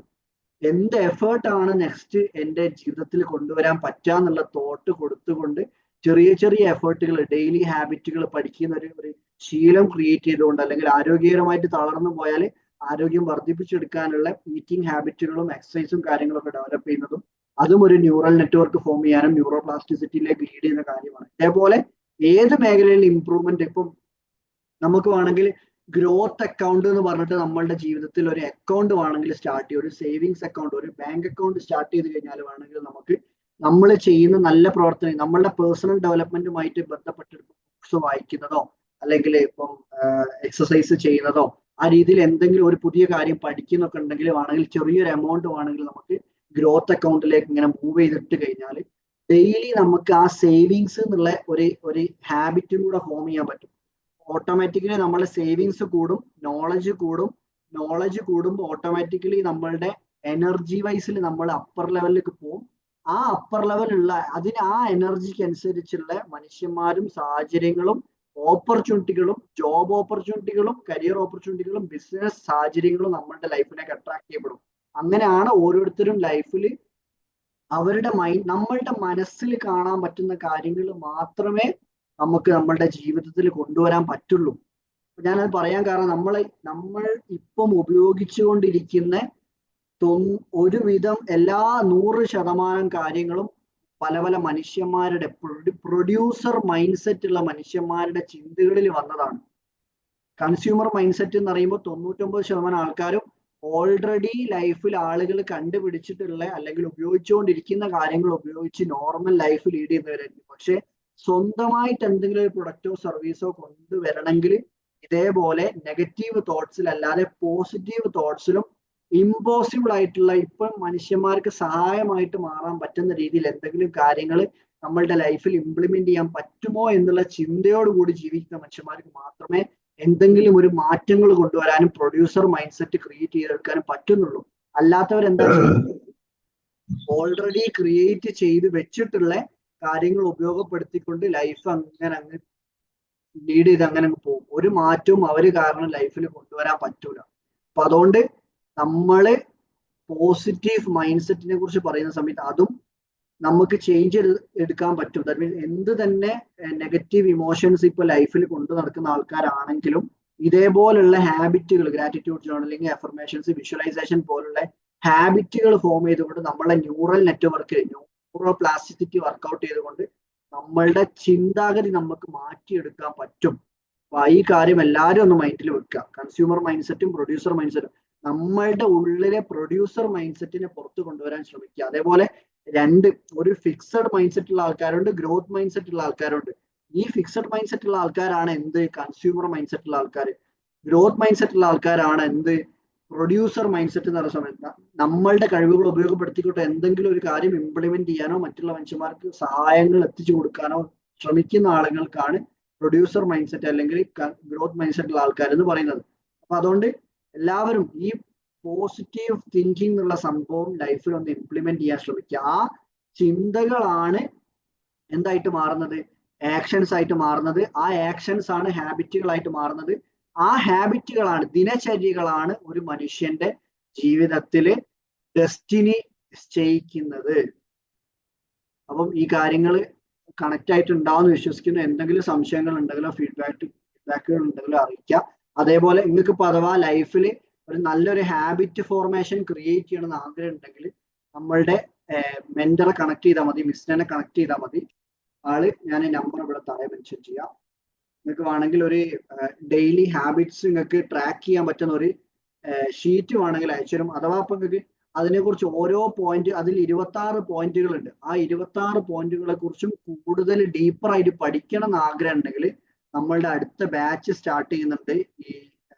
എന്ത് എഫേർട്ടാണ് നെക്സ്റ്റ് എൻ്റെ ജീവിതത്തിൽ കൊണ്ടുവരാൻ പറ്റുക എന്നുള്ള തോട്ട് കൊടുത്തുകൊണ്ട് ചെറിയ ചെറിയ എഫേർട്ടുകൾ, ഡെയിലി ഹാബിറ്റുകൾ പഠിക്കുന്ന ഒരു ശീലം ക്രിയേറ്റ് ചെയ്തുകൊണ്ട്, അല്ലെങ്കിൽ ആരോഗ്യകരമായിട്ട് തളർന്നു പോയാൽ ആരോഗ്യം വർദ്ധിപ്പിച്ചെടുക്കാനുള്ള ഈറ്റിംഗ് ഹാബിറ്റുകളും എക്സസൈസും കാര്യങ്ങളൊക്കെ ഡെവലപ്പ് ചെയ്യുന്നതും അതും ഒരു ന്യൂറൽ നെറ്റ്വർക്ക് ഫോം ചെയ്യാനും ന്യൂറോ പ്ലാസ്റ്റിസിറ്റിയിലേക്ക് ലീഡ് ചെയ്യുന്ന കാര്യമാണ്. അതേപോലെ ഏത് മേഖലയിൽ ഇമ്പ്രൂവ്മെന്റ്, ഇപ്പം നമുക്ക് വേണമെങ്കിൽ ഗ്രോത്ത് അക്കൗണ്ട് എന്ന് പറഞ്ഞിട്ട് നമ്മളുടെ ജീവിതത്തിൽ ഒരു അക്കൗണ്ട് വേണമെങ്കിൽ സ്റ്റാർട്ട് ചെയ്യും, ഒരു സേവിങ്സ് അക്കൗണ്ട്, ഒരു ബാങ്ക് അക്കൗണ്ട് സ്റ്റാർട്ട് ചെയ്ത് കഴിഞ്ഞാൽ വേണമെങ്കിൽ നമുക്ക് നമ്മൾ ചെയ്യുന്ന നല്ല പ്രവർത്തനം, നമ്മളുടെ പേഴ്സണൽ ഡെവലപ്മെന്റുമായിട്ട് ബന്ധപ്പെട്ട് ബുക്സ് വായിക്കുന്നതോ അല്ലെങ്കിൽ ഇപ്പം എക്സസൈസ് ചെയ്യുന്നതോ ആ രീതിയിൽ എന്തെങ്കിലും ഒരു പുതിയ കാര്യം പഠിക്കുന്നൊക്കെ ഉണ്ടെങ്കിൽ വേണമെങ്കിൽ ചെറിയൊരു എമൗണ്ട് വേണമെങ്കിൽ നമുക്ക് ഗ്രോത്ത് അക്കൗണ്ടിലേക്ക് ഇങ്ങനെ മൂവ് ചെയ്തിട്ട് കഴിഞ്ഞാൽ ഡെയിലി നമുക്ക് ആ സേവിങ്സ് എന്നുള്ള ഒരു ഹാബിറ്റും കൂടെ ഫോം ചെയ്യാൻ പറ്റും. ഓട്ടോമാറ്റിക്കലി നമ്മളെ സേവിങ്സ് കൂടും, നോളജ് കൂടുമ്പോൾ ഓട്ടോമാറ്റിക്കലി നമ്മളുടെ എനർജി വൈസിൽ നമ്മൾ അപ്പർ ലെവലിലേക്ക് പോകും. ആ അപ്പർ ലെവലുള്ള ആ എനർജിക്ക് അനുസരിച്ചുള്ള മനുഷ്യന്മാരും സാഹചര്യങ്ങളും ഓപ്പർച്യൂണിറ്റികളും ജോബ് ഓപ്പർച്യൂണിറ്റികളും കരിയർ ഓപ്പർച്യൂണിറ്റികളും ബിസിനസ് സാഹചര്യങ്ങളും നമ്മളുടെ ലൈഫിലേക്ക് അട്രാക്ട് ചെയ്യപ്പെടും. അങ്ങനെയാണ് ഓരോരുത്തരും ലൈഫിൽ അവരുടെ നമ്മളുടെ മനസ്സിൽ കാണാൻ പറ്റുന്ന കാര്യങ്ങൾ മാത്രമേ നമുക്ക് നമ്മളുടെ ജീവിതത്തിൽ കൊണ്ടുവരാൻ പറ്റുള്ളൂ. ഞാനത് പറയാൻ കാരണം നമ്മൾ ഇപ്പം ഉപയോഗിച്ചുകൊണ്ടിരിക്കുന്ന ഒരുവിധം എല്ലാ 100% കാര്യങ്ങളും പല പല മനുഷ്യന്മാരുടെ പ്രൊഡ്യൂസർ മൈൻഡ് സെറ്റ് ഉള്ള മനുഷ്യന്മാരുടെ ചിന്തകളിൽ വന്നതാണ്. കൺസ്യൂമർ മൈൻഡ് സെറ്റ് എന്ന് പറയുമ്പോൾ 99% ആൾക്കാരും ഓൾറെഡി ലൈഫിൽ ആളുകൾ കണ്ടുപിടിച്ചിട്ടുള്ള അല്ലെങ്കിൽ ഉപയോഗിച്ചുകൊണ്ടിരിക്കുന്ന കാര്യങ്ങൾ ഉപയോഗിച്ച് നോർമൽ ലൈഫ് ലീഡ് ചെയ്യുന്നവരായിരിക്കും. പക്ഷെ സ്വന്തമായിട്ട് എന്തെങ്കിലും ഒരു പ്രൊഡക്റ്റോ സർവീസോ കൊണ്ടുവരണമെങ്കിൽ ഇതേപോലെ നെഗറ്റീവ് തോട്ട്സിലല്ലാതെ പോസിറ്റീവ് തോട്ട്സിലും ഇമ്പോസിബിൾ ആയിട്ടുള്ള ഇപ്പം മനുഷ്യന്മാർക്ക് സഹായമായിട്ട് മാറാൻ പറ്റുന്ന രീതിയിൽ എന്തെങ്കിലും കാര്യങ്ങൾ നമ്മളുടെ ലൈഫിൽ ഇംപ്ലിമെന്റ് ചെയ്യാൻ പറ്റുമോ എന്നുള്ള ചിന്തയോടുകൂടി ജീവിക്കുന്ന മനുഷ്യന്മാർക്ക് മാത്രമേ എന്തെങ്കിലും ഒരു മാറ്റങ്ങൾ കൊണ്ടുവരാനും പ്രൊഡ്യൂസർ മൈൻഡ് സെറ്റ് ക്രിയേറ്റ് ചെയ്തെടുക്കാനും പറ്റുന്നുള്ളൂ. അല്ലാത്തവരെന്താ ചെയ്യുന്നത്? ഓൾറെഡി ക്രിയേറ്റ് ചെയ്ത് വെച്ചിട്ടുള്ള കാര്യങ്ങൾ ഉപയോഗപ്പെടുത്തിക്കൊണ്ട് ലൈഫ് അങ്ങനെ അങ്ങ് ലീഡ് ചെയ്ത് അങ്ങനെ അങ്ങ് പോകും. ഒരു മാറ്റവും അവര് കാരണം ലൈഫിൽ കൊണ്ടുവരാൻ പറ്റൂല. അപ്പൊ അതുകൊണ്ട് നമ്മള് പോസിറ്റീവ് മൈൻഡ് സെറ്റിനെ കുറിച്ച് പറയുന്ന സമയത്ത് അതും നമുക്ക് ചേഞ്ച് എടുക്കാൻ പറ്റും. ദാറ്റ് മീൻസ് എന്ത് തന്നെ നെഗറ്റീവ് ഇമോഷൻസ് ഇപ്പൊ ലൈഫിൽ കൊണ്ടു നടക്കുന്ന ആൾക്കാരാണെങ്കിലും ഇതേപോലുള്ള ഹാബിറ്റുകൾ, ഗ്രാറ്റിറ്റ്യൂഡ് ജേർണലിംഗ്, അഫർമേഷൻസ്, വിഷ്വലൈസേഷൻ പോലുള്ള ഹാബിറ്റുകൾ ഫോം ചെയ്തുകൊണ്ട് നമ്മളെ neural network, neuroplasticity work out ചെയ്തുകൊണ്ട് നമ്മളുടെ ചിന്താഗതി നമുക്ക് മാറ്റിയെടുക്കാൻ പറ്റും. അപ്പൊ ഈ കാര്യം എല്ലാവരും ഒന്ന് മൈൻഡിൽ വെക്കുക. കൺസ്യൂമർ മൈൻഡ് സെറ്റും പ്രൊഡ്യൂസർ മൈൻഡ് സെറ്റും നമ്മളുടെ ഉള്ളിലെ പ്രൊഡ്യൂസർ മൈൻഡ് സെറ്റിനെ പുറത്ത് കൊണ്ടുവരാൻ ശ്രമിക്കുക. അതേപോലെ ഒരു ഫിക്സഡ് മൈൻഡ് സെറ്റ് ഉള്ള ആൾക്കാരുണ്ട്, ഗ്രോത്ത് മൈൻഡ് സെറ്റ് ഉള്ള ആൾക്കാരുണ്ട്. ഈ ഫിക്സഡ് മൈൻഡ് സെറ്റ് ഉള്ള ആൾക്കാരാണ് കൺസ്യൂമർ മൈൻഡ് സെറ്റ് ഉള്ള ആൾക്കാർ. ഗ്രോത്ത് മൈൻഡ് സെറ്റ് ഉള്ള ആൾക്കാരാണ് പ്രൊഡ്യൂസർ മൈൻഡ് സെറ്റ് എന്ന് പറയുന്ന സമയത്ത് നമ്മളുടെ കഴിവുകൾ ഉപയോഗപ്പെടുത്തിക്കൊണ്ട് എന്തെങ്കിലും ഒരു കാര്യം ഇംപ്ലിമെന്റ് ചെയ്യാനോ മറ്റുള്ള മനുഷ്യന്മാർക്ക് സഹായങ്ങൾ എത്തിച്ചു കൊടുക്കാനോ ശ്രമിക്കുന്ന ആളുകൾക്കാണ് പ്രൊഡ്യൂസർ മൈൻഡ് സെറ്റ് അല്ലെങ്കിൽ ഗ്രോത്ത് മൈൻഡ് സെറ്റ് ഉള്ള ആൾക്കാർ എന്ന് പറയുന്നത്. അപ്പൊ അതുകൊണ്ട് എല്ലാവരും ഈ പോസിറ്റീവ് തിങ്കിങ് എന്നുള്ള സംഭവം ലൈഫിൽ ഒന്ന് ഇംപ്ലിമെന്റ് ചെയ്യാൻ ശ്രമിക്കുക. ആ ചിന്തകളാണ് എന്തായിട്ട് മാറുന്നത്? ആക്ഷൻസ് ആയിട്ട് മാറുന്നത്. ആ ആക്ഷൻസ് ആണ് ഹാബിറ്റുകളായിട്ട് മാറുന്നത്. ആ ഹാബിറ്റുകളാണ്, ദിനചര്യകളാണ് ഒരു മനുഷ്യന്റെ ജീവിതത്തില് ഡെസ്റ്റിനി നിശ്ചയിക്കുന്നത്. അപ്പം ഈ കാര്യങ്ങൾ കണക്ട് ആയിട്ട് ഉണ്ടാവുമെന്ന് വിശ്വസിക്കുന്നു. എന്തെങ്കിലും സംശയങ്ങൾ ഉണ്ടെങ്കിലോ ഫീഡ്ബാക്കുകൾ ഉണ്ടെങ്കിലോ അറിയിക്കാം. അതേപോലെ നിങ്ങൾക്ക് ഇപ്പൊ അഥവാ ലൈഫിൽ ഒരു നല്ലൊരു ഹാബിറ്റ് ഫോർമേഷൻ ക്രിയേറ്റ് ചെയ്യണമെന്ന് ആഗ്രഹം ഉണ്ടെങ്കിൽ നമ്മളുടെ മെന്ററെ കണക്ട് ചെയ്താൽ മതി, മിസ്സിനെ കണക്ട് ചെയ്താൽ മതി. ഞാൻ നമ്പർ ഇവിടെ താഴെ മെൻഷൻ ചെയ്യാം. നിങ്ങൾക്ക് വേണമെങ്കിൽ ഒരു ഡെയിലി ഹാബിറ്റ്സ് നിങ്ങൾക്ക് ട്രാക്ക് ചെയ്യാൻ പറ്റുന്ന ഒരു ഷീറ്റ് വേണമെങ്കിൽ അയച്ചു തരും. അഥവാ ഇപ്പൊ നിങ്ങൾക്ക് അതിനെക്കുറിച്ച് ഓരോ പോയിന്റ്, അതിൽ 26 പോയിന്റുകളുണ്ട്. ആ 26 പോയിന്റുകളെ കുറിച്ചും കൂടുതൽ ഡീപ്പറായിട്ട് പഠിക്കണം എന്ന് ആഗ്രഹം ഉണ്ടെങ്കിൽ നമ്മളുടെ അടുത്ത ബാച്ച് സ്റ്റാർട്ട് ചെയ്യുന്നുണ്ട്. ഈ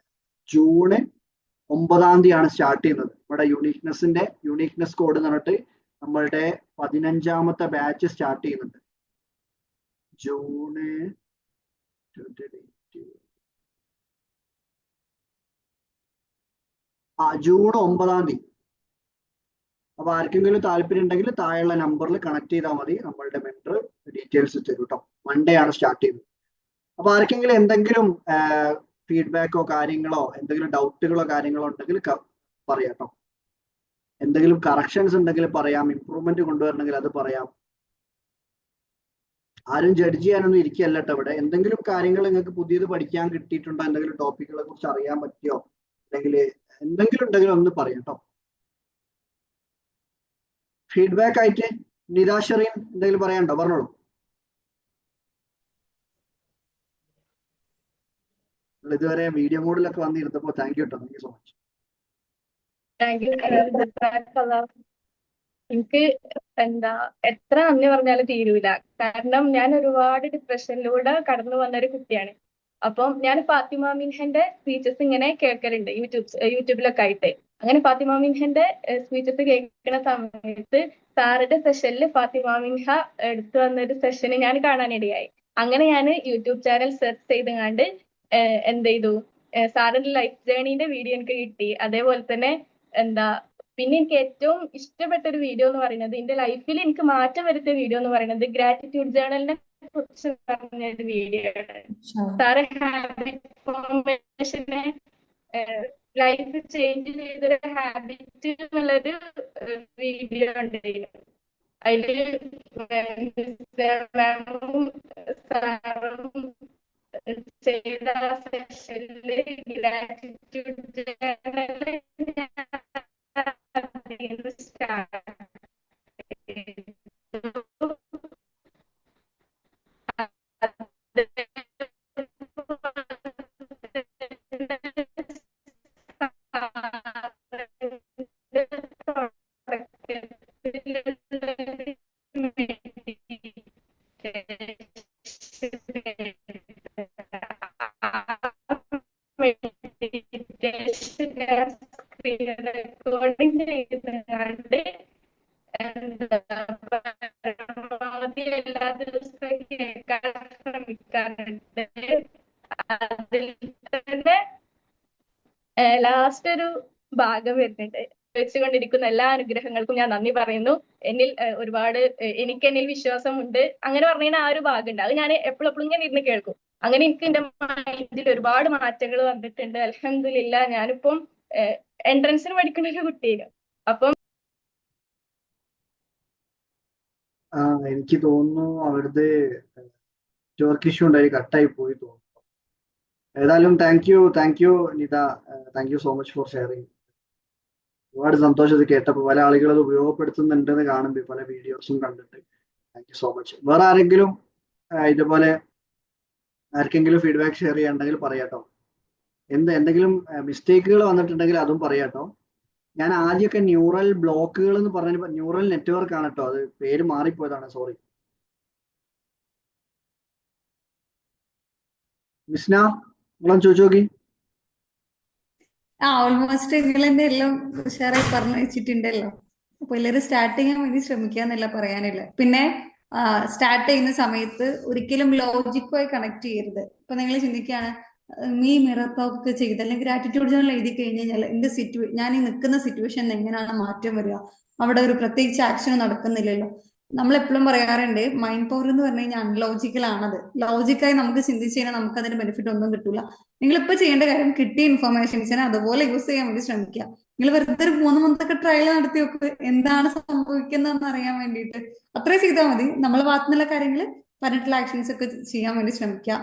ജൂൺ 9 സ്റ്റാർട്ട് ചെയ്യുന്നത്. നമ്മുടെ യൂണിക്നെസ് കോഡ് എന്ന് പറഞ്ഞിട്ട് നമ്മളുടെ 15ാമത്തെ ബാച്ച് സ്റ്റാർട്ട് ചെയ്യുന്നുണ്ട്. ജൂൺ 9. അപ്പൊ ആർക്കെങ്കിലും താല്പര്യം ഉണ്ടെങ്കിൽ താഴെയുള്ള നമ്പറിൽ കണക്ട് ചെയ്താൽ മതി. നമ്മളുടെ മെന്റർ ഡീറ്റെയിൽസ് തരും കേട്ടോ. മൺഡേ ആണ് സ്റ്റാർട്ട് ചെയ്യുന്നത്. അപ്പൊ ആർക്കെങ്കിലും എന്തെങ്കിലും ഫീഡ്ബാക്കോ കാര്യങ്ങളോ എന്തെങ്കിലും ഡൗട്ടുകളോ കാര്യങ്ങളോ ഉണ്ടെങ്കിൽ പറയാം കേട്ടോ. എന്തെങ്കിലും കറക്ഷൻസ് ഉണ്ടെങ്കിൽ പറയാം, ഇമ്പ്രൂവ്മെന്റ് കൊണ്ടുവരണമെങ്കിൽ അത് പറയാം. ആരും ജഡ്ജ് ചെയ്യാനൊന്നും ഇരിക്കുകയല്ല കേട്ടോ ഇവിടെ. എന്തെങ്കിലും കാര്യങ്ങൾ നിങ്ങൾക്ക് പുതിയത് പഠിക്കാൻ കിട്ടിയിട്ടുണ്ടോ, എന്തെങ്കിലും ടോപ്പിക്കുകളെ കുറിച്ച് അറിയാൻ പറ്റിയോ, അല്ലെങ്കിൽ എന്തെങ്കിലും ഉണ്ടെങ്കിൽ ഒന്ന് പറയാം കേട്ടോ. ഫീഡ്ബാക്ക് ആയിട്ട് നിതാ ഷെറീൻ എന്തെങ്കിലും പറയാനുണ്ടോ? പറഞ്ഞോളൂ. ഇതുവരെ വീഡിയോ മോഡിലൊക്കെ വന്നിരുന്നപ്പോ താങ്ക് യു കേട്ടോ. Thank you so much. എനിക്ക് എത്ര നന്ദി പറഞ്ഞാലും തീരൂല. കാരണം ഞാൻ ഒരുപാട് ഡിപ്രഷനിലൂടെ കടന്നു വന്ന ഒരു കുട്ടിയാണ്. അപ്പം ഞാൻ ഫാത്തിമ മിൻഹന്റെ സ്പീച്ചസ് ഇങ്ങനെ കേൾക്കലുണ്ട് യൂട്യൂബിലൊക്കെ ആയിട്ട്. അങ്ങനെ ഫാത്തിമ മിൻഹന്റെ സ്പീച്ചസ് കേൾക്കുന്ന സമയത്ത് സാറുടെ സെഷനിൽ ഫാത്തിമ മിൻഹ എടുത്തു വന്ന ഒരു സെഷന് ഞാൻ കാണാനിടയായി. അങ്ങനെ ഞാൻ യൂട്യൂബ് ചാനൽ സെർച്ച് ചെയ്തുകൊണ്ട് എന്ത് ചെയ്തു, സാറിന്റെ ലൈഫ് ജേർണിന്റെ വീഡിയോ എനിക്ക് കിട്ടി. അതേപോലെ തന്നെ എന്താ പിന്നെ എനിക്ക് ഏറ്റവും ഇഷ്ടപ്പെട്ട ഒരു വീഡിയോ എന്ന് പറയുന്നത്, എന്റെ ലൈഫിൽ എനിക്ക് മാറ്റം വരുത്തിയ വീഡിയോ എന്ന് പറയുന്നത് ഗ്രാറ്റിറ്റ്യൂഡ് ജേർണലിനെ കുറിച്ച് പറഞ്ഞ ഒരു വീഡിയോ ആണ്. സാറ് ഹാബിറ്റ് ഫോർമേഷനെ ലൈഫ് ചേഞ്ച് ചെയ്തൊരു ഹാബിറ്റ് എന്നുള്ളൊരു വീഡിയോ ഉണ്ടായിരുന്നു. അതില് മാമും സാറും ചെയ്ത സെഷനില് ഗ്രാറ്റിറ്റ്യൂഡ് ജേർണൽ സ്റ്റാർട്ട് ചെയ്തു. റെക്കോർഡിംഗ് ചെയ്തുകൊണ്ട് പരമാവധി എല്ലാ ദിവസവും കേൾക്കാൻ ശ്രമിക്കാറുണ്ട്. അതിൽ തന്നെ ലാസ്റ്റ് ഒരു ഭാഗം വരുന്നുണ്ട്. വെച്ചുകൊണ്ടിരിക്കുന്ന എല്ലാ അനുഗ്രഹങ്ങൾക്കും ഞാൻ നന്ദി പറയുന്നു. എന്നിൽ ഒരുപാട് എനിക്ക് എന്നിൽ വിശ്വാസമുണ്ട്, അങ്ങനെ പറഞ്ഞാൽ ആ ഒരു ഭാഗം ഉണ്ട്. അത് ഞാൻ എപ്പോഴും ഇങ്ങനെ ഇരുന്ന് കേൾക്കും. അങ്ങനെ എനിക്ക് എന്റെ മൈൻഡിൽ ഒരുപാട് മാറ്റങ്ങൾ വന്നിട്ടുണ്ട്. അൽഹംദുലില്ലാ. ഞാനിപ്പം എൻട്രൻസിന് പഠിക്കുന്ന ഒരു കുട്ടിയാണ്. അപ്പം എനിക്ക് തോന്നുന്നു അവിടുത്തെ നെറ്റ്വർക്ക് ഇഷ്യൂ ഉണ്ടായി, കട്ടായി പോയി തോന്നുന്നു. ഏതായാലും thank you Nitha, thank you so much for sharing. ഒരുപാട് സന്തോഷം ഇത് കേട്ടപ്പോൾ. പല ആളുകൾ അത് ഉപയോഗപ്പെടുത്തുന്നുണ്ടെന്ന് കാണുമ്പോൾ പല വീഡിയോസും കണ്ടിട്ട് താങ്ക് യു സോ മച്ച്. വേറെ ആരെങ്കിലും ഇതുപോലെ ആർക്കെങ്കിലും ഫീഡ്ബാക്ക് ഷെയർ ചെയ്യാനുണ്ടെങ്കിൽ പറയാട്ടോ. എന്തെങ്കിലും മിസ്റ്റേക്കുകൾ വന്നിട്ടുണ്ടെങ്കിൽ അതും പറയാട്ടോ. ഞാൻ ആദ്യമൊക്കെ ന്യൂറൽ ബ്ലോക്കുകൾ എന്ന് പറഞ്ഞ ന്യൂറൽ നെറ്റ്വർക്ക് ആണ് കേട്ടോ, അത് പേര് മാറിപ്പോയതാണ്, സോറി. മിസ്ന, നിങ്ങളൊന്ന് ചോദിച്ചു നോക്കി. ഓൾമോസ്റ്റ് നിങ്ങളെന്നെ എല്ലാം ഉഷാറായി പറഞ്ഞു വെച്ചിട്ടുണ്ടല്ലോ. അപ്പൊ എല്ലാവരും സ്റ്റാർട്ട് ചെയ്യാൻ വേണ്ടി ശ്രമിക്കാന്നല്ല പറയാനില്ല. പിന്നെ സ്റ്റാർട്ട് ചെയ്യുന്ന സമയത്ത് ഒരിക്കലും ലോജിക്കുമായി കണക്ട് ചെയ്യരുത്. ഇപ്പൊ നിങ്ങൾ ചിന്തിക്കുകയാണ്, നീ മിറർ ടോക്ക് ചെയ്ത് അല്ലെങ്കിൽ ഗ്രാറ്റിറ്റ്യൂഡ് ജേർണൽ എഴുതി കഴിഞ്ഞ് കഴിഞ്ഞാൽ എന്റെ ഞാൻ ഈ നിൽക്കുന്ന സിറ്റുവേഷൻ എങ്ങനെയാണ് മാറ്റം വരിക, അവിടെ ഒരു പ്രത്യേകിച്ച് ആക്ഷൻ നടക്കുന്നില്ലല്ലോ. നമ്മൾ എപ്പോഴും പറയാറുണ്ട്, മൈൻഡ് പവർ എന്ന് പറഞ്ഞു കഴിഞ്ഞാൽ അൺലോജിക്കൽ ആണത്. ലോജിക്കായി നമുക്ക് ചിന്തിച്ചു കഴിഞ്ഞാൽ നമുക്ക് അതിന്റെ ബെനിഫിറ്റ് ഒന്നും കിട്ടൂല. നിങ്ങൾ ഇപ്പൊ ചെയ്യേണ്ട കാര്യം കിട്ടിയ ഇൻഫർമേഷൻസിനെ അതുപോലെ യൂസ് ചെയ്യാൻ വേണ്ടി ശ്രമിക്കുക. നിങ്ങൾ വെറുതെ ഒരു 3 മന്തൊക്കെ ട്രയൽ നടത്തി നോക്ക്, എന്താണ് സംഭവിക്കുന്നതെന്ന് അറിയാൻ വേണ്ടിയിട്ട്. അത്രയും ചെയ്താൽ മതി. നമ്മളെ ഭാഗത്തുനിന്നുള്ള കാര്യങ്ങൾ പറഞ്ഞിട്ടുള്ള ആക്ഷൻസ് ഒക്കെ ചെയ്യാൻ വേണ്ടി ശ്രമിക്കുക.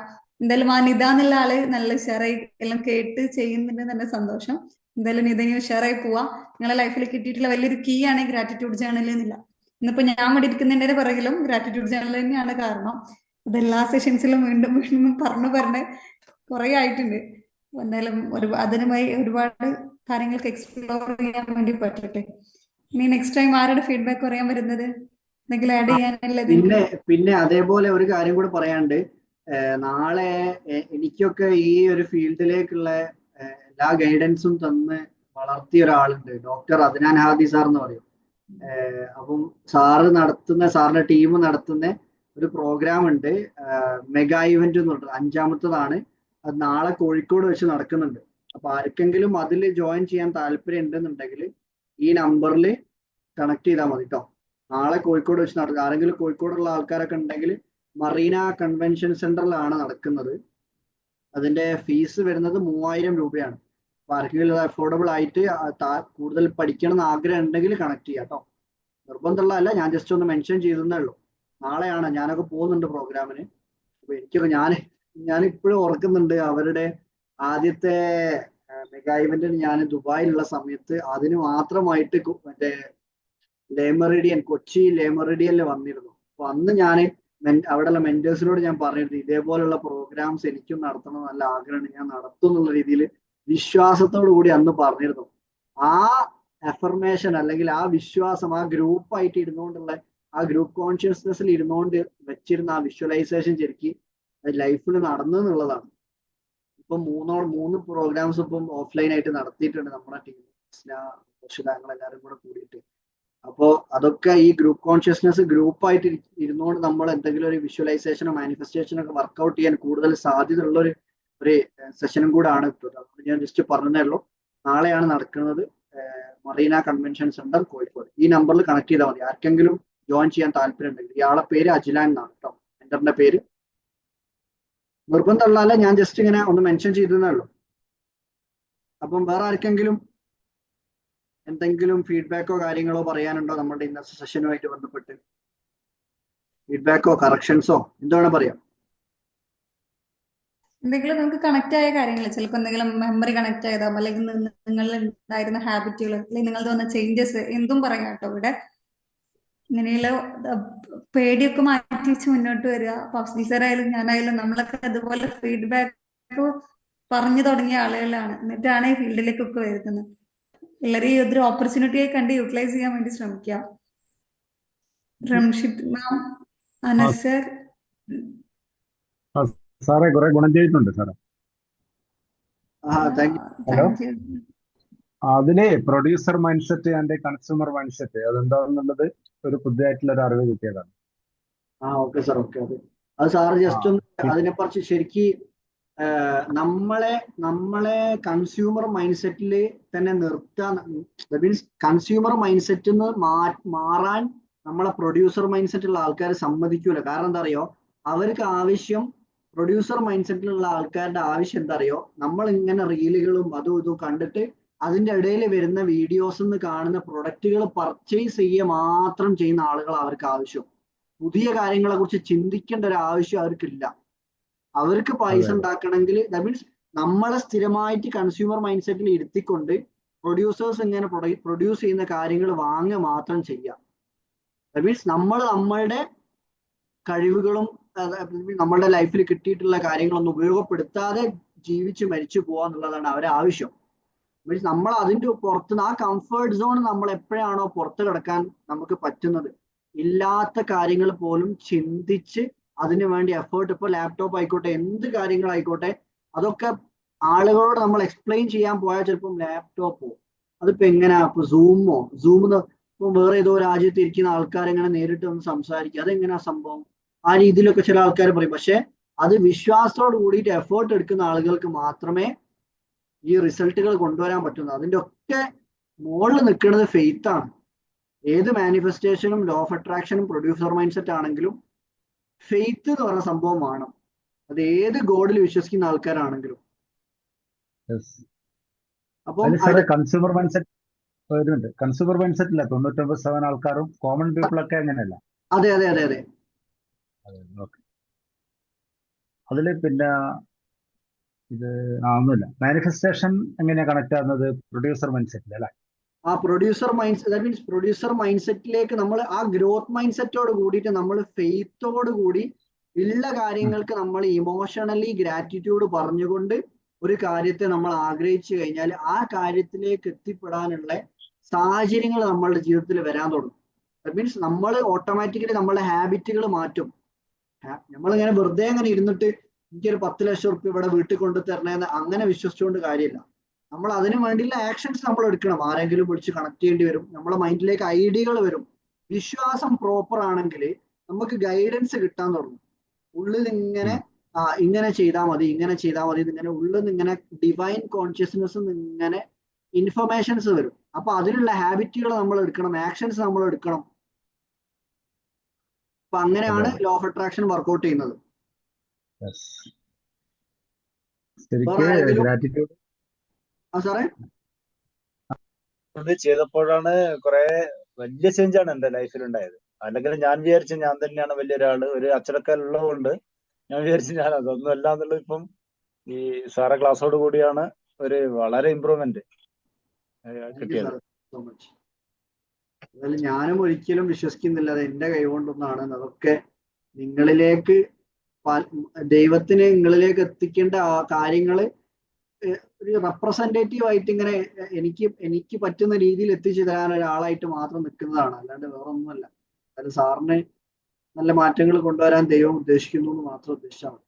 എന്തായാലും ആ നിത എന്നുള്ള ആള് നല്ല ഉഷാറായി എല്ലാം കേട്ട് ചെയ്യുന്നുണ്ട്, നല്ല സന്തോഷം. എന്തായാലും നിതനി ഉഷാറായി പോവാ. നിങ്ങളെ ലൈഫിൽ കിട്ടിയിട്ടുള്ള വലിയൊരു കീ ആണ് ഗ്രാറ്റിറ്റ്യൂഡ് ജേർണൽ എന്നില്ല. ഇന്നിപ്പോ ഞാൻ ഇവിടെ ഇരിക്കുന്നതിന്റെ പിറകിലും ഗ്രാറ്റിറ്റ്യൂഡ് ജേർണൽ തന്നെയാണ് കാരണം. അതെല്ലാ സെഷൻസിലും വീണ്ടും വീണ്ടും പറഞ്ഞ് കുറെ ആയിട്ടുണ്ട്. എന്തായാലും അതിനുമായി ഒരുപാട് കാര്യങ്ങൾക്ക് എക്സ്പ്ലോർ ചെയ്യാൻ വേണ്ടി പറ്റട്ടെ. ഇനി നെക്സ്റ്റ് ടൈം ആരുടെ ഫീഡ്ബാക്ക് പറയാൻ വരുന്നത്, എന്തെങ്കിലും ആഡ് ചെയ്യാനുള്ളത്? പിന്നെ അതേപോലെ ഒരു കാര്യം കൂടെ പറയാണ്ട്, നാളെ എനിക്കൊക്കെ ഈ ഒരു ഫീൽഡിലേക്കുള്ള എല്ലാ ഗൈഡൻസും തന്ന് വളർത്തിയ ഒരാളുണ്ട്, ഡോക്ടർ അദ്നാൻ ഹാദി സാർ എന്ന് പറയും. അപ്പം സാറിന്റെ ടീം നടത്തുന്ന ഒരു പ്രോഗ്രാം ഉണ്ട്, മെഗാ ഇവന്റ് എന്ന് പറഞ്ഞിട്ട് 5ാമത്തതാണ്. അത് നാളെ കോഴിക്കോട് വെച്ച് നടക്കുന്നുണ്ട്. അപ്പൊ ആർക്കെങ്കിലും അതിൽ ജോയിൻ ചെയ്യാൻ താല്പര്യം ഉണ്ടെന്നുണ്ടെങ്കിൽ ഈ നമ്പറിൽ കണക്ട് ചെയ്താൽ മതി കേട്ടോ. നാളെ കോഴിക്കോട് വെച്ച് നടക്കുക. ആരെങ്കിലും കോഴിക്കോടുള്ള ആൾക്കാരൊക്കെ ഉണ്ടെങ്കിൽ മറീന കൺവെൻഷൻ സെന്ററിലാണ് നടക്കുന്നത്. അതിന്റെ ഫീസ് വരുന്നത് 3000 രൂപയാണ്. അപ്പൊ ആർക്കെങ്കിലും അത് അഫോർഡബിൾ ആയിട്ട് കൂടുതൽ പഠിക്കണം എന്ന് ആഗ്രഹം ഉണ്ടെങ്കിൽ കണക്ട് ചെയ്യാം കേട്ടോ. നിർബന്ധമുള്ളതല്ല, ഞാൻ ജസ്റ്റ് ഒന്ന് മെൻഷൻ ചെയ്തേ ഉള്ളൂ. നാളെയാണ്, ഞാനൊക്കെ പോകുന്നുണ്ട് പ്രോഗ്രാമിന്. അപ്പൊ എനിക്കൊക്കെ ഞാൻ ഇപ്പോഴും ഓർക്കുന്നുണ്ട് അവരുടെ ആദ്യത്തെ മെഗാ ഇവന്റിന് ഞാൻ ദുബായിലുള്ള സമയത്ത് അതിന് മാത്രമായിട്ട് മറ്റേ കൊച്ചി ലേമറിഡിയനിൽ വന്നിരുന്നു. അപ്പൊ അന്ന് ഞാൻ അവിടെയുള്ള മെന്റേഴ്സിനോട് ഞാൻ പറഞ്ഞിരുന്നു, ഇതേപോലുള്ള പ്രോഗ്രാംസ് എനിക്കും നടത്തണം നല്ല ആഗ്രഹമുണ്ട്, ഞാൻ നടത്തും എന്നുള്ള രീതിയിൽ വിശ്വാസത്തോടു കൂടി അന്ന് പറഞ്ഞിരുന്നു. ആ അഫർമേഷൻ അല്ലെങ്കിൽ ആ വിശ്വാസം ആ ഗ്രൂപ്പായിട്ട് ഇരുന്നുകൊണ്ടുള്ള ആ ഗ്രൂപ്പ് കോൺഷ്യസ്നെസ്സിൽ ഇരുന്നുകൊണ്ട് വെച്ചിരുന്ന ആ വിഷ്വലൈസേഷൻ ശരിക്കും ലൈഫിൽ നടന്നു എന്നുള്ളതാണ്. ഇപ്പം 3 പ്രോഗ്രാംസ് ഇപ്പം ഓഫ്ലൈൻ ആയിട്ട് നടത്തിയിട്ടുണ്ട് നമ്മുടെ ടീം. ഞങ്ങളെല്ലാവരും കൂടെ കൂടിയിട്ട്. അപ്പോൾ അതൊക്കെ ഈ ഗ്രൂപ്പ് കോൺഷ്യസ്നെസ് ഗ്രൂപ്പായിട്ട് ഇരുന്നുകൊണ്ട് നമ്മൾ എന്തെങ്കിലും ഒരു വിഷ്വലൈസേഷനോ മാനിഫെസ്റ്റേഷനോ ഒക്കെ വർക്ക്ഔട്ട് ചെയ്യാൻ കൂടുതൽ സാധ്യത ഉള്ള ഒരു സെഷനും കൂടെ ആണ് ഇപ്പോൾ. ഞാൻ ജസ്റ്റ് പറഞ്ഞതേ ഉള്ളൂ. നാളെയാണ് നടക്കുന്നത്, മറീന കൺവെൻഷൻ സെന്റർ കോഴിക്കോട്. ഈ നമ്പറിൽ കണക്ട് ചെയ്താൽ മതി ആർക്കെങ്കിലും ജോയിൻ ചെയ്യാൻ താല്പര്യം ഉണ്ടെങ്കിൽ. ഇയാളെ പേര് അജിലാൻ എന്നാണ് കേട്ടോ, എൻ്ററിന്റെ പേര്. നിർബന്ധമുള്ളതല്ല, ഞാൻ ജസ്റ്റ് ഇങ്ങനെ ഒന്ന് മെൻഷൻ ചെയ്തതേ ഉള്ളൂ. അപ്പം വേറെ ആർക്കെങ്കിലും എന്തെങ്കിലും ഫീഡ്ബാക്കോ കാര്യങ്ങളോ പറയാനുണ്ടോ നമ്മുടെ ഇന്നത്തെ സെഷനുമായിട്ട് ബന്ധപ്പെട്ട്? ഫീഡ്ബാക്കോ കറക്ഷൻസോ എന്താണ് പറയാം? എന്തെങ്കിലും നമുക്ക് കണക്ട് ആയ കാര്യങ്ങൾ, ചിലപ്പോൾ എന്തെങ്കിലും മെമ്മറി കണക്ട് ആയതാവും, അല്ലെങ്കിൽ നിങ്ങളിൽ ഉണ്ടായിരുന്ന ഹാബിറ്റുകൾ, അല്ലെങ്കിൽ നിങ്ങളുടെ വന്ന ചേഞ്ചസ്, എന്തും പറയാം കേട്ടോ ഇവിടെ. ഇങ്ങനെയുള്ള പേടിയൊക്കെ മാറ്റി വെച്ച് മുന്നോട്ട് വരിക. അഫ്സൽ സാർ ആയാലും ഞാനായാലും നമ്മളൊക്കെ അതുപോലെ ഫീഡ്ബാക്ക് പറഞ്ഞു തുടങ്ങിയ ആളുകളാണ്, എന്നിട്ടാണ് ഈ ഫീൽഡിലേക്കൊക്കെ വരുന്നത്. എല്ലാവരും ഈ ഒരു ഓപ്പർച്യൂണിറ്റിയെ കണ്ട് യൂട്ടിലൈസ് ചെയ്യാൻ വേണ്ടി ശ്രമിക്കുക. റംഷിദ് മാം, അനസർ, സാറേ കുറെ ഗുണം ചെയ്തിട്ടുണ്ട് സാറേ. Thank you. Hello, thank you. അതിലെ producer mindset and consumer mindset അതെന്താണെന്നുള്ളത് ഒരു പുതിയതായിട്ടുള്ള ഒരു അറിവ് കിട്ടിയതാണ്. Okay sir, okay. അത് സാറ് ജസ്റ്റ് ഒന്ന് അതിനെക്കുറിച്ച് ശരിക്ക് നമ്മളെ കൺസ്യൂമർ മൈൻഡ് സെറ്റിൽ തന്നെ നിർത്താൻ, മീൻസ് കൺസ്യൂമർ മൈൻഡ് സെറ്റിൽ നിന്ന് മാറാൻ നമ്മളെ പ്രൊഡ്യൂസർ മൈൻഡ് സെറ്റുള്ള ആൾക്കാർ സമ്മതിക്കൂല. കാരണം എന്താ അറിയോ, അവർക്ക് ആവശ്യം, പ്രൊഡ്യൂസർ മൈൻഡ് സെറ്റിലുള്ള ആൾക്കാരുടെ ആവശ്യം എന്താ അറിയോ, നമ്മൾ ഇങ്ങനെ റീലുകളും അതും ഇതും കണ്ടിട്ട് അതിന്റെ ഇടയിൽ വരുന്ന വീഡിയോസ് കാണുന്ന പ്രൊഡക്റ്റുകൾ പർച്ചേസ് ചെയ്യുക മാത്രം ചെയ്യുന്ന ആളുകൾ അവർക്ക് ആവശ്യം. പുതിയ കാര്യങ്ങളെ കുറിച്ച് ചിന്തിക്കേണ്ട ഒരു ആവശ്യം അവർക്കില്ല. അവർക്ക് പൈസ ഉണ്ടാക്കണമെങ്കിൽ, ദാറ്റ് മീൻസ് നമ്മളെ സ്ഥിരമായിട്ട് കൺസ്യൂമർ മൈൻഡ് സെറ്റിൽ ഇരുത്തിക്കൊണ്ട് പ്രൊഡ്യൂസേഴ്സ് ഇങ്ങനെ പ്രൊഡ്യൂസ് ചെയ്യുന്ന കാര്യങ്ങൾ വാങ്ങുക മാത്രം ചെയ്യുക. ദാറ്റ് മീൻസ് നമ്മളുടെ കഴിവുകളും നമ്മളുടെ ലൈഫിൽ കിട്ടിയിട്ടുള്ള കാര്യങ്ങളൊന്നും ഉപയോഗപ്പെടുത്താതെ ജീവിച്ച് മരിച്ചു പോവാന്നുള്ളതാണ് അവരെ ആവശ്യം. മീൻസ് നമ്മൾ അതിൻ്റെ പുറത്തുനിന്ന്, ആ കംഫേർട്ട് സോൺ നമ്മൾ എപ്പോഴാണോ പുറത്ത് കിടക്കാൻ നമുക്ക് പറ്റുന്നത്, ഇല്ലാത്ത കാര്യങ്ങൾ പോലും ചിന്തിച്ച് അതിനു വേണ്ടി എഫേർട്ട്, ഇപ്പോൾ ലാപ്ടോപ്പ് ആയിക്കോട്ടെ, എന്ത് കാര്യങ്ങളായിക്കോട്ടെ, അതൊക്കെ ആളുകളോട് നമ്മൾ എക്സ്പ്ലെയിൻ ചെയ്യാൻ പോയാൽ ചിലപ്പം ലാപ്ടോപ്പോ, അതിപ്പോ എങ്ങനെയാ, ഇപ്പൊ സൂമെന്ന് ഇപ്പൊ വേറെ ഏതോ രാജ്യത്ത് ഇരിക്കുന്ന ആൾക്കാരെങ്ങനെ നേരിട്ട് ഒന്ന് സംസാരിക്കുക, അതെങ്ങനെയാ സംഭവം, ആ രീതിയിലൊക്കെ ചില ആൾക്കാർ പറയും. പക്ഷെ അത് വിശ്വാസത്തോട് കൂടിയിട്ട് എഫേർട്ട് എടുക്കുന്ന ആളുകൾക്ക് മാത്രമേ ഈ റിസൾട്ടുകൾ കൊണ്ടുവരാൻ പറ്റുന്നത്. അതിൻ്റെ ഒക്കെ മുകളിൽ നിൽക്കുന്നത് ഫെയ്ത്ത് ആണ്. ഏത് മാനിഫെസ്റ്റേഷനും ലോ ഓഫ് അട്രാക്ഷനും പ്രൊഡ്യൂസർ മൈൻഡ് സെറ്റ് ആണെങ്കിലും ഫെയ്ത്ത് എന്ന് പറഞ്ഞ സംഭവം വേണം. അത് ഏത് ഗോഡിൽ വിശ്വസിക്കുന്ന ആൾക്കാരാണെങ്കിലും. അപ്പം കൺസ്യൂമർ മൈൻഡ് സെറ്റ് വരുന്നുണ്ട്. കൺസ്യൂമർ മൈൻഡ് സെറ്റില്ല 99% ആൾക്കാരും, കോമൺ പീപ്പിളൊക്കെ അങ്ങനെയല്ല. അതെ അതെ അതെ അതെ. ഓക്കെ. അതില് പിന്നെ ഇത് ഒന്നുമില്ല, മാനിഫെസ്റ്റേഷൻ എങ്ങനെയാ കണക്ട് ആകുന്നത് പ്രൊഡ്യൂസർ മൈൻഡ് സെറ്റിൽ അല്ലേ? ആ producer mind, that means producer mind സെറ്റിലേക്ക് നമ്മൾ ആ ഗ്രോത്ത് മൈൻഡ് സെറ്റോട് കൂടിയിട്ട് നമ്മൾ ഫെയ്ത്തോട് കൂടി ഉള്ള കാര്യങ്ങൾക്ക് നമ്മൾ ഇമോഷണലി ഗ്രാറ്റിറ്റ്യൂഡ് പറഞ്ഞുകൊണ്ട് ഒരു കാര്യത്തെ നമ്മൾ ആഗ്രഹിച്ചു കഴിഞ്ഞാൽ ആ കാര്യത്തിലേക്ക് എത്തിപ്പെടാനുള്ള സാഹചര്യങ്ങൾ നമ്മളുടെ ജീവിതത്തിൽ വരാൻ തുടങ്ങും. ദാറ്റ് മീൻസ് നമ്മൾ ഓട്ടോമാറ്റിക്കലി നമ്മളുടെ ഹാബിറ്റുകൾ മാറ്റും. നമ്മളിങ്ങനെ വെറുതെ അങ്ങനെ ഇരുന്നിട്ട് എനിക്കൊരു 10 ലക്ഷം റുപ്യ ഇവിടെ വീട്ടിൽ കൊണ്ടു തരണേന്ന് അങ്ങനെ വിശ്വസിച്ചുകൊണ്ട് കാര്യമില്ല. നമ്മൾ അതിനു വേണ്ടിയുള്ള ആക്ഷൻസ് നമ്മൾ എടുക്കണം. ആരെങ്കിലും വിളിച്ച് കണക്ട് ചെയ്യേണ്ടി വരും, നമ്മളെ മൈൻഡിലേക്ക് ഐഡിയകൾ വരും. വിശ്വാസം പ്രോപ്പർ ആണെങ്കിൽ നമുക്ക് ഗൈഡൻസ് കിട്ടാൻ തുടങ്ങും. ഉള്ളിൽ ഇങ്ങനെ ഇങ്ങനെ ചെയ്താൽ മതി, ഇങ്ങനെ ചെയ്താൽ മതി, ഇങ്ങനെ ഉള്ളിൽ നിന്ന് ഇങ്ങനെ ഡിവൈൻ കോൺഷ്യസ്നെസ് ഇങ്ങനെ ഇൻഫർമേഷൻസ് വരും. അപ്പൊ അതിനുള്ള ഹാബിറ്റുകൾ നമ്മൾ എടുക്കണം, ആക്ഷൻസ് നമ്മൾ എടുക്കണം. അപ്പൊ അങ്ങനെയാണ് ലോ ഓഫ് അട്രാക്ഷൻ വർക്ക്ഔട്ട് ചെയ്യുന്നത്. സാറേ ഇത് ചെയ്തപ്പോഴാണ് കുറെ വലിയ ചേഞ്ചാണ് എന്റെ ലൈഫിൽ ഉണ്ടായത്. അല്ലെങ്കിൽ ഞാൻ വിചാരിച്ചു ഞാൻ തന്നെയാണ് വലിയൊരാള്, ഒരു അച്ചടക്കമുള്ളത് കൊണ്ട് ഞാൻ വിചാരിച്ചു ഞാൻ അതൊന്നും അല്ല എന്നുള്ളത് ഇപ്പം ഈ സാറെ ക്ലാസ്സോട് കൂടിയാണ് ഒരു വളരെ ഇമ്പ്രൂവ്മെന്റ് കിട്ടിയത്. അതിൽ ഞാനും ഒരിക്കലും വിശ്വസിക്കുന്നില്ല അത് എന്റെ കൈകൊണ്ടൊന്നാണ്. അതൊക്കെ നിങ്ങളിലേക്ക്, ദൈവത്തിന് നിങ്ങളിലേക്ക് എത്തിക്കേണ്ട ആ കാര്യങ്ങള് ഒരു റെപ്രസെന്റേറ്റീവ് ആയിട്ട് ഇങ്ങനെ എനിക്ക് പറ്റുന്ന രീതിയിൽ എത്തിച്ചു തരാൻ ഒരാളായിട്ട് മാത്രം നിൽക്കുന്നതാണ്, അല്ലാണ്ട് വേറെ ഒന്നുമല്ല. അത് സാറിന് നല്ല മാറ്റങ്ങൾ കൊണ്ടുവരാൻ ദൈവം ഉദ്ദേശിക്കുന്നു എന്ന് മാത്രം ഉദ്ദേശിച്ചാൽ മതി.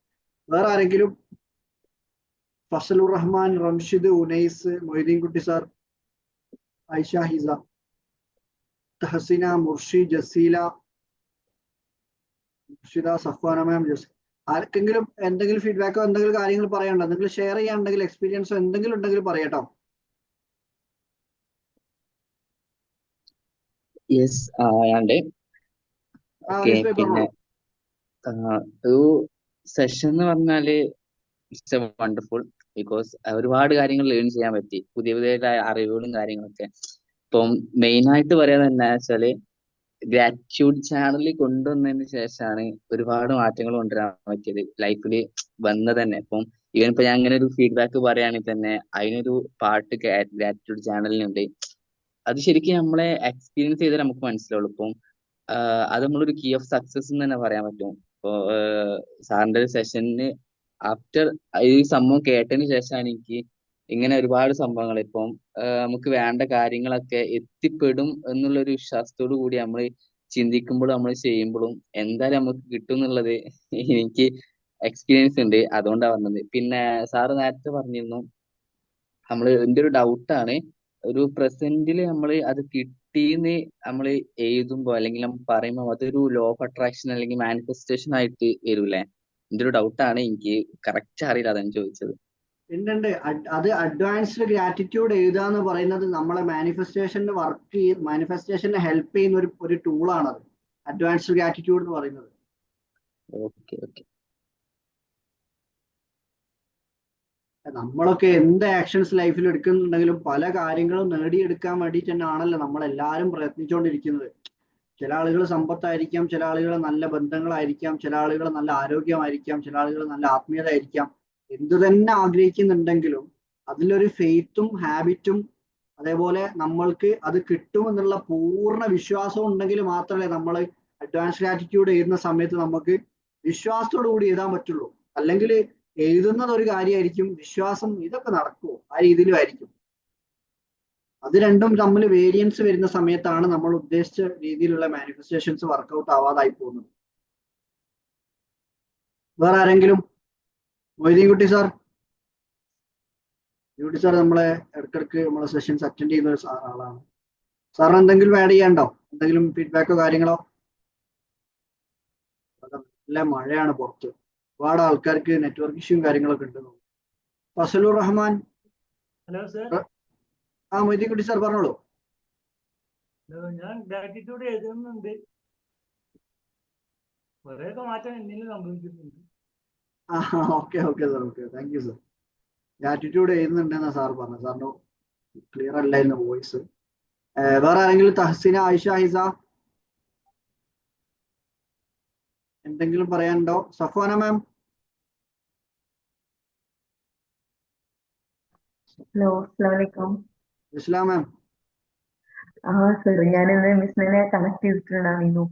വേറെ ആരെങ്കിലും? ഫസലുർ റഹ്മാൻ, റംഷിദ്, ഉനൈസ്, മൊയ്തീൻ കുട്ടി സാർ. ആയിഷ ഹിസ, തഹസിന, മുർഷി, ജസീല, മുർഷിദ, സഫാന മാം, ആർക്കെങ്കിലും എന്തെങ്കിലും ഫീഡ്ബാക്കോ എന്തെങ്കിലും കാര്യങ്ങൾ പറയാനുണ്ടോ? എന്തെങ്കിലും ഷെയർ ചെയ്യാനുണ്ടെങ്കിൽ എക്സ്പീരിയൻസോ എന്തെങ്കിലും ഉണ്ടെങ്കിൽ പറയട്ടോ. യെസ് ഞാണ്ട് ഓക്കെ. യെസ് ബൈ പിന്നെ പറഞ്ഞോളൂ. ഒരു സെഷൻ എന്ന് പറഞ്ഞാല് ഇറ്റ്സ് എ വണ്ടർഫുൾ, ബിക്കോസ് ഒരുപാട് കാര്യങ്ങൾ ലേൺ ചെയ്യാൻ പറ്റി, പുതിയ പുതിയ അറിവുകളും കാര്യങ്ങളൊക്കെ. ഇപ്പം മെയിൻ ആയിട്ട് പറയാൻ തന്നെ വെച്ചാല് ഗ്രാറ്റിറ്റ്യൂഡ് ചാനൽ കൊണ്ടുവന്നതിന് ശേഷമാണ് ഒരുപാട് മാറ്റങ്ങൾ കൊണ്ടുവരാൻ പറ്റിയത് ലൈഫിൽ വന്നത് തന്നെ. ഇപ്പം ഈവൻ ഇപ്പൊ ഞാൻ അങ്ങനെ ഒരു ഫീഡ്ബാക്ക് പറയുകയാണെങ്കിൽ തന്നെ അതിനൊരു പാർട്ട് ഗ്രാറ്റിറ്റ്യൂഡ് ചാനലിനുണ്ട്. അത് ശരിക്കും നമ്മളെ എക്സ്പീരിയൻസ് ചെയ്താൽ നമുക്ക് മനസ്സിലാവുള്ളൂ. ഇപ്പം അത് നമ്മളൊരു കീ ഓഫ് സക്സസ് എന്ന് തന്നെ പറയാൻ പറ്റും. ഇപ്പോ സാറിന്റെ ഒരു സെഷന് ആഫ്റ്റർ ഈ സംഭവം കേട്ടതിന് ശേഷമാണ് എനിക്ക് ഇങ്ങനെ ഒരുപാട് സംഭവങ്ങൾ ഇപ്പം നമുക്ക് വേണ്ട കാര്യങ്ങളൊക്കെ എത്തിപ്പെടും എന്നുള്ളൊരു വിശ്വാസത്തോടു കൂടി നമ്മൾ ചിന്തിക്കുമ്പോഴും നമ്മൾ ചെയ്യുമ്പോഴും എന്തായാലും നമുക്ക് കിട്ടും എന്നുള്ളത് എനിക്ക് എക്സ്പീരിയൻസ് ഉണ്ട്. അതുകൊണ്ടാണ് പറഞ്ഞത്. പിന്നെ സാറ് നേരത്തെ പറഞ്ഞിരുന്നു, എന്റെ ഒരു ഡൗട്ടാണ്, ഒരു പ്രസന്റില് നമ്മൾ അത് കിട്ടീന്ന് നമ്മൾ എഴുതുമ്പോ അല്ലെങ്കിൽ നമ്മൾ പറയുമ്പോൾ അതൊരു ലോ ഓഫ് അട്രാക്ഷൻ അല്ലെങ്കിൽ മാനിഫെസ്റ്റേഷൻ ആയിട്ട് വരൂലേ? എന്റെ ഒരു ഡൗട്ടാണ്, എനിക്ക് കറക്റ്റ് അറിയില്ല, അതാണ് ചോദിച്ചത്. ഉണ്ട്. അത് അഡ്വാൻസ്ഡ് ഗ്രാറ്റിറ്റ്യൂഡ് എഴുതുക എന്ന് പറയുന്നത് നമ്മളെ മാനിഫെസ്റ്റേഷനെ ഹെൽപ്പ് ചെയ്യുന്ന ഒരു ടൂളാണത്, അഡ്വാൻസ്ഡ് ഗ്രാറ്റിറ്റ്യൂഡ് എന്ന് പറയുന്നത്. Okay okay. നമ്മളൊക്കെ എന്ത് ആക്ഷൻസ് ലൈഫിൽ എടുക്കുന്നുണ്ടെങ്കിലും പല കാര്യങ്ങളും നേടിയെടുക്കാൻ വേണ്ടിയിട്ട് തന്നെയാണല്ലോ നമ്മളെല്ലാവരും പ്രയത്നിച്ചുകൊണ്ടിരിക്കുന്നത്. ചില ആളുകൾ സമ്പത്തായിരിക്കാം, ചില ആളുകൾ നല്ല ബന്ധങ്ങളായിരിക്കാം, ചില ആളുകൾ നല്ല ആരോഗ്യമായിരിക്കാം, ചില ആളുകൾ നല്ല ആത്മീയത ആയിരിക്കാം. എന്തു തന്നെ ആഗ്രഹിക്കുന്നുണ്ടെങ്കിലും അതിലൊരു ഫെയ്ത്തും ഹാബിറ്റും അതേപോലെ നമ്മൾക്ക് അത് കിട്ടുമെന്നുള്ള പൂർണ്ണ വിശ്വാസവും ഉണ്ടെങ്കിൽ മാത്രമേ നമ്മൾ അഡ്വാൻസ് ഗ്രാറ്റിറ്റ്യൂഡ് എഴുതുന്ന സമയത്ത് നമുക്ക് വിശ്വാസത്തോടു കൂടി എഴുതാൻ പറ്റുള്ളൂ. അല്ലെങ്കിൽ എഴുതുന്നത് ഒരു കാര്യമായിരിക്കും, വിശ്വാസം ഇതൊക്കെ നടക്കുമോ ആ രീതിയിലും ആയിരിക്കും. അത് രണ്ടും തമ്മിൽ വേരിയൻസ് വരുന്ന സമയത്താണ് നമ്മൾ ഉദ്ദേശിച്ച രീതിയിലുള്ള മാനിഫെസ്റ്റേഷൻസ് വർക്കൗട്ട് ആവാതായി പോകുന്നത്. വേറെ ആരെങ്കിലും? മൊയ്തീൻകുട്ടി സാർ. ബ്യൂട്ടി സാർ നമ്മളെ ഇടയ്ക്കിടയ്ക്ക് നമ്മളെ സെഷൻസ് അറ്റൻഡ് ചെയ്യുന്ന ഒരു ആളാണ്. സാറിന് എന്തെങ്കിലും ആഡ് ചെയ്യാണ്ടോ? എന്തെങ്കിലും ഫീഡ്ബാക്കോ കാര്യങ്ങളോ? നല്ല മഴയാണ് പുറത്ത്, ഒരുപാട് ആൾക്കാർക്ക് നെറ്റ്വർക്ക് ഇഷ്യൂവും കാര്യങ്ങളൊക്കെ ഉണ്ട്. Fazlur Rahman. Hello sir. Moideenkutty sir പറഞ്ഞോളൂ. ഞാൻ ഗ്രാറ്റിറ്റ്യൂഡ് എഴുതുന്നുണ്ട്, കുറേയൊക്കെ മാറ്റം എന്തെങ്കിലും സംഭവിക്കുന്നുണ്ട്. Okay sir, okay, thank you sir. Gratitude എഴുതുന്നുണ്ടെന്നാ സാർ പറഞ്ഞത്. സാറിന് ക്ലിയർ അല്ലായിരുന്നു വോയിസ്. വേറെ ആരെങ്കിലും? തഹസിന, ആയിഷ, ഹിസ, എന്തെങ്കിലും പറയാനുണ്ടോ? സഫാന മാം. ഹലോ, അസ്സലാമലൈക്കും. ഇസ്ലാം മാം. സർ, ഞാനിന്ന് മിസ്സിനെ കണക്ട് ചെയ്തിട്ടുണ്ടായിരുന്നു.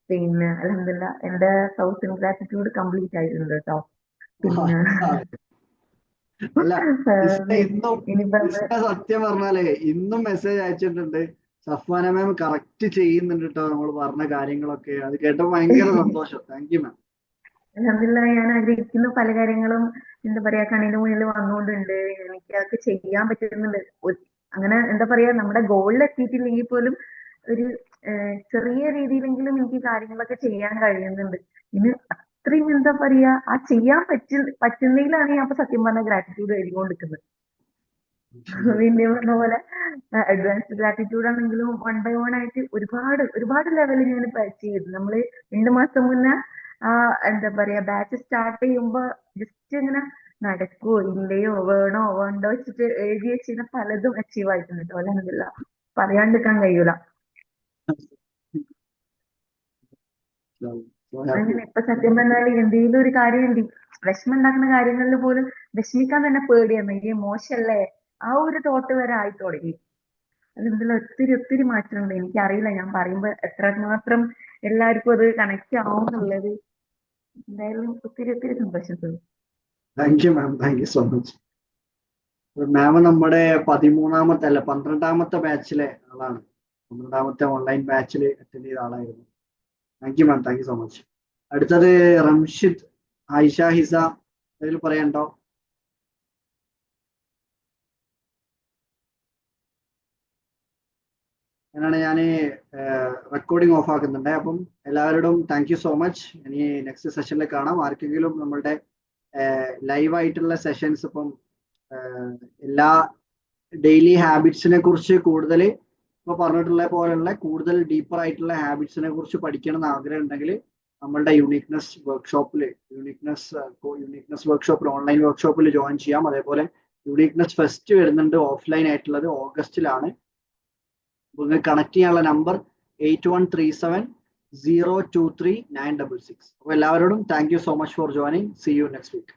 പിന്നെ അൽഹംദുലില്ലാ എന്റെ 1000 ഗ്രാറ്റിറ്റ്യൂഡ് കംപ്ലീറ്റ് ആയിട്ടുണ്ട് കേട്ടോ. പിന്നെ അല്ല, സത്യം പറഞ്ഞാലേ ഇന്നും മെസ്സേജ് അയച്ചിട്ടുണ്ട്, സഫാന മാം കറക്റ്റ് ചെയ്യുന്നുണ്ട് കേട്ടോ നമ്മൾ പറഞ്ഞ കാര്യങ്ങളൊക്കെ. അത് കേട്ടപ്പോൾ ഭയങ്കര സന്തോഷം. താങ്ക് യു മാം. അൽഹംദുലില്ലാ ഞാൻ ആഗ്രഹിക്കുന്ന പല കാര്യങ്ങളും എന്താ പറയാ കണ്ണിന് മുന്നിൽ വന്നുകൊണ്ടുണ്ട്. എനിക്ക് അതൊക്കെ ചെയ്യാൻ പറ്റുന്നുണ്ട്. അങ്ങനെ എന്താ പറയാ നമ്മുടെ ഗോളിൽ എത്തിയിട്ടില്ലെങ്കിൽ പോലും ഒരു ചെറിയ രീതിയിലെങ്കിലും എനിക്ക് കാര്യങ്ങളൊക്കെ ചെയ്യാൻ കഴിയുന്നുണ്ട്. ഇനി അത്രയും എന്താ പറയാ ആ ചെയ്യാൻ പറ്റുന്നതിലാണ് ഞാൻ അപ്പൊ സത്യം പറഞ്ഞ ഗ്രാറ്റിറ്റ്യൂഡ് എഴുതിക്കൊണ്ടിരിക്കുന്നത്. പിന്നെ പറഞ്ഞ പോലെ അഡ്വാൻസ്ഡ് ഗ്രാറ്റിറ്റ്യൂഡ് ആണെങ്കിലും 1 by 1 ആയിട്ട് ഒരുപാട് ലെവലിൽ ഞാൻ അച്ചീവ് ചെയ്തു. നമ്മള് 2 മാസം മുന്നേ എന്താ പറയാ ബാച്ച് സ്റ്റാർട്ട് ചെയ്യുമ്പോ ജസ്റ്റ് ഇങ്ങനെ നടക്കുവോ ഇല്ലയോ വേണ്ടോ വെച്ചിട്ട് എഴുതി വെച്ചിരുന്ന പലതും അച്ചീവ് ആയിട്ടുണ്ട് കേട്ടോ. അൽഹംദുലില്ലാ പറയാണ്ടിരിക്കാൻ കഴിയൂല. അങ്ങനെ ഇപ്പൊ സത്യം പറഞ്ഞാൽ എന്തെങ്കിലും ഒരു കാര്യം വിഷമം ഉണ്ടാക്കുന്ന കാര്യങ്ങളിൽ പോലും വിഷമിക്കാൻ തന്നെ പേടിയാണ്. ഈ മോശമല്ലേ ആ ഒരു തോട്ട് വരെ ആയി തുടങ്ങി. അതെന്തെല്ലാം ഒത്തിരി മാറ്റമുണ്ട്. എനിക്കറിയില്ല ഞാൻ പറയുമ്പോ എത്രമാത്രം എല്ലാവർക്കും അത് കണക്ട് ആവുന്നുള്ളത്. എന്തായാലും ഒത്തിരി സന്തോഷം. Thank you ma'am, thank you so much. Ma'am നമ്മുടെ 12ാമത്തെ ബാച്ചിലെ ആളാണ്. 12ാമത്തെ ഓൺലൈൻ ബാച്ചിൽ അറ്റൻഡ് ചെയ്ത ആളായിരുന്നു. Thank you ma'am, thank you so much. അടുത്തത് റംഷിദ്, ആയിഷ, ഹിസ, എന്തെങ്കിലും പറയാനുണ്ടോ? എന്നാണ് ഞാൻ റെക്കോർഡിംഗ് ഓഫ് ആക്കുന്നുണ്ട്. അപ്പം എല്ലാവരോടും താങ്ക് യു സോ മച്ച്. ഇനി നെക്സ്റ്റ് സെഷനിൽ കാണാം. ആർക്കെങ്കിലും നമ്മളുടെ ലൈവായിട്ടുള്ള സെഷൻസ് ഇപ്പം എല്ലാ ഡെയിലി ഹാബിറ്റ്സിനെ കുറിച്ച് കൂടുതൽ ഇപ്പോൾ പറഞ്ഞിട്ടുള്ള പോലുള്ള കൂടുതൽ ഡീപ്പർ ആയിട്ടുള്ള ഹാബിറ്റ്സിനെ കുറിച്ച് പഠിക്കണം എന്ന് ആഗ്രഹം ഉണ്ടെങ്കിൽ നമ്മളുടെ യൂണിക്നെസ് വർക്ക്ഷോപ്പിൽ ഓൺലൈൻ വർക്ക്ഷോപ്പിൽ ജോയിൻ ചെയ്യാം. അതേപോലെ യൂണിക്നെസ് ഫെസ്റ്റ് വരുന്നുണ്ട് ഓഫ്ലൈൻ ആയിട്ടുള്ളത് ഓഗസ്റ്റിലാണ്. നിങ്ങൾക്ക് കണക്ട് ചെയ്യാനുള്ള നമ്പർ 8137023966. അപ്പോൾ എല്ലാവരോടും thank you so much for joining. See you next week.